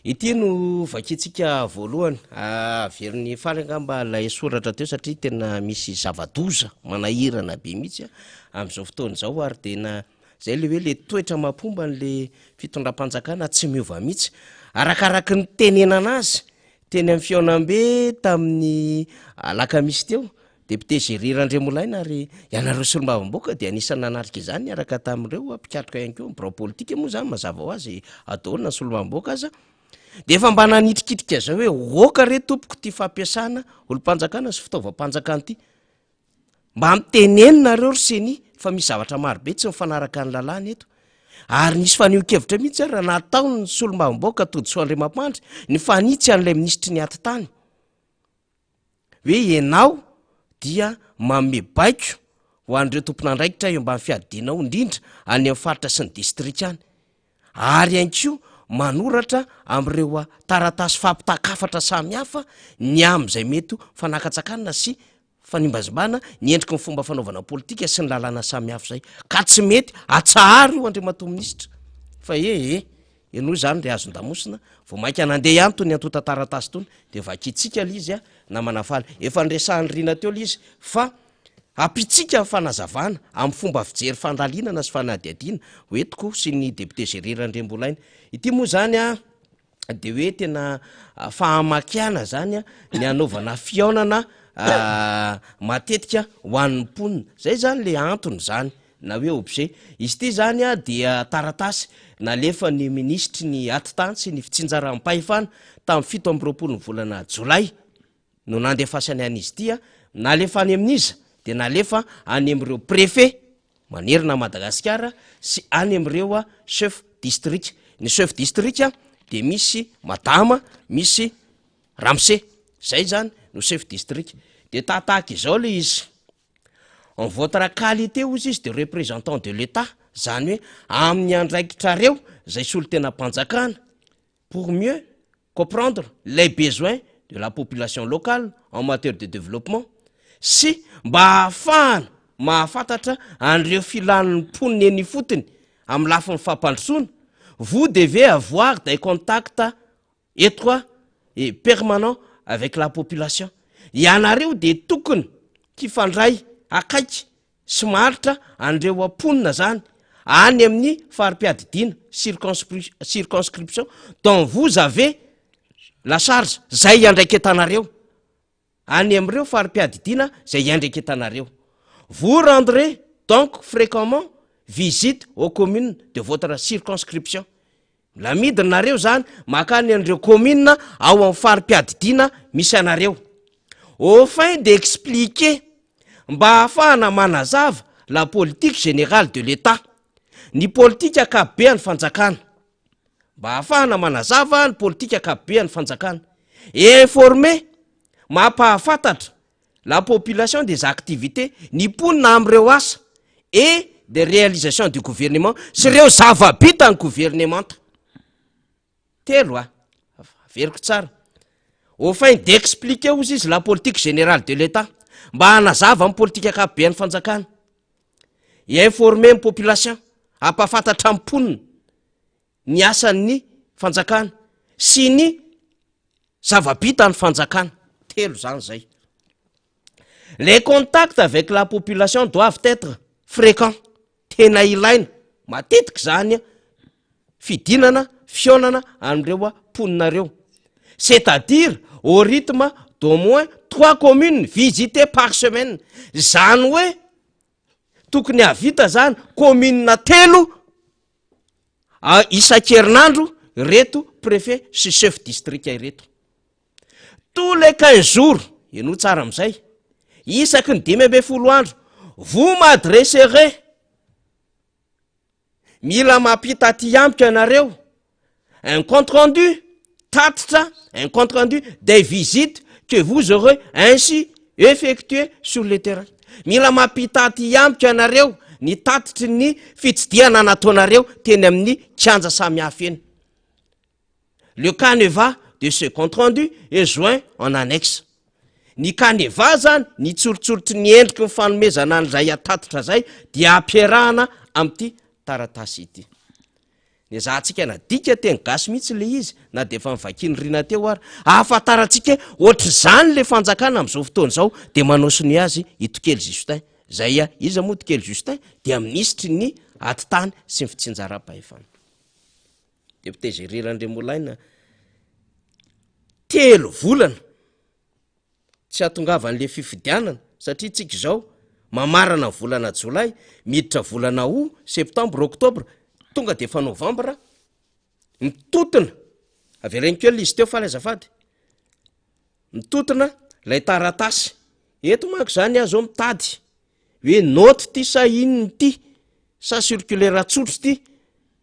ity no vakitsika voalohany averin'ny faly angamba lay soratra teo satria tena misy zava-doza manahirana be mihitsy am'izao fotoana zao ary tena zay le hoe le toetra mampomba n'le fitondram-panjakana tsy miova mihitsy arakaraky ny tenenana azy teny amin'ny Fiaonambe tamin'ny alakamisy teo député Géry Randremolaina ary ianareo solombavamboaka de anisany nanarika izany araka tamin'ireo mpikatroka ihany koa birao politika moa zany mazava ho azy adaolona solombavamboaka aza de efa mba nanitrikitrika zao hoe oka re tompoko ty fampiasana olo-panjakana sy fitaovam-panjakana ty mba mitenenina reo ryseny fa misy zavatra marobe tsy mifanaraka ny lalàna eto ary nisy faneho-kevitra mihitsy raha nataony ny solombavamboaka Todissoa Andriamampandry ny fanitsy an'ilay ministry ny atitany hoe ianao dia manome baiko ho an'ireo tompon'andraikitra eo mba fiadinao indrindra any amin'ny faritra sy ny district any ary ihany koa manoratra amin'ireo taratasy fampitakafatra samihafa ny amin'izay mety fanakatsakana sy fanimbazimbana ny endriky ny fomba fanaovana politika sy ny lalàna samihafa zay ka tsy mety atsahary io Andriamatoa ministra fa eno zany de azon-damosina vao mainka nandeha ihany tony antota taratasy tony de vakitsika lizy na manafaly efa ndresahany rina teo lizy fa apitsika fanazavana amin'ny fomba fijery fandalinana sy fanadiadiana hoetiko sy ny député Gererandrembolaina ity moa zany a de hoe tena fahamakiana zany a ny anaovana fiaonana matetika ho an'ny mponina zay zany le antony zany na hoe objet izy ty zany a dia taratasy nalefa ny ministry ny atitany sy ny fitsinjaram-pahefana tamin'ny 7 amby 20 ny volana jolay no nandefasany an'izy ty a nalefa any amin'iza de nalefa any am'ireo préfet manerina Madagasikara sy any am'ireo chef district ny chef district de misy madama misy ramse zay zany no chef district de tahaka izao le izy en votre qualité ozy izy de représentant de l'État zany hoe amin'ny andraikitrareo zay solo tena mpanjakana pour mieux comprendre les besoins de la population locale en matière de développement sy mba ahafahana mahafantatra an'ireo filan'ny mponiny eny fotony amin'ny lafin'ny fampandrosoana vous devez avoir des contacts étroits et permanents avec la population ianareo de tokony kifandray akaiky sy maharitra an'ireo amponina zany any amin'ny farim-piadidina circonscription dont vous avez la charge zay iandraiketanareo any am'ireo farim-piadidina zay iandraiketanareo vous rendrez donc fréquemment visite aux communes de votre circonscription la midinareo zany makany an'ireo commune ao amin'ny farim-piadidina misy anareo au fin d'expliquer mba ahafahana manazava la politique générale de l'État ny politika akabeany fanjakana mba ahafahana manazava ny politika akabeany fanjakana et informer mampahafantatra la population des activités ny mponina am'ireo asa et des réalisations du gouvernement sy ireo zava-bitany gouvernemanta telo averiko tsara au fin d'expliquer ozy izy la politique générale de l'État mba hanazava amin'ny politika akabeany fanjakana et informer ny population ampahafantatra mponina ny asan'ny fanjakana sy ny zava-bitany fanjakana telo zany zay les contacts avec la population doivent être fréquents tena ilaina matetiky zany fidinana fionana amin'ireo mponinareo c'est-à-dire au rythme d'au moins 3 communes visitées par semaine zany hoe tokony havita zany commune telo isan-kerinandro reto préfet sy chef district reto tous les 15 jours eno tsara am'izay isaky ny 10 andro vous m'adresserez mila mampita ty ampika anareo un compte rendu tatitra un compte rendu des visites que vous aurez ainsi effectué sur le terrain mila mampita ty ampika anareo ny tatitry ny fitsidiana nataonareo teny amin'ny kianja samihafa eny le canevas de ce compte rendu est joint en annexe ny canevas zany ny tsorotsorotry ny endriky ny fanomezana an'izay atatitra zay dia ampiarahana am'ty taratasy ity ny zahantsika nadika teny gasy mihitsy le izy na de efa mivakiny rina teo ary ahafantaratsika ohatry zany le fanjakana am'izao fotoana zao de manosony azy itokely Justin zay izy moa tokely Justin dia ministry ny atitany sy ny fitsinjaram-pahefana député Gererandrembolaina telo volana tsy atongavan'le fifidianana satria tsika zao mamarana volana jolay miditra volana août septembre octobre tonga de fa novembre mitotona averenikely izy teo falazafady mitotona lay taratasy eto manko zany azo mitady hoe note ty sa inony ty sa circulaire atsotro ty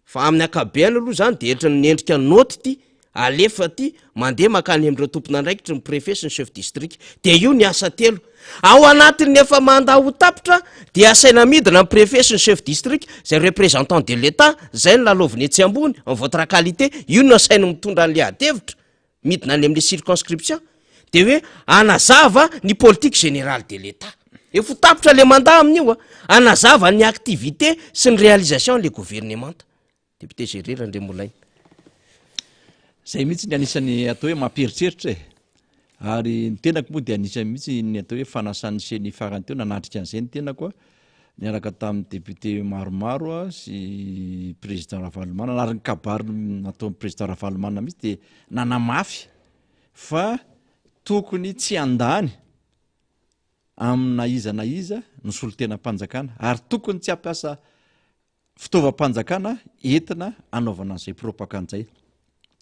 fa amin'ny akabeany aloha zany de etra ny endrika note ty alefa ty mandeha makany am'ireo tompona andraikitry ny préfet sy ny chef district de io ny asa telo ao anatiny efa manda ho tapitra de asaina midina ny préfet sy ny chef district zay représentant de l'État zay ny laloviny etsy ambony en votre qualité io no asaina mitondra an'le adevitra midina any am'le circonscription de hoe anazava ny politique générale de l'État efa tapitra le mandat amin'io anazava ny activité sy ny réalisation le gouvernement député Gererandrembolaina zay mihitsy ny anisany atao hoe mampieritreritra ary ny tenako moa de anisany mihitsy ny atao hoe fanasan'ny seny farany teo nanatrika an'izay ny tenako a niaraka tamin'ny député maromaro a sy président Ravalomanana ary ny kabary nataon'ny président Ravalomanana mihitsy de nanamafy fa tokony tsy andany amina iza na iza ny solon-tenam-panjakana ary tokony tsy ampiasa fitaovam-panjakana entina anaovana an'izay propagande zay.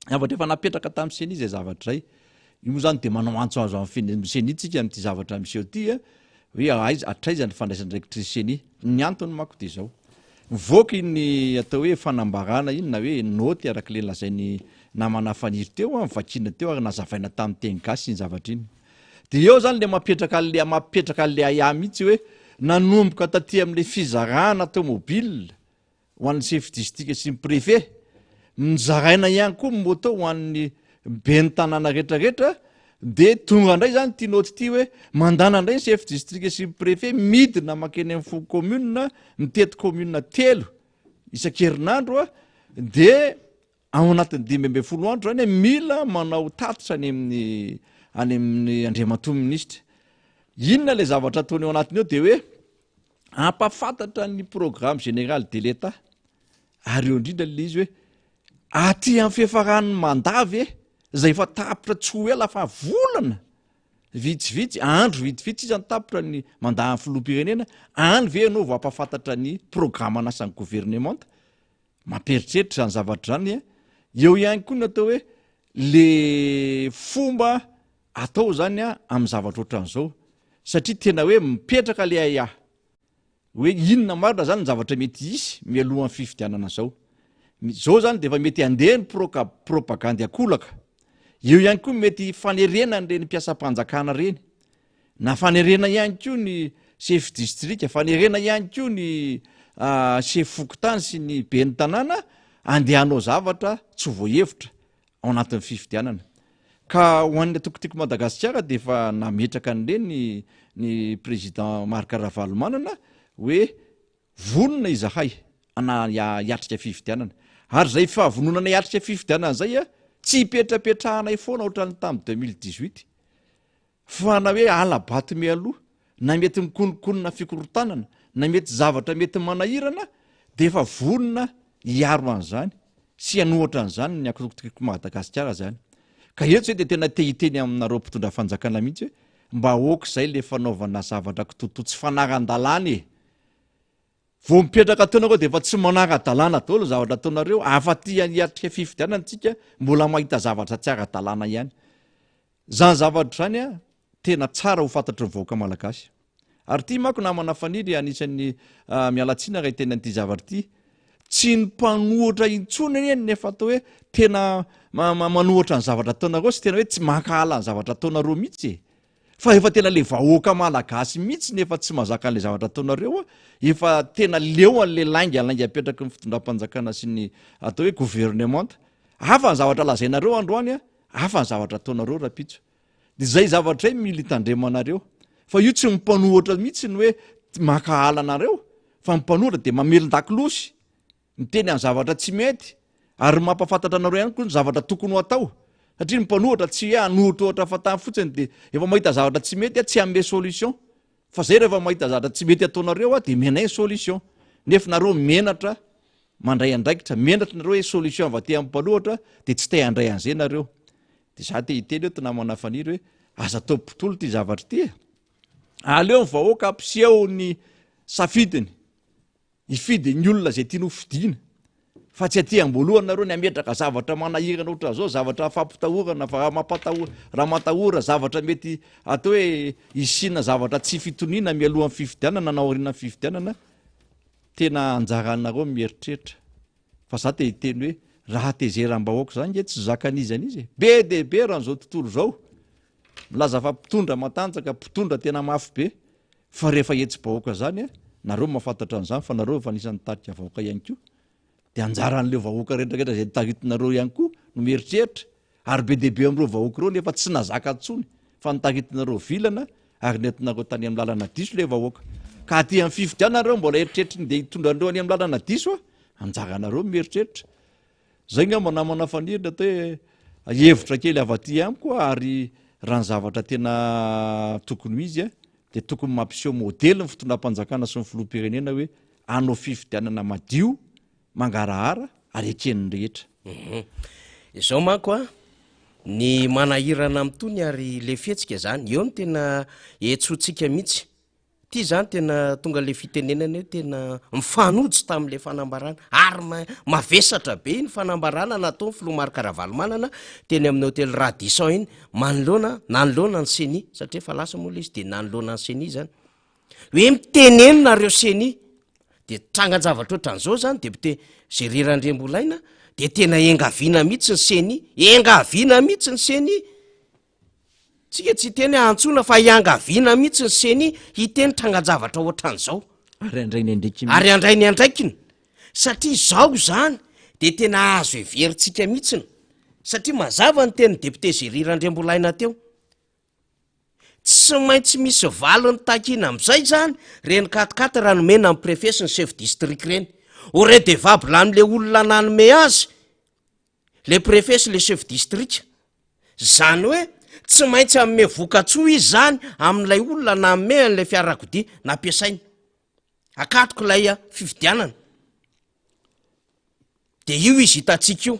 Zavatra efa napetraka tamin'ny seny izay zavatra zay. Io zany de manao antso azo amin'ny seny tsika amin'ity zavatra miseho ty hoe aiza atraiza ny fandraisany directrice seny. Ny antony manko de zao. Mivoaka ny atao hoe fanambarana iny na hoe noty araka le lazainy namana faniry teo mivakina teo ary nazavaina tamin'ny teny gasy ny zavatra iny. De eo zany le mapetraka le aya mihitsy hoe nanomboka taty amin'le fizarana automobile ho an'ny chef district sy ny préfet mizaraina ihany koa moto ho an'ny ben'ny tanàna rehetrarehetra de tonga indray zany ty noty ty hoe mandana indray ny chef district sy ny préfet midina makeny amin'ny fo commune mitety commune telo isan-kerinandro de ao anatin'ny 5 andro zany mila manao tatitra any amin'ny andriamatoa ministra. Inona le zavatra ataony ao anatiny eo de hoe ampafantatra ny programme général de l'État ary eo indrindra le izy hoe aty amin'ny fiafarany mandavy zay efa tapitra tsy ho ela fa volana vitsivitsy andro vitsivitsy izy tapitra ny mandahan'ny filoham-pirenena any ve anao vao ampafantatra ny programme anasan'ny gouvernement mamperitreritra zany zavatra zany eo ihany koa ny atao hoe le fomba atao zany amin'ny zavatra ohatran'izao satria tena hoe mipetraka le aya hoe inona marina zany ny zavatra mety isy mialohan'ny fifidianana zao zany de efa mety andeha ny propagande akolaka. Eo ihany koa mety fanerena n'ireny mpiasam-panjakana reny na fanerena ihany koa ny chef district fanerena ihany koa ny chef fokotany sy ny ben'ny tanàna andehanao zavatra tsy voahevitra ao anatin'ny fifidianana. Ka ho an'ny tokotiko Madagasikara de efa nametraka an'ireny ny président Marc Ravalomanana hoe vonona izahay hiatrika fifidianana ary zay fahavononana hiatrika fifidianana zay tsy hipetrapetrahanay foana ohatran'ny tamin'ny 2018 fa na hoe alabaty mialoha na mety mikonikonina fikorotanana na mety zavatra mety manahirana de efa vonona hiaro an'izany sy hanohatra an'izany ny akotokotiko Madagasikara zany. Ka eto zay de tena tehiteny aminareo mpitondra fanjakana mihitsy hoe mba okizay le fanaovana zavatra kitoto tsy fanaran-dalàna vao mipetraka ataonareo de efa tsy manara-dalàna daholo zavatra ataonareo afa-ty hiatrika fifidianana antsika mbola mahita zavatra tsy ara-dalàna ihany. Zany zavatra zany tena tsara ho fantatry ny vahoaka malagasy. Ary ty manko namana faniry anisan'ny mialatsina raha tena an'ity zavatra ty tsy ny mpanohatra intsony eny nefa atao hoe tena manohatra ny zavatra ataonareo sy tena hoe tsy mankahala ny zavatra ataonareo mihitsy fa efa tena le vahoaka malagasy mihitsy nefa tsy mahazaka an'le zavatra ataonareo efa tena leo an'le lainga apetraky ny fitondram-panjakana sy ny atao hoe gouvernement hafa ny zavatra lazainareo androany hafa ny zavatra ataonareo rapitso de zay zavatra zay mila hitandremanareo fa io tsy mimpanohatra mihitsy ny hoe mankahala anareo fa mimpanohatra de mamelon-dakilosy miteny amin'ny zavatra tsy mety ary mampafantatra anareo ihany koa ny zavatra tokony ho atao satria ny mpanohatra tsy hoe anohitra ohatra fatany fotsiny de efa mahita zavatra tsy mety tsy amme solution fa zay rehefa mahita zavatra tsy mety ataonareo de menay solution nefa nareo menatra mandray andraikitra menatra nareo hoe solution va te amin'ny mpanohatra de tsy te handray an'izay nareo de za te hiteny eto namana faniry hoe aza atao mpitolo ty zavatra ty aleo ny vahoaka ampiseho ny safidiny ifidy ny olona zay tiano fidiana fa tsy aty amboalohany nareo ny ametraka zavatra manahirana ohatra zao zavatra fampitahorana fa raha matahora zavatra mety atao hoe isina zavatra tsy fitoniana mialohan'ny fifidianana na aorian'ny fifidianana tena anjaranareo mieritreritra fa za te hiteny hoe raha tezeram-bahoaka zany tsy zakan'izan'izy be de be raha n'izao tontolo zao milaza fa mpitondra matanjaka mpitondra tena mafy be fa rehefa etsy-bahoaka zany nareo mahafantatra an'izany fa nareo efa anisan'ny tarika vahoaka ihany koa de anjaran'leo vahoaka rehetrarehetra zay taritinareo ihany koa no mieritreritra ary be dehibe am'ireo vahoaka reo nefa tsy nazaka ntsony fa nitaritinareo vilana ary nentinareo tany amin'ny lalana diso le vahoaka ka aty amin'ny fifidianareo mbola eritreritry de hitondrandreo any amin'ny lalana diso anjaranareo mieritreritra zay nga manamana fanirina atao hoe hevitra kely avaty ihany koa ary raha ny zavatra tena tokony izy de tokony mampiseho modely ny fitondram-panjakana sy ny filoam-pirenena hoe anao fifidianana madio mangarahara ary ekeny rehetra. Izao manko a ny manahirana am'tony ary le fihetsika zany eo no tena etsotsika mihitsy. Ty zany tena tonga le fitenenana hoe tena mifanojo tamin'le fanambarana ary mavesatra be iny fanambarana natao ny filomarikaravalomanana teny amin'ny hôtely Radisson iny nanoloana ny seni satria fa lasa moa le izy de nanoloana ny seni zany hoe mitenenina reo seni de trangan-javatra ohatran'izao zany depute Géry Randriambolaina de tena engaviana mihitsy ny seni engaviana mihitsy ny seni tsika tsy teny antsona fa iangaviana mihitsy ny seni hiteny trangan-javatra ohatran'izao ary andrainy andraikiny satria zao zany de tena azo everitsika mihitsiny satria mazava ny teny depute Géry Randriambolaina teo tsy maintsy misy valony takina am'izay zany reny katikata raha nomena amin'ny préfet sy ny chef district reny oredevable am'le olona nanome azy le préfet sy le chef district zany hoe tsy maintsy amin'ny vokatsoa izy zany amin'ilay olona nanome an'ilay fiarakodia nampiasainy akatoko lay fifidianana de io izy hitantsika io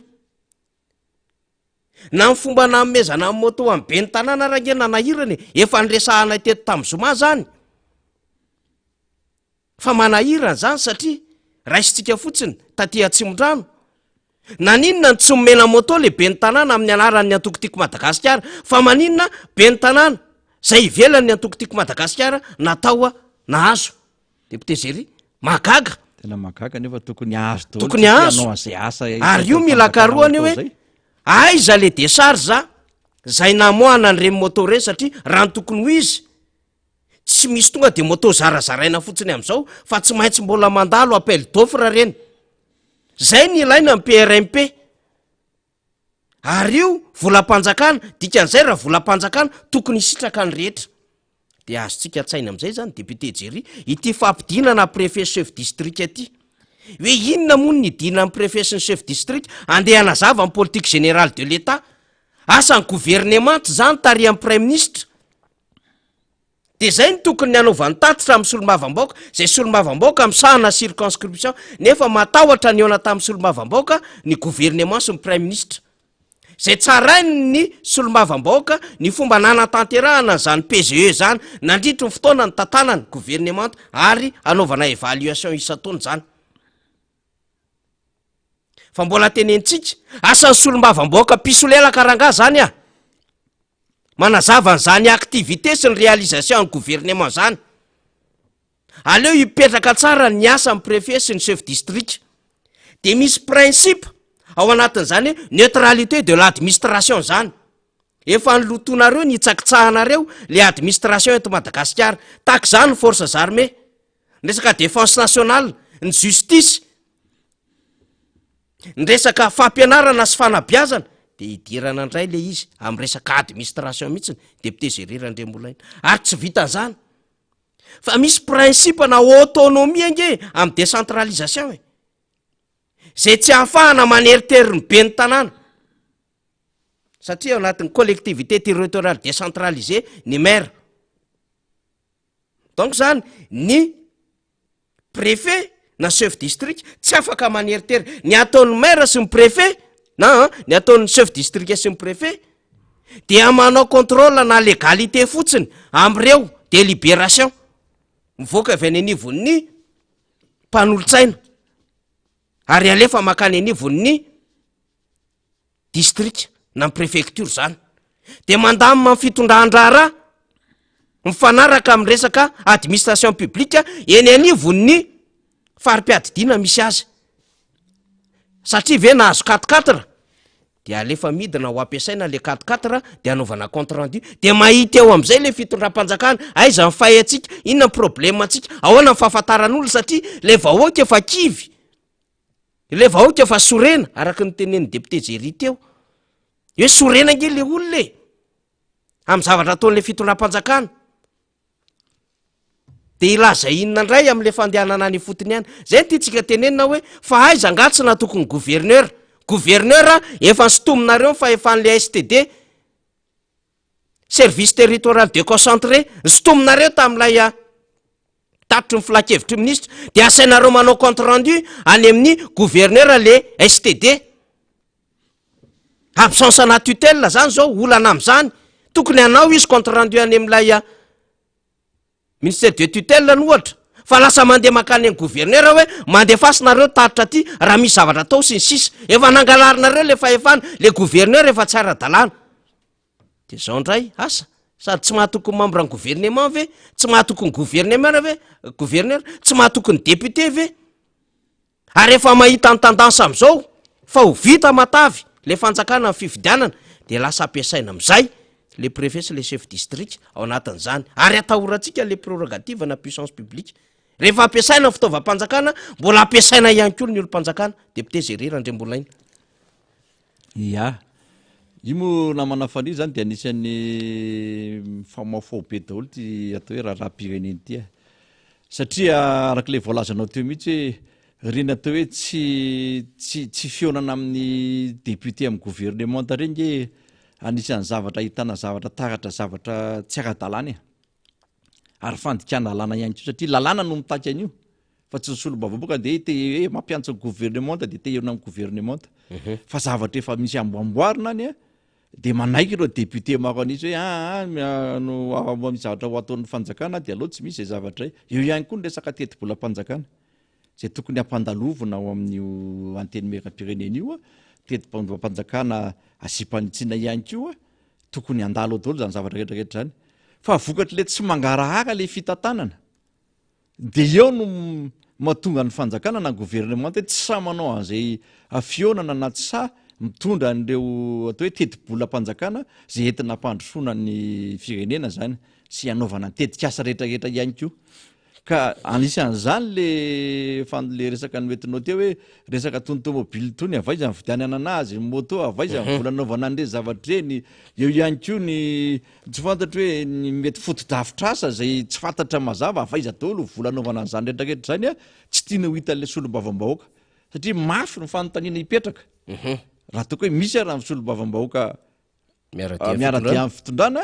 na ny fomba namezana amin'ny moto amin'ny be ny tanàna raha nanahirany efa nyresahana teto tamin'ny Zoma zany fa manahirana zany satria raisitsika fotsiny taty Atsimon-drano naninona ny tsy momena moto le be ny tanàna amin'ny anaran'ny antokotiko Madagasikara fa maninona be ny tanàna zay ivelany ny antokotiko Madagasikara natao nahazo depute Géry magaga tena magaga nefa tokony azo tokony azo ary io mila karohany hoe aiza le desarza zay namoana ny reny moto reny satria raha ny tokony ho izy tsy misy tonga de moto zarazaraina fotsiny am'izao fa tsy maintsy mbola mandalo appel d'offre reny zay ny ilaina ny PRMP ary io volam-panjakana dikan'izay raha volam-panjakana tokony isitraka ny rehetra de azotsika antsaina am'izay zany depute Géry ity fampidinana préfet chef district aty hoe inona moa ny dina amin'ny préfet sy ny chef district andeha hanazava amin'ny politique générale de l'État asan'ny gouvernement zany tary amin'ny prime ministre de zay ny tokony anaovany tatitra amin'ny solombavamboaka zay solombavamboaka misahana circonscription nefa matahotra ny ona tamin'ny solombavamboaka ny gouvernement sy ny prime ministre zay tsarainy ny solombavamboaka ny fomba nanatanterahana zany PGE zany nandritry ny fotoana ny tantanany gouvernement ary anaovana évaluation isan-taona zany fa mbola tenentsika asan'ny solombavamboaka pisolela karanga zany manazava n'zany activité sy ny réalisation ny gouvernement zany aleo hipetraka tsara ny asa amin'ny préfet sy ny chef district de misy principe ao anatin'izany hoe neutralité de l'administration zany efa nylotonareo ny hitsakitsahanareo le administration eto Madagasikara tak zany ny forces armées ny resaka défense nationale ny justice ny resaka fampianarana sy fanabiazana de hidirana indray le izy amin'ny resaka administration mihitsiny depute Géry Randriambolaina ary tsy vitan'izany fa misy principe na autonomie nge amin'ny décentralisation zay tsy ahafahana maneritery ny be ny tanàna satria ao anatin'ny collectivité territoriale décentralisée ny maire donc zany ny préfet na chef district tsy afaka maneritery ny ataon'ny maire sy ny préfet na ny ataon'ny chef district sy ny préfet dia manao contrôle na légalité fotsiny am'ireo délibération mivoaka avy any anivon'ny mpanolotsaina ary alefa makany anivon'ny district na ny préfecture zany de mandamina amin'ny fitondran-draharaha mifanaraka amin'ny resaka administration publique eny anivon'ny farim-piadidina misy azy satria ve nahazo 4-4 de alefa midina ho ampiasaina le 4-4 de anaovana compte rendu de mahita eo am'izay le fitondram-panjakana aiza ny fahatsika inona ny problème atsika ahoana ny fahafantaran'olo satria le vahoaka efa kivy le vahoaka efa sorena araky ny tenen'ny depute Géry teo hoe sorena nge le olo le amin'ny zavatra ataon'le fitondram-panjakana de ilaza inona indray am'le fandehanana any fotony any zay tytsika tenenina hoe fa aiza angatsy na tokony gouverneur efa nysotominareo fa efa n'le STD service territorial déconcentré nysotominareo tamin'ilay tatitry ny filakevitry ministra de asainareo manao compte rendu any amin'ny gouverneur le STD absence na tutelle zany zao olana am'zany tokony anao izy compte rendu any amin'ilay ministère de tutelle ny ohatra fa lasa mandeha makany amin'ny gouverneur hoe mandefasinareo tatitra aty raha misy zavatra atao sy ny sisa efa nangalarinareo le fahefana le gouverneur efa tsara dalàna de zao ndray asa sady tsy mahatokony membre ny gouvernement ve tsy mahatokony gouvernement ve gouverneur tsy mahatokony député ve ary efa mahita ny tendance am'izao fa ho vita matavy le fanjakana ny fifidianana de lasa ampiasaina am'izay le préfet sy le chef district ao anatin'izany ary atahorantsika le prérogative na puissance publique rehefa ampiasaina ny fitaovam-panjakana mbola ampiasaina ihany koa ny olo-mpanjakana député Zerira Andriambolaina ya io mo namana fany zany de anisan'ny famafao be daholo ty atao hoe raha-pireneny ty satria arak'le voalazanao teo mihitsy hoe reny atao hoe tsy fionana amin'ny député amin'ny gouvernement reny anisan'ny zavatra ahitana zavatra taratra zavatra tsy ara-dalàna ary fandikana lalàna ihany ko satria lalàna no mitaky an'io fa tsy nisolo-bava boka de te hoe mampiantso gouvernement de te heona amin'ny gouvernement fa zavatra efa misy amboamboarina any de manaiky ireo député maro an'izy hoe no misy zavatra ho ataon'ny fanjakana de aloha tsy misy zay zavatra eo ihany koa ny resaka teti-bola-mpanjakana zay tokony ampandalovina ao amin'ny anteny mairam-pirenena io teti-bola-mpanjakana asipanitsiana ihany koa tokony andalo daholo zany zavatra rehetrarehetra zany fa vokatry le tsy mangarahara le fitantanana de eo no mahatonga ny fanjakana na gouvernement hoe tsy sa manao an'izay afionana na tsy sa mitondra an'ireo atao hoe teti-bola-mpanjakana zay entina ampandrosoana ny firenena zany sy anaovana ny tetikasa rehetrarehetra ihany koa ka anisan'izany le resaka noetinao teo hoe resaka tony tony avaiza ny fidianana anazy moto avaiza ny vola anaovana an'ireny zavatra reny eo ihany koa ny tsy fantatra hoe ny mety foto-dafitrasa zay tsy fantatra mazava avaiza daholo vola anaovana an'izany rehetrarehetra zany tsy tiana ho hitan'le solom-bavam-bahoaka satria mafy ny fanontaniana hipetraka raha toko hoe misy raha ny solom-bavam-bahoaka miaradia amin'ny fitondrana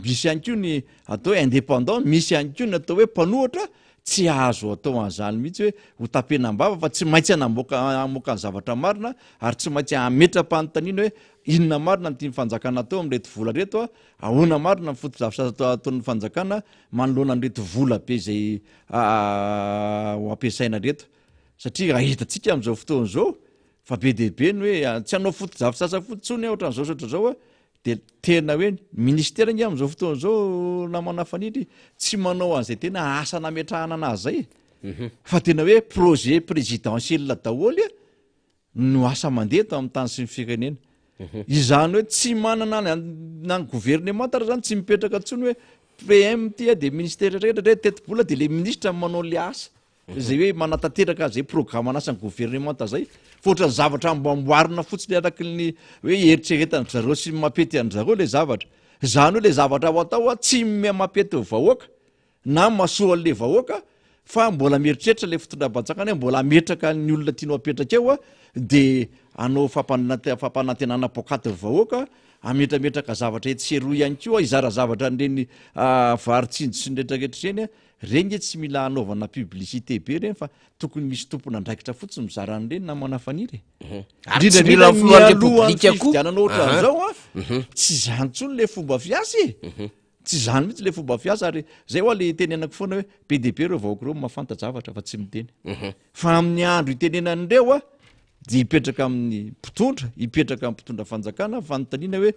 misy ihany koa ny atao hoe indépendant misy ihany koa ny atao hoe mpanohatra tsy azo atao an'izany mihitsy hoe ho tapenam-bava fa tsy maintsy amoaka ny zavatra marina ary tsy maintsy ametra-panontaniana hoe inona marina ny tia fanjakana atao amin'reto vola reto ahoana marina ny foto-zavitra ataon'ny fanjakana manoloana n'reto vola be zay ho ampiasaina reto satria raha hitantsika amin'izao fotoan'izao fa be dehibe ny hoe tsy hanao foto-zavitra fotsony ohatran'izao sotra zao de tena hoe ministera ny amin'izao fotoan'izao namana fanitry tsy manao an'izay tena asa nametrahana anazy zay fa tena hoe projet présidentiel daholy no asa mandeha to amin'ny tany sy ny firenena izany hoe tsy manana na ny gouvernement tara zany tsy mipetraka ntsony hoe PM ty de ministère rehetra teti-bola de le ministre manao le asa zay hoe manatanteraka zay programme anasan'ny gouvernement zay foatra ny zavatra amboamboarina fotsiny araky ny hoe eritreretany zareo sy mapety any zareo le zavatra zany hoe le zavatra ho atao tsy mapety vahoaka na masoa le vahoaka fa mbola mieritreritra le fitondram-panjakana mbola ametraka ny olona tianao apetraka eo de anao fampanantenana bokate vahoaka ametrametraka zavatra etseroa ihany koa izara zavatra n'ireny varitsindro sy ny rehetrarehetra reny reny tsy mila anaovana publicité be reny fa tokony misy tompona andraikitra fotsiny mizara an'ireny na manafaniry fidianana ohatran'izao tsy zany ntsony le fomba fiasy tsy zany mihitsy le fomba fiasa ary zay hoa le tenenako foana hoe PDP reo vahoaka reo mafantajavatra fa tsy miteny fa amin'ny andro itenenan'ireo de hipetraka amin'ny mpitondra hipetraka amin'ny mpitondra fanjakana fanontaniana hoe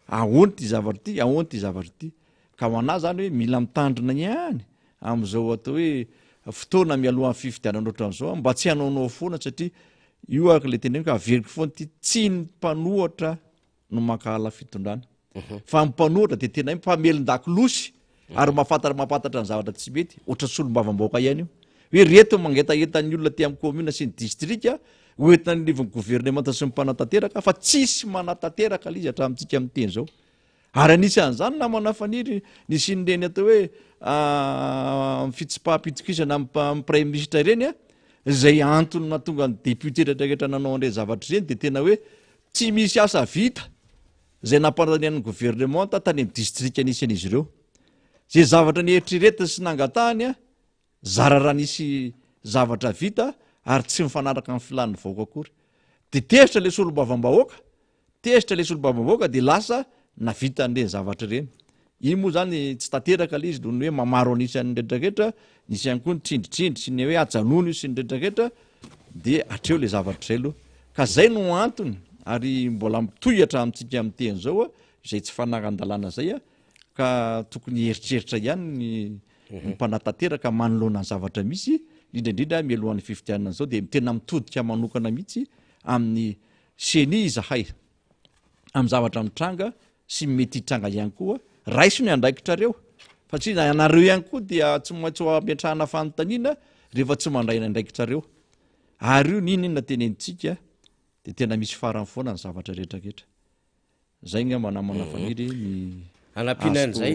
ahoany ty zavatra ty ahoany ty zavatra ty ka ho anazy zany hoe mila mitandrina ihany am'izao atao hoe fotoana mialohan'ny fifidianana ohatran'izao mba tsy hanaonao foana satria io araka le teneniko averiko foana ty tsy ny mpanohatra no makahala fitondrana fa mpanohatra de tena mpamelon-dakolosy ary mampatatra ny zavatra tsy mety ohatra solom-bavambaoaka ihany io hoe reto mangetaentan'ny olona ty amin'ny commune sy ny district hoentina ny livon'ny gouvernement sy ny mpanatanteraka fa tsisy manatanteraka lizy hatramintsika am'teny zao ary anisan'izany na manafaniry nisy nyreny atao hoe fitsipaham-pitokisana amin'ny premier ministre reny zay antony natonga ny député rehetrarehetra nanao an'ireny zavatra reny de tena hoe tsy misy asa vita zay nampandanian'ny gouvernement tany amin'ny distrika nisy an'izy ireo zay zavatra ny eritreretiny sy nangatahany a zara raha nisy zavatra vita ary tsy mifanaraka amin'ny filan'ny vahoaka akory de tehitra le solombavam-bahoaka tehitra le solombavam-bahoaka de lasa navita an'le zavatra ireny iny moa zany tsy tanteraka le izy dohny hoe mamaro anisan'ny retraretra nisy ihany koa ny trindritrindry sy ny hoe ajanono io sy ny retraretra de atreo le zavatra zay aloha ka zay no antony ary mbola mitohatra amintsika amin'ny teny zao a izay tsy fanaran-dalàna zay a ka tokony heritreritra ihany ny mpanatateraka manoloana ny zavatra misy indrindrindra mialohan'ny fifidianana zao de tena mitodika manokana mihitsy amin'ny seni zahay amin'ny zavatra mitranga sy mety hitranga ihany koa raisy no andraikitrareo fa tsy anareo ihany koa dia tsy maintsy ampiatrahana fanontaniana rehefa tsy mandray nandraikitrareo ary io ninona tenenitsika de tena misy farany foana ny zavatra rehetrarehetra zay nga manamana faniry ny anapinan'zay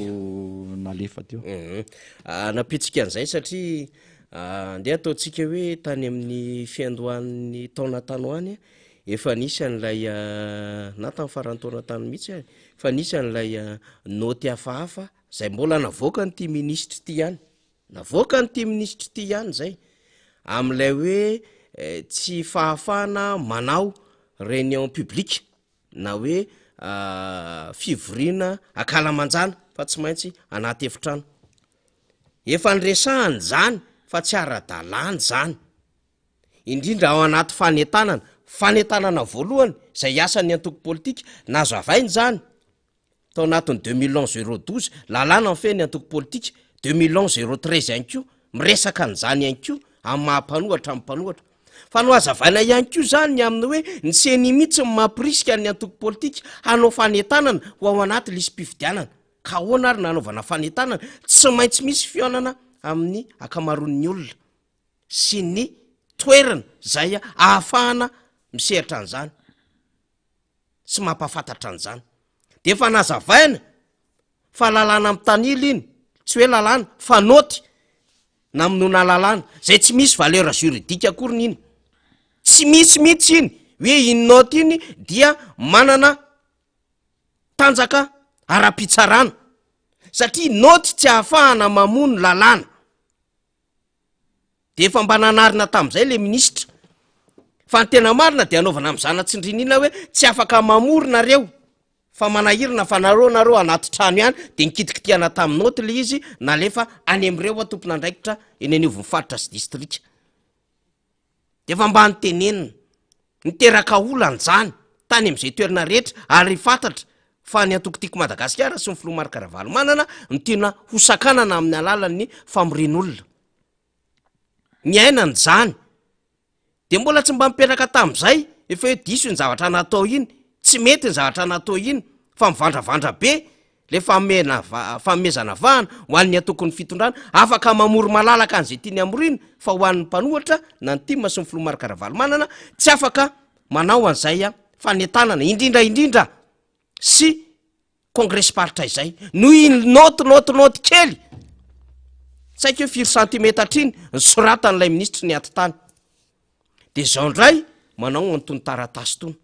nalefa teo anapitsika an'izay satria ndeha ataotsika hoe tany amin'ny fiandohan'ny taona tanoany efa nisy an'lay na tamin'ny farany taona tany mihitsy fa nisy an'lay noty hafahafa zay mbola navoaka nyity ministry ty ihany navoaka nyity ministry ty ihany zay am'lay hoe tsy fahafahana manao réunion publique na hoe fivoriana akalamanjana fa tsy maintsy anaty efitrano efa nyresahany zany fa tsy ara-dalàny zany indrindra ao anaty fanetanana voalohany zay asan'ny antoko politika nazo avainy zany tao anatin'ny 2011-012 lalàna ny feny antoko politika 2011-013 ihany ko miresaka an'izany ihany ko amin'ny mahampanohatra amin'ny mpanohatra fa no azavaina ihany ko zany amin'ny hoe ny seny mihitsy ny mampirisika ny antoko politika hanao fanetanana ho ao anaty lisy-pifidianana ka ahoana ary nanaovana fanetanana tsy maintsy misy fionana amin'ny akamaroan'ny olona sy ny toerana zay ahafahana miseritra an'izany sy mampafantatra an'izany de efa nazavaina fa lalàna amin'ny tanily iny tsy hoe lalàna fa noty na aminona lalàna zay tsy misy valeur juridika akoriny iny tsy misy mihitsy iny hoe iny noty iny dia manana tanjaka ara-pitsarana satria noty tsy ahafahana mamono lalàna de efa mba nanarina tam'izay le ministra fa ny tena marina de anaovana am'zanatsindrinina hoe tsy afaka mamoronareo fa manahirina fa nareo anaty trano ihany de nikitikitiana tamin'ny noty le izy nalefa any am'ireo atompona andraikitra eny anivon'ny faritra sy distrika de efa mba nytenenina niteraka olany zany tany am'izay toerana rehetra ary fantatra fa ny antokotiko Madagasikara sy ny filoha Marc-Ravalomanana manana ny tena hosakanana amin'ny alalan'ny famorin'olona miainany zany de mbola tsy mba mipetraka tam'izay efa hoe diso ny zavatra natao iny tsy mety ny zavatra natao iny fa mivandravandra be le famezana vahana ho an'ny atokony fitondrana afaka mamory malalaka an'izay tiany amoriny fa ho an'ny mpanohatra na ny tima sy ny filoha Marc-Ravalomanana tsy afaka manao an'izay fanetanana indrindra sy congrès paritra izay noho iny noty kely saika hoe 4 centimètre iny ny soratan'ilay ministry ny aty tany de zao ndray manao antony taratasy tony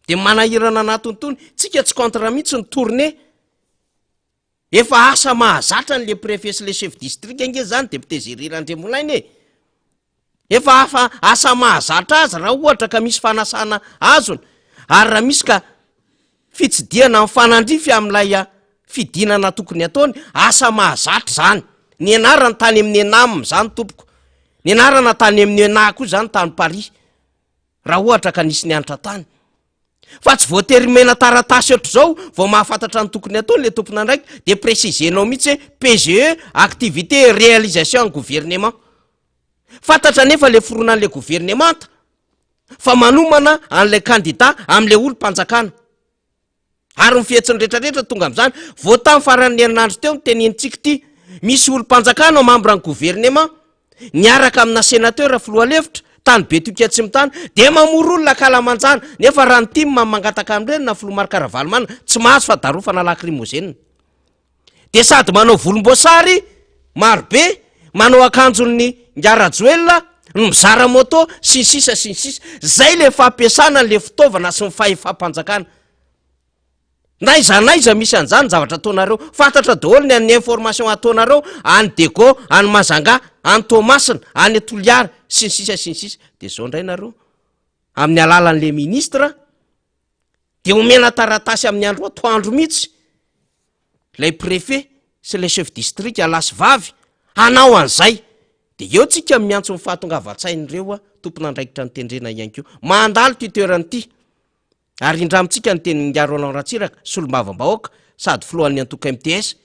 de manahirana anatony tony tsika tsy contre mihitsy ny tournée efa asa mahazatra n'le préfet sy le chef district ange zany député Zérir Andremolaine efa asa mahazatra azy raha ohatra ka misy fanasana azony ary raha misy ka fitsidiana amin'ny fanandrify amin'ilay fidinana tokony ataony asa mahazatra zany ny anarana tany amin'ny enam zany tompoko ny anarana tany amin'ny ena koa zany tany Paris raha ohatra ka nisy ny anitra tany fa tsy voaterimena taratasy ohatr' zao vao mahafantatra ny tokony ataony le tompona andraiky de précisenao mihitsy hoe PGE activité réalisation en gouvernement fantatra nefa le foronan'le gouvernemanta fa manomana an'le candidat am'le olo-mpanjakana ary ny fihetsiny rehetrarehetra tonga am'izany vao tamin'ny faran'ny herinandro teo nytenenitsika ty misy olo-mpanjakana ao membre ny gouvernement niaraka amina sénateur filoha lefitra tany Betokia Atsimitany de mamoro olona kalamanjana nefa raha ny tima mangataka am'ireny na filoha Marc-Ravalomanana tsy mahazo fa darofana lacrymogène de sady manao volomboasary marobe manao akanjon'ny ngarajoelona ny mizara moto sy ny sisa zay le fampiasana le fitaovana sy ny fahefam-panjakana naiza misy an'izany zavatra ataonareo fantatra daholo ny an'ny information ataonareo any Deco any Mazanga any Tomasina any Toliara sy ny sisa de zao ndray nareo amin'ny alalan'le ministra de omena taratasy amin'ny andro atoandro mihitsy lay préfet sy le chef district alasy vavy anao an'izay de eo tsika miantso mifahatongavatsain'ireo tompon'andraikitra ny tendrena ihany keo mandalo ty toerany ty ary indramitsika ny teny Ngaro Ratsiraka solombavam-bahoaka sady filohan'ny antoko MTS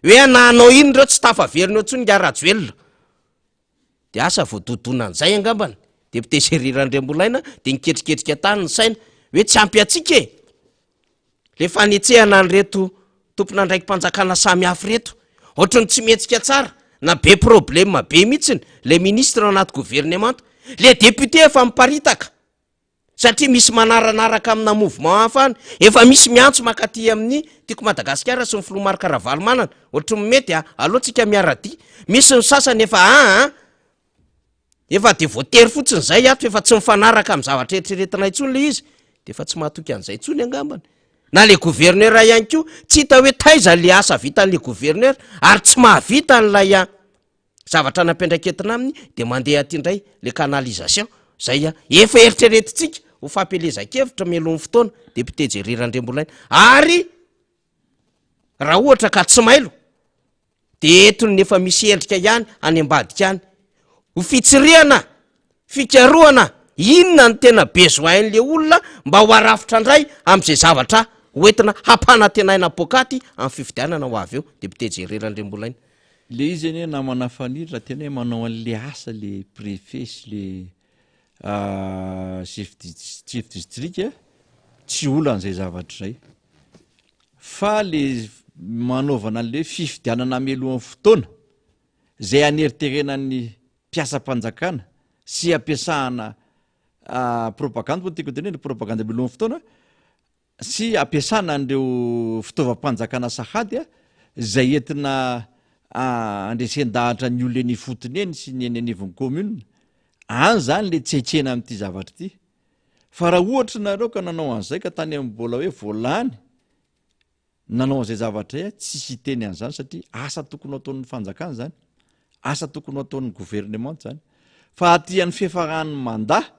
hoe ananao iny reo tsy tafaverina eo tsony Ngarajoelona de asa voadodona an'izay angambany député Zeriran-Drembolaina de niketriketrika tany ny saina hoe tsy ampy atsika le fanetsehana an'ireto tompon'andraiki-panjakana samy hafa reto ohatrany tsy metsika tsara na be problème be mihitsiny le ministre anaty gouvernement le député efa miparitaka satria misy manaranaraka amina mouvement hafany efa misy miantso makaty amin'ny tiako Madagasikara sy ny Filoha Karavalomanana ohatry mety alohantsika miarady misy ny sasany efa de voatery fotsiny zay ato efa tsy mifanaraka amin'ny zavatra eritreretina intsony le izy de efa tsy mahatoky an'izay intsony angambany na le gouverneur ihany koa tsy hita hoe taiza le asa vitan'le gouverneur ary tsy mahavita n'lay zavatra nampiandraiketina aminy de mandeha aty indray le canalisation zay efa eritreretitsika ho fampelezan-kevitra melon'ny fotoana député Zeriran-Drembolaina ary raha ohatra ka tsy mailo de etony efa misy endrika ihany any ambadika any ho fitsiriana fikaroana inona ny tena besoin-n'le olona mba ho arafitra indray amin'izay zavatra hoentina hampanantenaina pokaty amin'ny fifidianana ho avy eo député Zeriran-Drembolaina le izy eny namana faniry raha tena hoe manao an'le asa le préfet sy le chef district tsy olan'izay zavatra zay fa le manaovana an'le fifidianana melohan'ny fotoana zay aneriterenan'ny mpiasam-panjakana sy ampiasahana propagande tiako teny propagande melohan'ny fotoana sy ampiasana an'ireo fitaovam-panjakana sahady zay entina andresen-dahatra ny olona eny fotony eny sy ny eny anivon'ny commune any zany le tsetsena amin'ity zavatra ity fa raha ohatra nareo ka nanao an'izay ka tany amin'ny mbola hoe voalany nanao an'izay zavatra tsy siteny an'izany satria asa tokony ataon'ny fanjakana zany asa tokony ataon'ny gouvernement zany fa aty an'ny fiafaran'ny mandat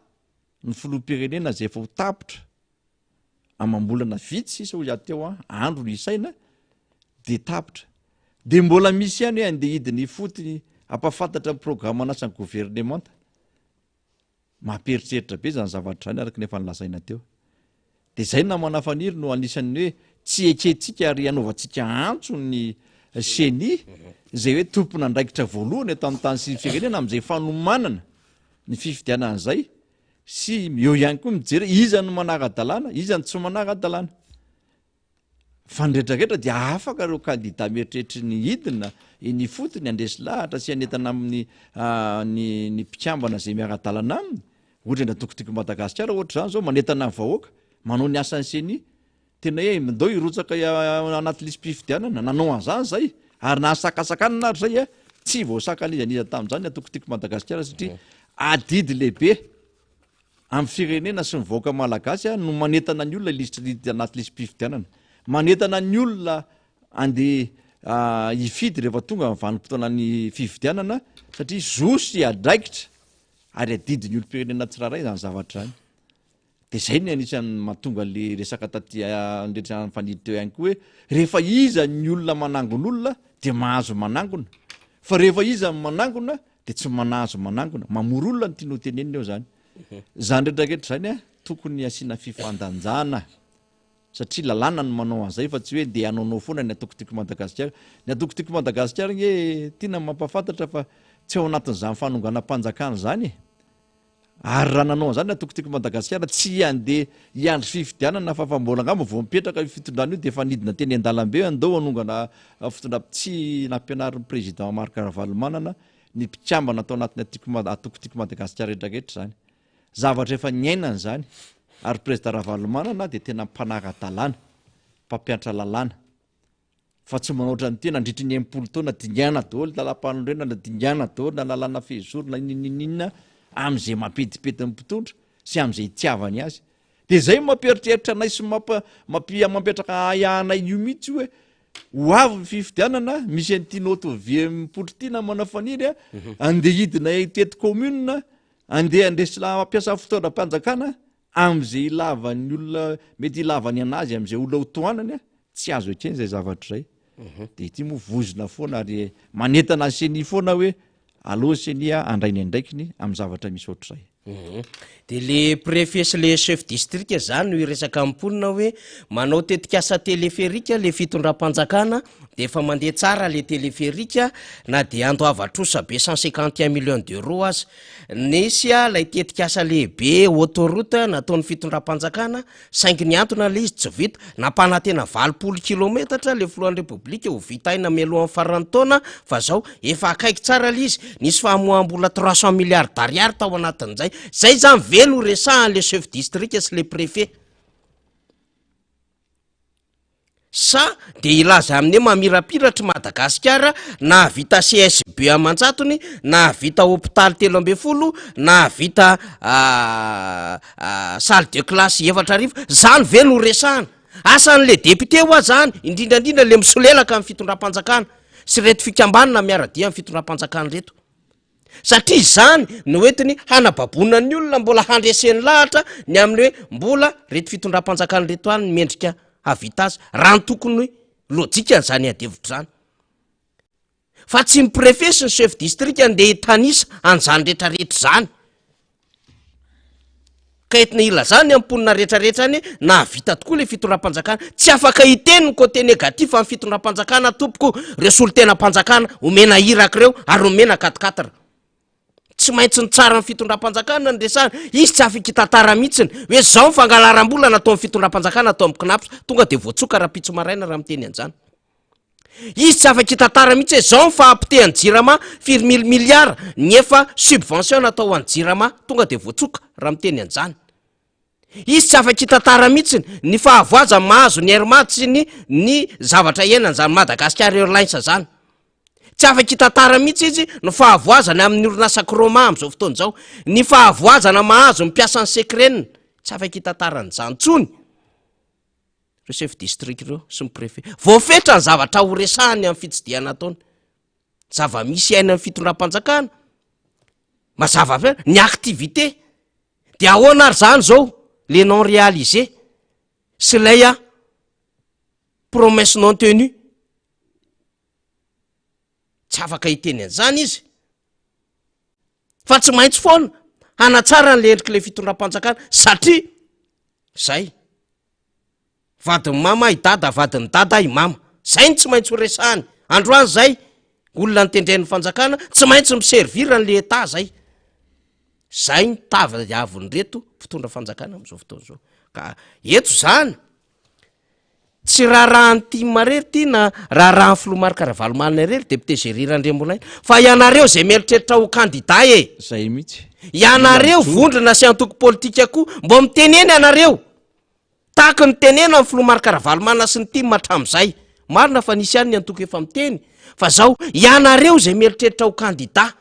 ny filoham-pirenena zay efa ho tapitra amam-bolana vitsy sisa ho ateo andro ny isaina de tapitra de mbola misy ihany hoe andeha hidiny fotony ampafantatra ny programme anasan'ny gouvernement mamperitreritra be zany zavatra zany araka nefa nylazaina teo de zay namana faniry no anisan'ny hoe tsy eketsika ary anaovantsika antso ny seni zay hoe tompona andraikitra voalohany eto amin'ny tany sy firenena am'izay fanomanana ny fifidianan'izay sy eo ihany koa mijery iza no manara-dalàna iza ny tsy manara-dalàna fandretrarehetra dia afaka reo kandida mieritreritra ny hidina ny fotony andresy lahatra sy anetana amin'ny ny mpikambana zay miara-dalàna aminy ohatra na tokotiko Madagasikara ohatra zany zao manetana ny vahoaka manao ny asan'ny seni tena hoe mindao irotsaka anaty lisy-pifidianana nanao an'izany zay ary nahasakasakanana ary zay tsy voasakalizaniza tamin'izany atokotiko Madagasikara satria adidy lehibe amin'ny firenena sy ny vahoaka malagasy no manetana ny olona listrity anaty lisy-pifidianana manetana ny olona andeha hifidy rehefa tonga vanimpotoana ny fifidianana satria zosy adraikitra ary adidy ny olo-pirenena tsiraray zany zavatra zany de zay ny anisan'ny mahatonga le resaka taty andretrany fanidry teo ihany koa hoe rehefa iza ny olona manangon'olona de mahazo manangona fa rehefa iza manangona de tsy manahazo manangona mamoro olona ny tiano tenenina eo zany zany retrarehetra zany tokony asiana fifandanjana satria lalàna no manao an'izay fa tsy hoe de anaonao foana ny atokotiko Madagasikara ny atokotiko Madagasikara nge tiana mampafantatra fa tsy ao anatin'izany fanonganam-panjakana zany ary raha nanao an'izany atokotiko Madagasikara tsy andeha hiandry fifidianana fa mbola angamba vao mipetraka fitondrana io de efa nidina teny an-dalambe andao anongana fitondra-tsy nampianarin'ny président Omar Karavalomanana ny mpikambana atao anatin'ny atokotiko Madagasikara retrarehetra zany zavatra efa nyainany zany ary président Ravalomanana de tena mpanara-dalàna mpampianatra lalàna fa tsy manaotra ny tena andritry ny 80 taona dingana daholo lalam-panorenana dingana daholo na lalàna fehizorona ininina am'izay mampetipety ny mpitondra sy am'izay itiavany azy de zay mampieritreritra anay sy mampetraka ayanay io mihitsy hoe ho avy fifidianana misy an'ity noto vie mipotritiana manafaniry andeha hidina tety commune andeha andresy mampiasa fotoana-panjakana am'izay ilavany olona mety ilavany anazy am'izay olona hotoanany tsy azo etreny zay zavatra zay de ity moa vozona foana ary manentana seny foana hoe aloha senia andrainy andraikiny amin'ny zavatra misy ohatr'izay de le préfet sy le chef district zany no iresaka amponina hoe manao tetikasa téléphérique le fitondram-panjakana de efa mandeha tsara le téléphérique na de andoavatrosa be 151 millions d'euros azy nisy lay tetikasa lehibe autoroute nataon'ny fitondram-panjakana saingy ny antona le izy tsy vita nampanantena 20 kilometatra le filohan'ny république ho vitaina mialohan'ny faran'ny taona fa zao efa akaiky tsara le izy nisy famoaham-bola 300 milliards d'ariary tao anatin'izay zay zany velo resahan le chef district sy le préfet sa de ilaza amin'ny mamirapiratra Madagasikara na vita CSB amanjatony na vita hôpitaly 12 na vita salle de classe efatra arivo zany velo resahana asan'le député ho zany indrindrandrindra le misolelaka amin'ny fitondram-panjakana sy reto fikambanana miaradia amin'ny fitondram-panjakana reto satria zany no entiny hanababona ny olona mbola handreseny lahatra ny amin'ny hoe mbola reto fitondram-panjakana reto any mendrika havita azy raha ny tokony lojika n'izany adevitra zany fa tsy ny préfet sy ny chef district andeha tanisa an'izany rehetrarehetra zany ka entina ila zany amponina rehetrarehetra any na vita tokoa le fitondram-panjakana tsy afaka hiteny ny côté négatif amin'ny fitondram-panjakana tompoko reo solon-tena-panjakana omena iraka reo ary omena 4-4 tsy maintsy ny tsara ny fitondram-panjakana ny resahana izy tsy afaka hitantara mihitsiny hoe zao mifangalaram-bola natao amin'ny fitondram-panjakana atao amin'ny knaps tonga de voatsoka raha pitso maraina raha miteny an'izany izy tsy afaka hitantara mihitsy hoe zao mifahampitehany jirama 4 milliards ny efa subvention natao an'ny jirama tonga de voatsoka raha miteny an'izany izy tsy afaka hitantara mihitsiny ny fahavoaza mahazo ny hermatsy ny zavatra iainany zany Madagascar Airlines zany tsy afaka hitantara mihitsy izy no fahavoazana amin'ny orinasa Croma am'izao fotoana zao ny fahavoazana mahazo mipiasa ny secrenina tsy afaka hitantara n'izany tsony reo chef district reo sy ny préfet voafetra ny zavatra ho resahany amin'ny fitsidiana ataony zava-misy aina amin'ny fitondram-panjakana mazava fe ny activité de ahoana ary zany zao le non réalisé sy lay promesse non tenue tsy afaka hiteny an'izany izy fa tsy maintsy foana hanatsara ny endrika le fitondram-panjakana satria zay vadiny mama idada vadiny dada imama zay ny tsy maintsy ho resahany androany zay olona nitendren'ny fanjakana tsy maintsy miservira n'le état zay ny tavavony reto fitondra fanjakana am'izao fotoana zao ka eto zany tsy raharahan'ny tia marery ty na raharahan'ny filomarika Ravalomanina rery député Gérirandrembolay fa ianareo zay mieritreritra ho candidat zay mihitsy ianareo vondrona sy antoko politika koa mbo miteneny ianareo tahaky ny tenena amin'ny filomarika Ravalomanina sy ny tia matram'izay marina fa nisy any ny antoko efa miteny fa zao ianareo zay mieritreritra ho candidat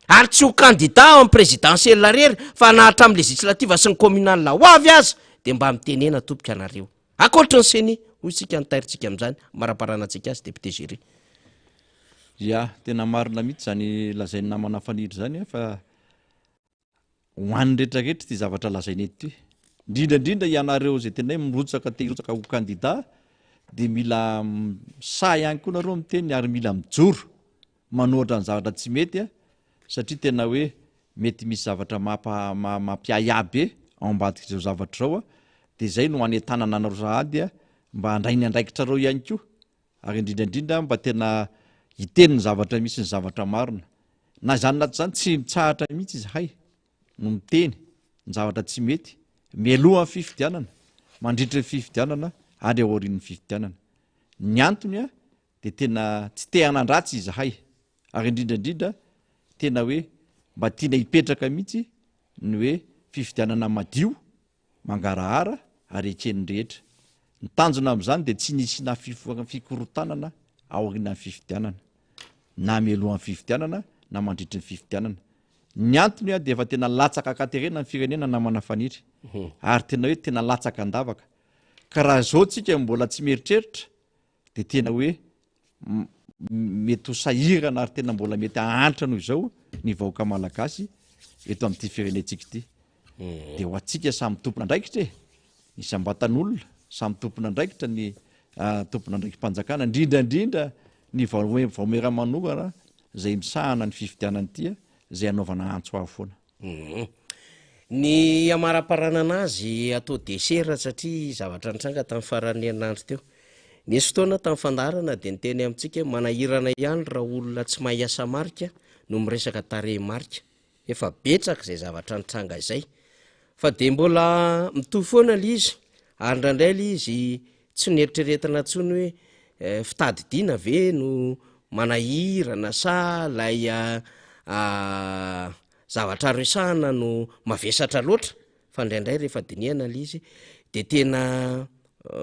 ary tsy ho candidat amin'ny présidentielle rery fa nahatra amin'ny législative sy ny communal ho avy azy de mba mitenena topoka ianareo akoatra ny seny hoy tsika nitairitsika am'izany maraparanantsika azy député Géry ya tena marina mihitsy zany lazainy namana faniry zany fa hoan'ny rehetrarehetra ty zavatra lazainy eto ty indrindrandrindra ianareo zay tena hoe mirotsaka te hirotsaka ho candidat de mila sa ihany koa nareo miteny ary mila mijoro manohatra ny zavatra tsy mety satria tena hoe mety misy zavatra mampiayabe ao ambadika zao zavatra zao de zay no hanetanana anareo sahady mba handrainy andraikitrareo ihany koa ary indrindrandrindra mba tena hiteny ny zavatra misy ny zavatra marina na zany naty zany tsy mitsahatra mihitsy izy hay no miteny ny zavatra tsy mety mialoha amin'ny fifidianana mandritra ny fifidianana ary aorian'ny fifidianana ny antony de tena tsy te hanandratsy izy hay ary indrindrandrindra tena hoe mba tiana hipetraka mihitsy ny hoe fifidianana madio mangarahara ary ekeny rehetra ny tanjona am'izany de tsy nisy na fikorotanana aorian'ny fifidianana na mialohan'ny fifidianana na mandritra ny fifidianana ny antony a de efa tena latsaka akaterena ny firenena namana faniry ary tena hoe tena latsaka andavaka ka raha zao tsika mbola tsy mieritreritra de tena hoe mety ho sahirana ary tena mbola mety ahantra noho izao ny vahoaka malagasy eto amin'ity firenentsika ity de ho atsika samy tompona andraikitra e isambatan'olona samy tompona andraikitra ny tompona andraikimpanjakana indrindrandrindra ny vaomera-manogana zay misahana ny fifidianany tia zay anaovana antso aho foana ny amaraparana anazy atao desera satria zavatra nitranga tamin'ny farany anandro teo nisy fotoana tamin'ny fandarana de nyteny amintsika manahirana ihany raha olona tsy mahay asa marika no miresaka tare marika efa betsaka zay zavatra nitranga izay fa de mbola mitovy foana l izy ary ndraindray l izy tsy nieritreretana ntsony hoe fitadidiana ve no manahirana sa lay zavatra resahana no mavesatra loatra fa ndraindray rehefa diniana l izy de tena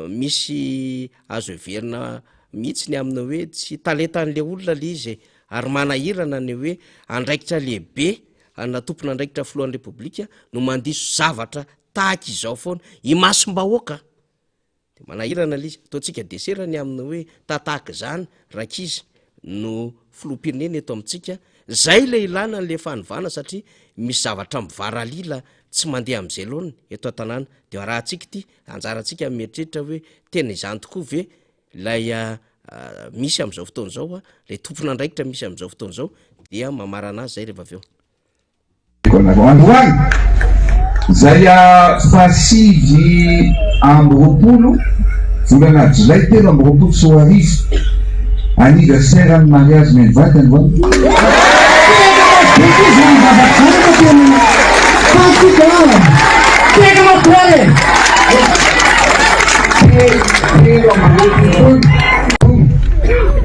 misy azo everina mihitsy ny amina hoe tsy talentan'le olona l izy ary manahirana ny hoe andraikitra lehibe ana tompona andraikitra filohan'ny repoblika no mandiso zavatra tahaka izao foana imasom-bahoaka de manahirana l izy ataontsika desera ny amina hoe tatahaka zany rakizy no filoham-pirenena eto amintsika zay le ilana n'le fanovana satria misy zavatra mivaralila tsy mandeha am'izay loany eto an-tanàna de raha tsika ity anjarantsika mieritreritra hoe tena izany tokoa ve lay misy am'izao fotoana zao a le tompona andraikitra misy am'izao fotoana zao dia mamarana azy zay rehefa aveo androany zay fasivy amby roapolo volana jolay telo amby roapolo sy roa arivo anniversaire amin'ny mariage ny vatany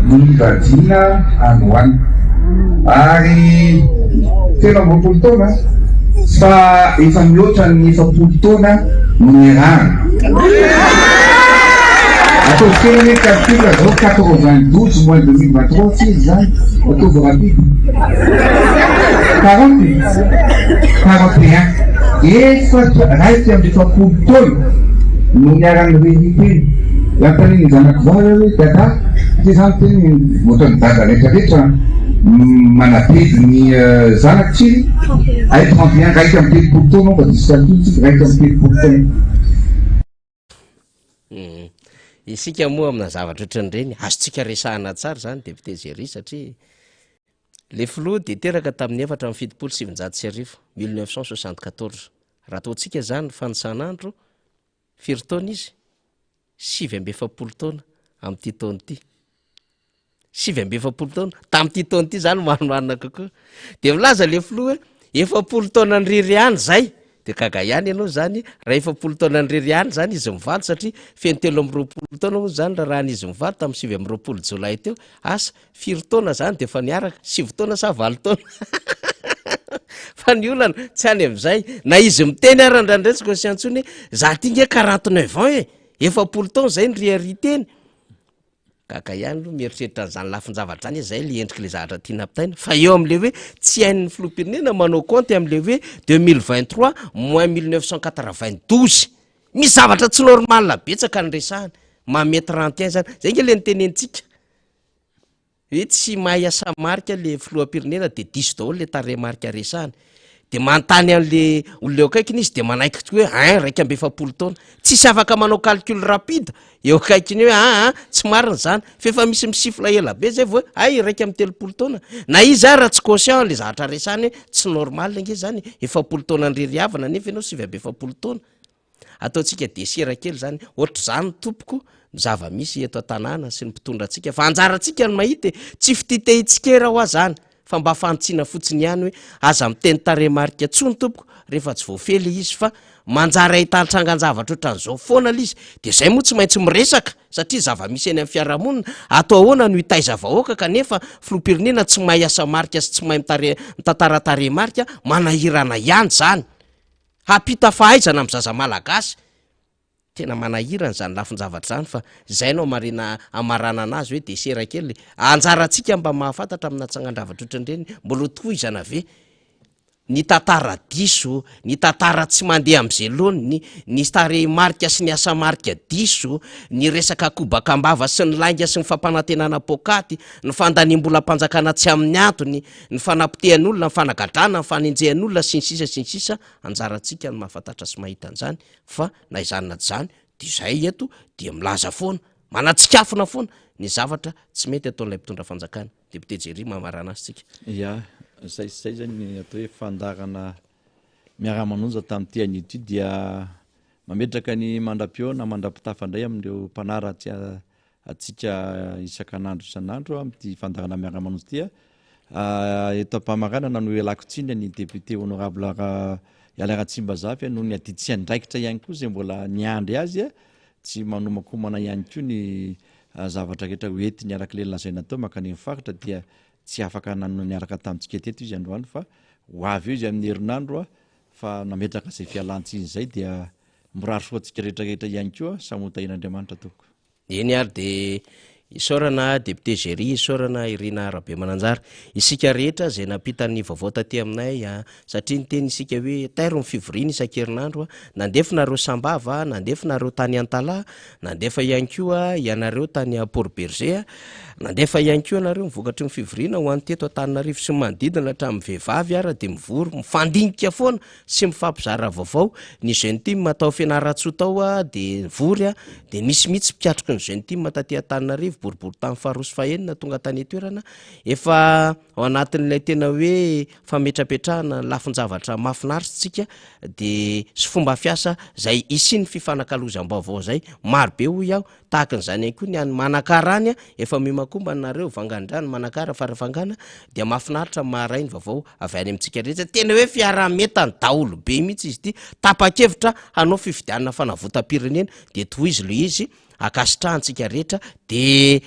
nivadina androany ary telo amby roapolo taona fa efa mihoatra ny efapolo taona no nirana ataovokena hoe calcul zao 92 mois 2023 fizy zany ataovy rapide 41 raiky amby efapolo taona no niarany réalité lampaniny zanako vavy hoe dada ty zany teny moatany dada rehetrarehetra manapedy ny zanako tsiny ay 31 raiky amby telopolo taona fa disy calcul tsika raiky amby telopolo taona isika moa amina zavatra ohatran'ireny azotsika resahana tsara zany député Géry satria le filoha de teraka tamin'ny efatra amin'ny fitopolo sivinjato sy arivo 1974 raha ataontsika zany fanosan'andro firy taona izy 7 taona am'ty taona ity 7 taona tamin'ty taona ity zany maromarina kokoa de milaza le filoha efapolo taona ny riry any zay de gaga ihany ianao zany raha efapolo taona ny riry any zany izy mivaly satria fentelo amby roapolo taona moa zany raha ny izy mivaly tamin'ny 7 amby roapolo jolay teo asa firy taona zany de fa niaraka 7 taona sa 8 taona fa ny olana tsy any am'izay na izy miteny ara ndrandretsiko sy antsony za ty nge 49 ans efapolo taona zay ny réalité-ny gaga ihany lo mieritreritra zany lafin-javatra zany zay le endriky le zavatra tiana ampitaina fa eo am'le hoe tsy hain'ny filoham-pirenena manao compte am'le hoe 2023 moins 1992 misy zavatra tsy normal betsaka ny resahany mame 31 zany zay nge le nitenentsika hoe tsy mahay asa marika le filoham-pirenena de diso daholo le tare marika resahany de manontany an'le olona eo akaikiny izy de manaiky tokoa hoe raiky amby efapolo taona tsisy afaka manao calcul rapide eo akaikiny hoe tsy marina zany fefa misy misifla ela be zay vo raiky amby telopolo taona na izy raha tsy conscient le zavatra resahany hoe tsy normal nge zany efapolo taona nriry avana nefa ianao 7 amby efapolo taona ataontsika desera kely zany ohatra zany tompoko zava-misy eto an-tanàna sy ny mpitondra atsika fa anjarantsika ny mahita tsy fititehitsikera ho azany fa mba fantsiana fotsiny ihany hoe aza miteny tare marika tsony tompoko rehefa tsy voafely izy fa manjara hitatrangan-javatra ohatran'izao foana l izy de zay moa tsy maintsy miresaka satria zava-misy eny amin'ny fiarahamonina atao ahoana no hitaiza vahoaka kanefa filoham-pirenena tsy mahay asa marika sy tsy mahay mitatatare marika manahirana ihany zany hampita fahaizana amin'ny zaza malagasy tena manahirana zany lafin-javatra zany fa zay nao marina amarana anazy hoe desera kely anjarantsika mba mahafantatra amina tsangan-dravatra ohatran'ireny mbola toizana ve ny tantara diso, ny tantara tsy mandeha am'izay lony, ny stare marika sy ny asa marika diso, ny resaka kobakambava sy ny lainga sy ny fampanantenana pokaty, ny fandanimbola mpanjakana tsy amin'ny antony, ny fanapitehan'olona, ny fanagadrana, ny fanenjehan'olona sy ny sisa anjarantsika ny mahafantatra sy mahita an'izany fa na izany na zany dia izay eto dia milaza foana, manatsikafona foana ny zavatra tsy mety ataon'ilay mpitondra fanjakana. Député Jerry mamarana azy tsika. Ya, zay zany atao hoe fandarana miara-manonja tamin'ity an'ity dia mametraka ny mandram-peo na mandram-pitafandray amin'ireo mpanaratsy atsika isan'andro isan'andro amin'ity fandarana miara-manonja ity. Eto am-pamarana na no elako tsiny ny député honorable Iala Ratsimbazafa noho ny aditsy andraikitra ihany koa zay mbola niandry azy tsy manomakomana ihany koa ny zavatra rehetra hoentiny araka le lazaina tao makany amin'ny faritra dia tsy afaka niaraka tamintsika teto izy androany fa ho avy eo izy amin'ny herinandro fa nametraka izay fialan-tsiny zay dia mirary soatsika rehetrarehetra ihany koa samotahin'Andriamanitra toko. Eny ary de isaorana député Jerry, isaorana Irina Rabe Mananjara, isika rehetra zay napitan'ny vaovao taty aminay satria ny teny isika hoe tairo ny fivoriana isan-kerinandro, nandefanareo Sambava, nandefanareo tany Antala, nandefa ihany koa ianareo tany Port Berger, nandefa ihany koa nareo mivokatry ny fivoriana ho anteto Antananarivo sy manodidina hatramin'ny vehivavy ara de mivory mifandinika foana sy mifampizara vaovao. Ny jeune team atao fianaratsoa tao de vory de misy mihitsy mpiatroky ny jeune team taty Antananarivo boribory tamin'ny faharoa sy fahaenina tonga tany etoerana efa ao anatin'ilay tena hoe fametrapetrahana lafin-javatra mahafinaritsika de sy fomba fiasa zay isiny fifanankalozam-baovao zay marobe hoy aho tahaka an'izany ihany koa ny any Manakarany efa mimakomba nareo vangandrano Manakara farafangana dia mahafinaritra maharay ny vaovao avy any amintsika rehetra tena hoe fiaraha-metany daholo be mihitsy izy ity tapa-kevitra hanao fifidianana fanavotam-pirenena de toy izy le izy akasitrahantsika rehetra de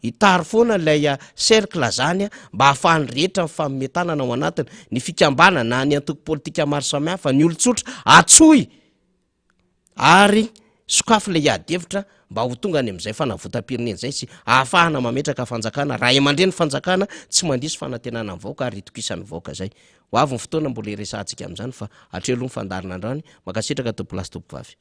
hitaro foana ilay cercle zany mba hahafahany rehetra mifametanana ao anatiny ny fikambanana na ny antoko politika maro samihafa ny olon-tsotra atsoy ary sokafo le hiady-hevitra mba ho tonga any amin'izay fanavotam-pirenena zay sy ahafahana mametraka fanjakana raha emandreny fanjakana tsy mandiso fanantenana amin'ny vahoaka ary itokisan'ny vahoaka zay. Ho avy ny fotoana mbola iresahantsika amin'izany fa hatreo aloha ny fandarina andrany makasitraka topolasy topovavy.